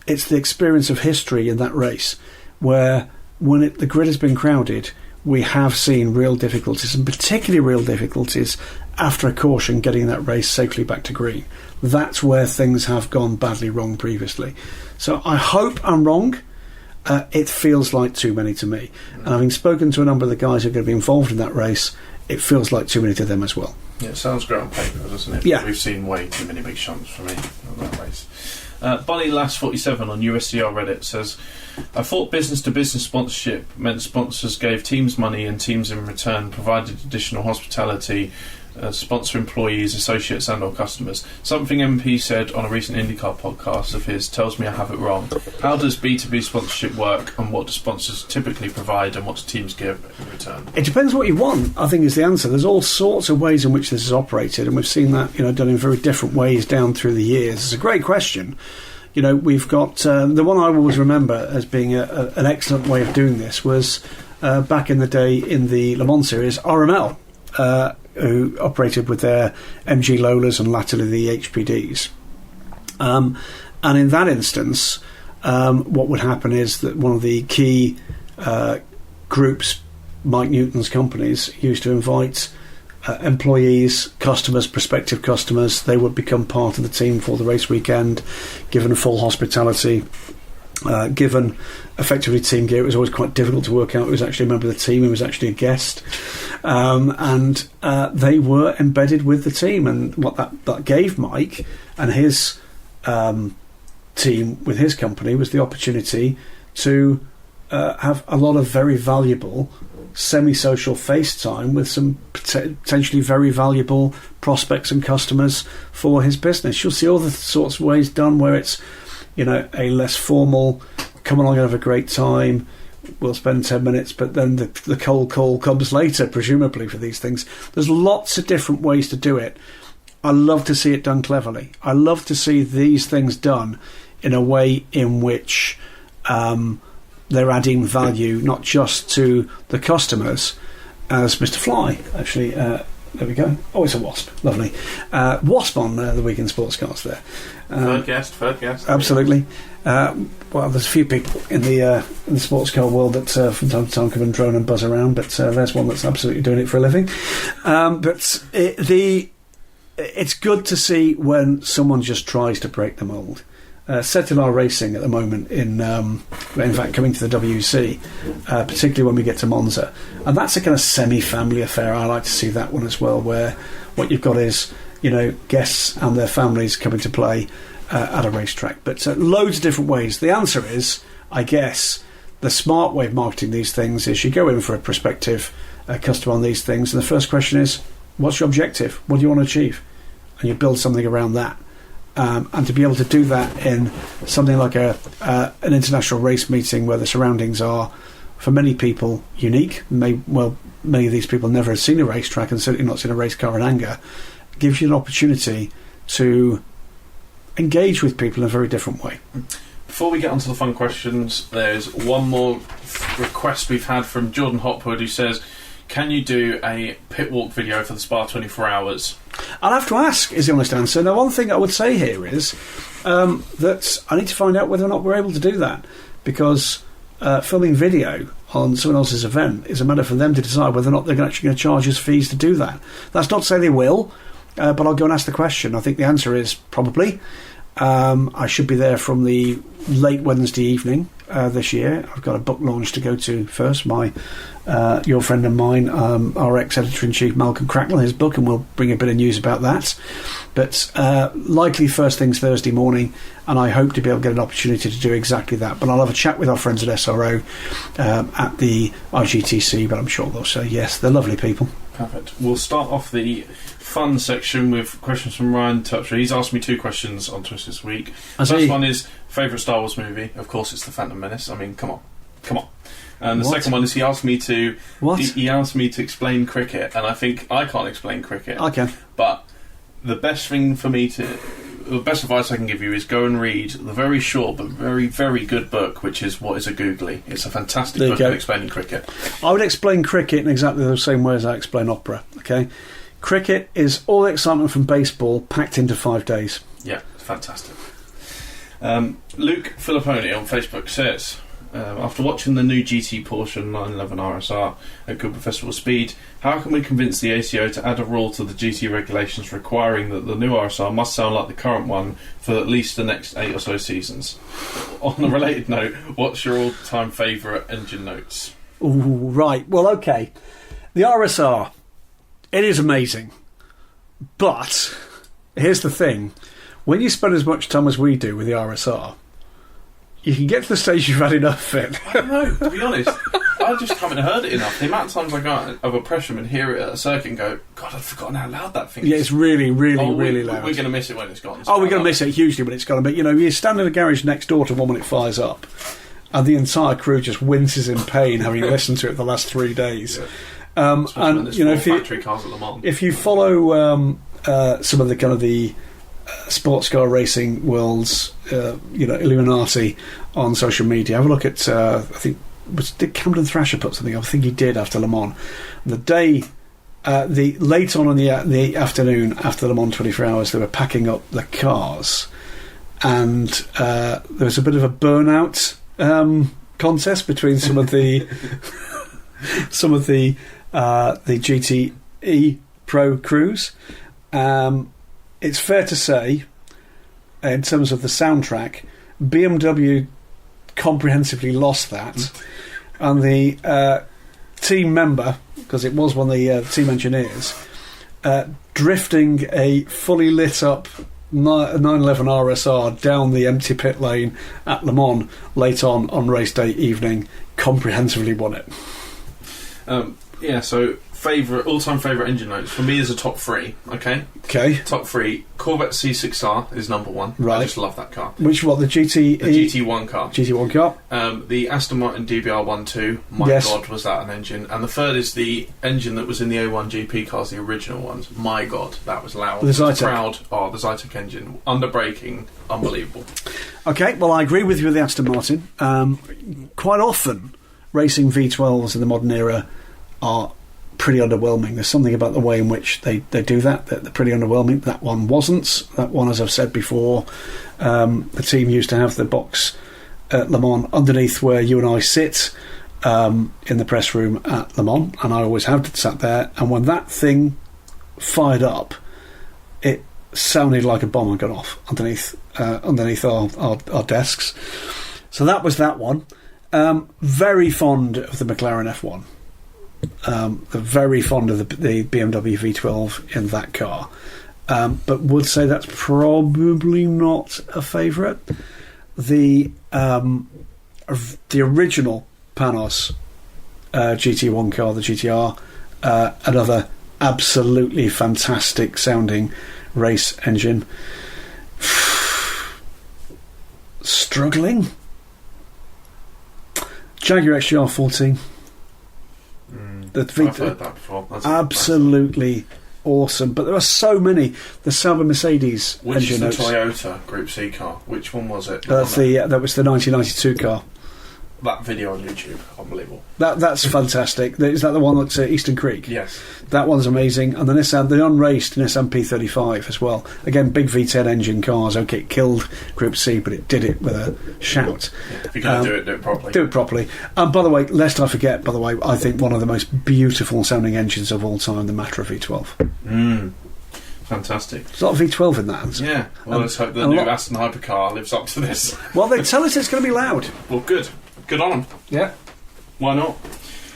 It's the experience of history in that race, where when the grid has been crowded, we have seen real difficulties, and particularly real difficulties after a caution getting that race safely back to green. That's where things have gone badly wrong previously. So I hope I'm wrong. It feels like too many to me. And having spoken to a number of the guys who are going to be involved in that race, it feels like too many to them as well. Yeah, it sounds great on paper, doesn't it? Yeah. We've seen way too many big shots for me on that race. Bonnie Lass 47 on USCR Reddit says, I thought business-to-business sponsorship meant sponsors gave teams money and teams in return provided additional hospitality, sponsor employees, associates and or customers. Something MP said on a recent IndyCar podcast of his tells me I have it wrong. How does B2B sponsorship work, and what do sponsors typically provide, and what do teams give in return? It depends what you want, I think, is the answer. There's all sorts of ways in which this is operated, and we've seen that done in very different ways down through the years. It's a great question. We've got the one I always remember as being an excellent way of doing this was back in the day in the Le Mans series, RML, who operated with their MG Lolas and latterly the HPDs. And in that instance, what would happen is that one of the key groups, Mike Newton's companies, used to invite employees, customers, prospective customers. They would become part of the team for the race weekend, given full hospitality, given effectively team gear. It was always quite difficult to work out who was actually a member of the team, who was actually a guest, and they were embedded with the team. And what that gave Mike and his team with his company was the opportunity to have a lot of very valuable semi-social face time with some potentially very valuable prospects and customers for his business. You'll see all the sorts of ways done where it's a less formal, come along and have a great time, we'll spend 10 minutes, but then the cold call comes later, presumably, for these things. There's lots of different ways to do it. I love to see it done cleverly. I love to see these things done in a way in which they're adding value, not just to the customers, as Mr. Fly, actually, there we go. Oh, it's a wasp. Lovely. Wasp on the Weekend Sports Cars there. Third guest. Absolutely. Well, there's a few people in the sports car world that from time to time come and drone and buzz around, but there's one that's absolutely doing it for a living. But it's good to see when someone just tries to break the mould. Setilar Racing at the moment in fact coming to the WC, particularly when we get to Monza, and that's a kind of semi-family affair. I like to see that one as well, where what you've got is guests and their families coming to play at a racetrack, but loads of different ways. The answer is, I guess, the smart way of marketing these things is you go in for a prospective customer on these things, and the first question is, what's your objective? What do you want to achieve? And you build something around that. And to be able to do that in something like an international race meeting where the surroundings are, for many people, unique. Many of these people never have seen a racetrack and certainly not seen a race car in anger. It gives you an opportunity to engage with people in a very different way. Before we get onto the fun questions, there's one more request we've had from Jordan Hopwood, who says, can you do a pit walk video for the Spa 24 Hours? I'll have to ask, is the honest answer. Now, one thing I would say here is that I need to find out whether or not we're able to do that, because filming video on someone else's event is a matter for them to decide whether or not they're actually going to charge us fees to do that. That's not to say they will, but I'll go and ask the question. I think the answer is probably. I should be there from the late Wednesday evening this year. I've got a book launch to go to first. Your friend and mine, our ex-editor-in-chief Malcolm Cracknell, his book, and we'll bring a bit of news about that. But likely first things Thursday morning, and I hope to be able to get an opportunity to do exactly that. But I'll have a chat with our friends at SRO at the IGTC, but I'm sure they'll say yes. They're lovely people. Perfect. We'll start off the fun section with questions from Ryan Tutcher. He's asked me 2 questions on Twitter this week. First one is favourite Star Wars movie. Of course, it's The Phantom Menace. I mean, come on. And the second one is he asked me to explain cricket, and I think I can't explain cricket. I can. But the best advice I can give you is go and read the very short but very, very good book, which is What is a Googly. It's a fantastic book of explaining cricket. I would explain cricket in exactly the same way as I explain opera. Okay, cricket is all the excitement from baseball packed into 5 days. Yeah, fantastic. Luke Filipponi on Facebook says, after watching the new GT Porsche 911 RSR at Goodwin Festival Speed, how can we convince the ACO to add a rule to the GT regulations requiring that the new RSR must sound like the current one for at least the next 8 or so seasons? On a related note, what's your all-time favourite engine notes? Ooh, right. Well, okay. The RSR, it is amazing. But here's the thing. When you spend as much time as we do with the RSR, you can get to the stage you've had enough of it. I don't know, to be honest. I just haven't heard it enough. The amount of times I go out of a pressure and hear it at a circuit and go, God, I've forgotten how loud that thing is. Yeah, it's really, really, really loud. We're going to miss it when it's gone. We're going to miss it hugely when it's gone. But, you stand in a garage next door to one when it fires up, and the entire crew just winces in pain having listened to it the last 3 days. Yeah. And, factory cars at Le Mans. If you follow some of the kind of the sports car racing world's Illuminati on social media, have a look at I think did Camden Thrasher put something up? I think he did after Le Mans. The day late on in the afternoon after Le Mans 24 hours, they were packing up the cars, and there was a bit of a burnout contest between some of the the GTE Pro crews. It's fair to say, in terms of the soundtrack, BMW comprehensively lost that, and the team member, because it was one of the team engineers, drifting a fully lit up 911 RSR down the empty pit lane at Le Mans late on race day evening, comprehensively won it. So all-time favourite engine notes for me is a top 3. Okay. Top 3. Corvette C6R is number 1. Right. I just love that car. Which what the GT? The GT1 car. GT1 car. The Aston Martin DBR12. My God, was that an engine? And the third is the engine that was in the A1 GP cars, the original ones. My God, that was loud. The Zytek. Proud. Oh, the Zytek engine. Under braking, unbelievable. Okay. Well, I agree with you with the Aston Martin. Quite often, racing V12s in the modern era are pretty underwhelming. There's something about the way in which they do that they're pretty underwhelming. That one wasn't. That one, as I've said before, the team used to have the box at Le Mans underneath where you and I sit in the press room at Le Mans, and I always have sat there, and when that thing fired up, it sounded like a bomb had gone off underneath our desks. So that was that one. Very fond of the McLaren F1. Very fond of the BMW V12 in that car, but would say that's probably not a favourite. The original Panos GT1 car, the GTR, another absolutely fantastic sounding race engine. Struggling. Jaguar XJR14. I've heard that before. That's absolutely awesome. But there are so many. The Sauber Mercedes Which engine is the notes. Toyota Group C car? Which one was it? That was the 1992 car. That video on YouTube, unbelievable. That's fantastic. Is that the one that's Eastern Creek? Yes. That one's amazing. And the unraced Nissan P35 as well. Again, big V10 engine cars. Okay, it killed Group C, but it did it with a shout. Yeah, if you're going to do it properly. Do it properly. And by the way, lest I forget, I think one of the most beautiful sounding engines of all time, the Matra V12. Fantastic. There's a lot of V12 in that answer. Yeah. Well, let's hope the new Aston Hypercar lives up to this. Well, they tell us it's going to be loud. Well, good. Good on them. Yeah. Why not?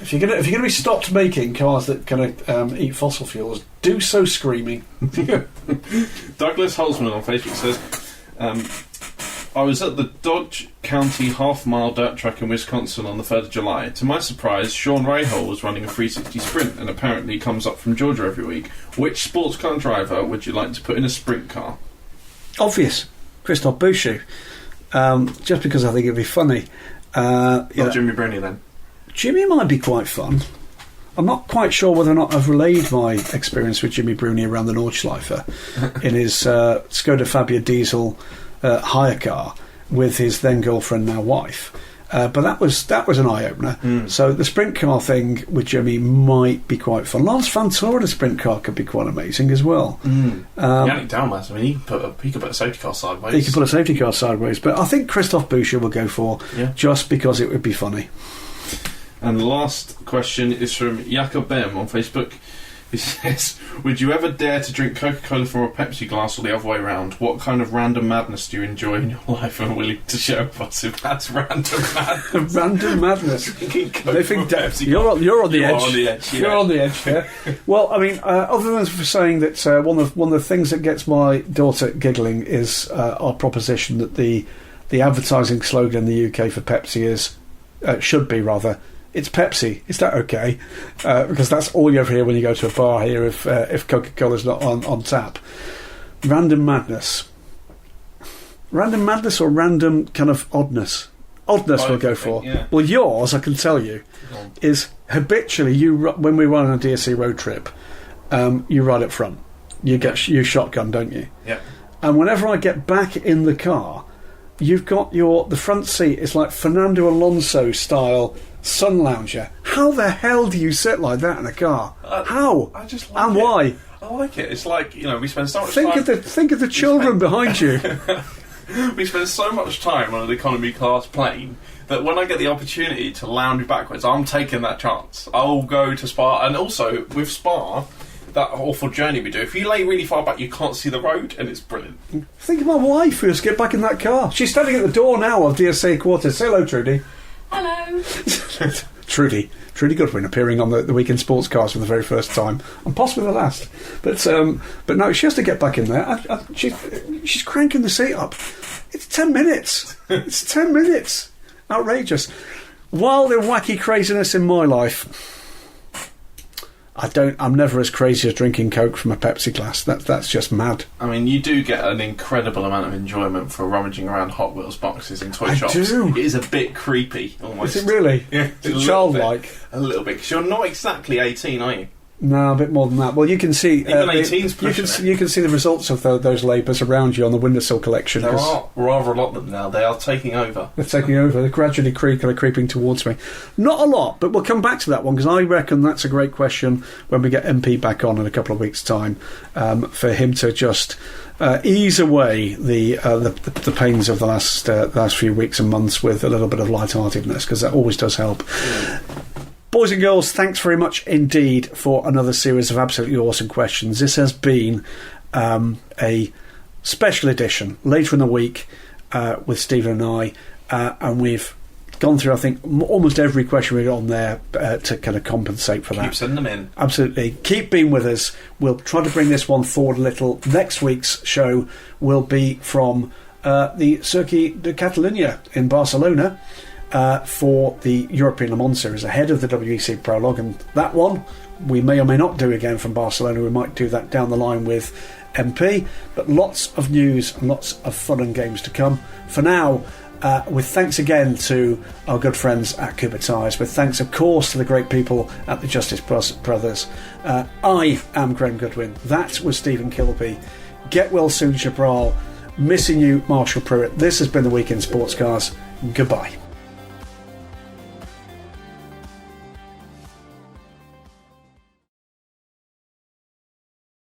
If you're gonna be stopped making cars that kind of eat fossil fuels, do so screaming. Douglas Holzman on Facebook says, I was at the Dodge County half-mile dirt track in Wisconsin on the 3rd of July. To my surprise, Sean Rahal was running a 360 sprint and apparently comes up from Georgia every week. Which sports car driver would you like to put in a sprint car? Obvious. Christophe Bouchou. Just because I think it'd be funny. Not Jimmy Bruni then? Jimmy might be quite fun. I'm not quite sure whether or not I've relayed my experience with Jimmy Bruni around the Nordschleife in his Skoda Fabia diesel hire car with his then girlfriend, now wife. But that was an eye-opener. So the sprint car thing with Jimmy might be quite fun. Lance Van Toor in a sprint car could be quite amazing as well. Yannick Dalmas, I mean, he could put a safety car sideways. He could put a safety car sideways. But I think Christophe Boucher will go for, just because it would be funny. And the last question is from Jakob Bem on Facebook. He says, would you ever dare to drink Coca-Cola from a Pepsi glass or the other way around? What kind of random madness do you enjoy in your life and are willing to share with us if that's random madness? Random madness. They think you're on the edge. On the edge, yeah. You're on the edge, yeah. Well, I mean, other than for saying that one of the things that gets my daughter giggling is our proposition that the advertising slogan in the UK for Pepsi should be it's Pepsi. Is that okay? Because that's all you ever hear when you go to a bar here if Coca-Cola's not on tap. Random madness. Random madness or random kind of oddness? Oddness we'll go for. Yeah. Well, yours, I can tell you, is habitually when we run on a DSC road trip, you ride up front. You shotgun, don't you? Yeah. And whenever I get back in the car, you've got the front seat is like Fernando Alonso style sun lounger. How the hell do you sit like that in a car? How? I just like and it. Why? I like it. It's like, we spend so much time... Think of the children behind you. We spend so much time on an economy class plane that when I get the opportunity to lounge backwards, I'm taking that chance. I'll go to Spa, and also with Spa, that awful journey we do, if you lay really far back you can't see the road, and it's brilliant. Think of my wife who has to get back in that car. She's standing at the door now of DSA quarters. Say hello, Trudy. Hello. Trudy Goodwin appearing on the Weekend Sports Cars for the very first time, and possibly the last. But no, she has to get back in there. She's cranking the seat up. It's 10 minutes. It's 10 minutes. Outrageous. Wild and wacky craziness in my life. I'm never as crazy as drinking Coke from a Pepsi glass. That's just mad. I mean, you do get an incredible amount of enjoyment for rummaging around Hot Wheels boxes in toy shops. Do. It is a bit creepy, almost. Is it really? Yeah. It's childlike. A little bit. Because you're not exactly 18, are you? No, a bit more than that. Well, you can see... Even 18's pushing you can see the results of those labours around you on the windowsill collection. There are rather a lot of them now. They are taking over. They're taking over. They're gradually creeping towards me. Not a lot, but we'll come back to that one, because I reckon that's a great question when we get MP back on in a couple of weeks' time, for him to just ease away the pains of the last few weeks and months with a little bit of lightheartedness, because that always does help. Yeah. Boys and girls, thanks very much indeed for another series of absolutely awesome questions. This has been a special edition later in the week with Stephen and I, and we've gone through, I think, almost every question we got on there to kind of compensate for that. Keep sending them in. Absolutely. Keep being with us. We'll try to bring this one forward a little. Next week's show will be from the Circuit de Catalunya in Barcelona, for the European Le Mans Series ahead of the WEC Prologue, and that one we may or may not do again from Barcelona. We might do that down the line with MP, but lots of news and lots of fun and games to come. For now, with thanks again to our good friends at Cooper Tyres, with thanks of course to the great people at the Justice Brothers, I am Graham Goodwin, that was Stephen Kilbey. Get well soon, Cabral. Missing you, Marshall Pruett. This has been the Weekend Sports Cars. Goodbye.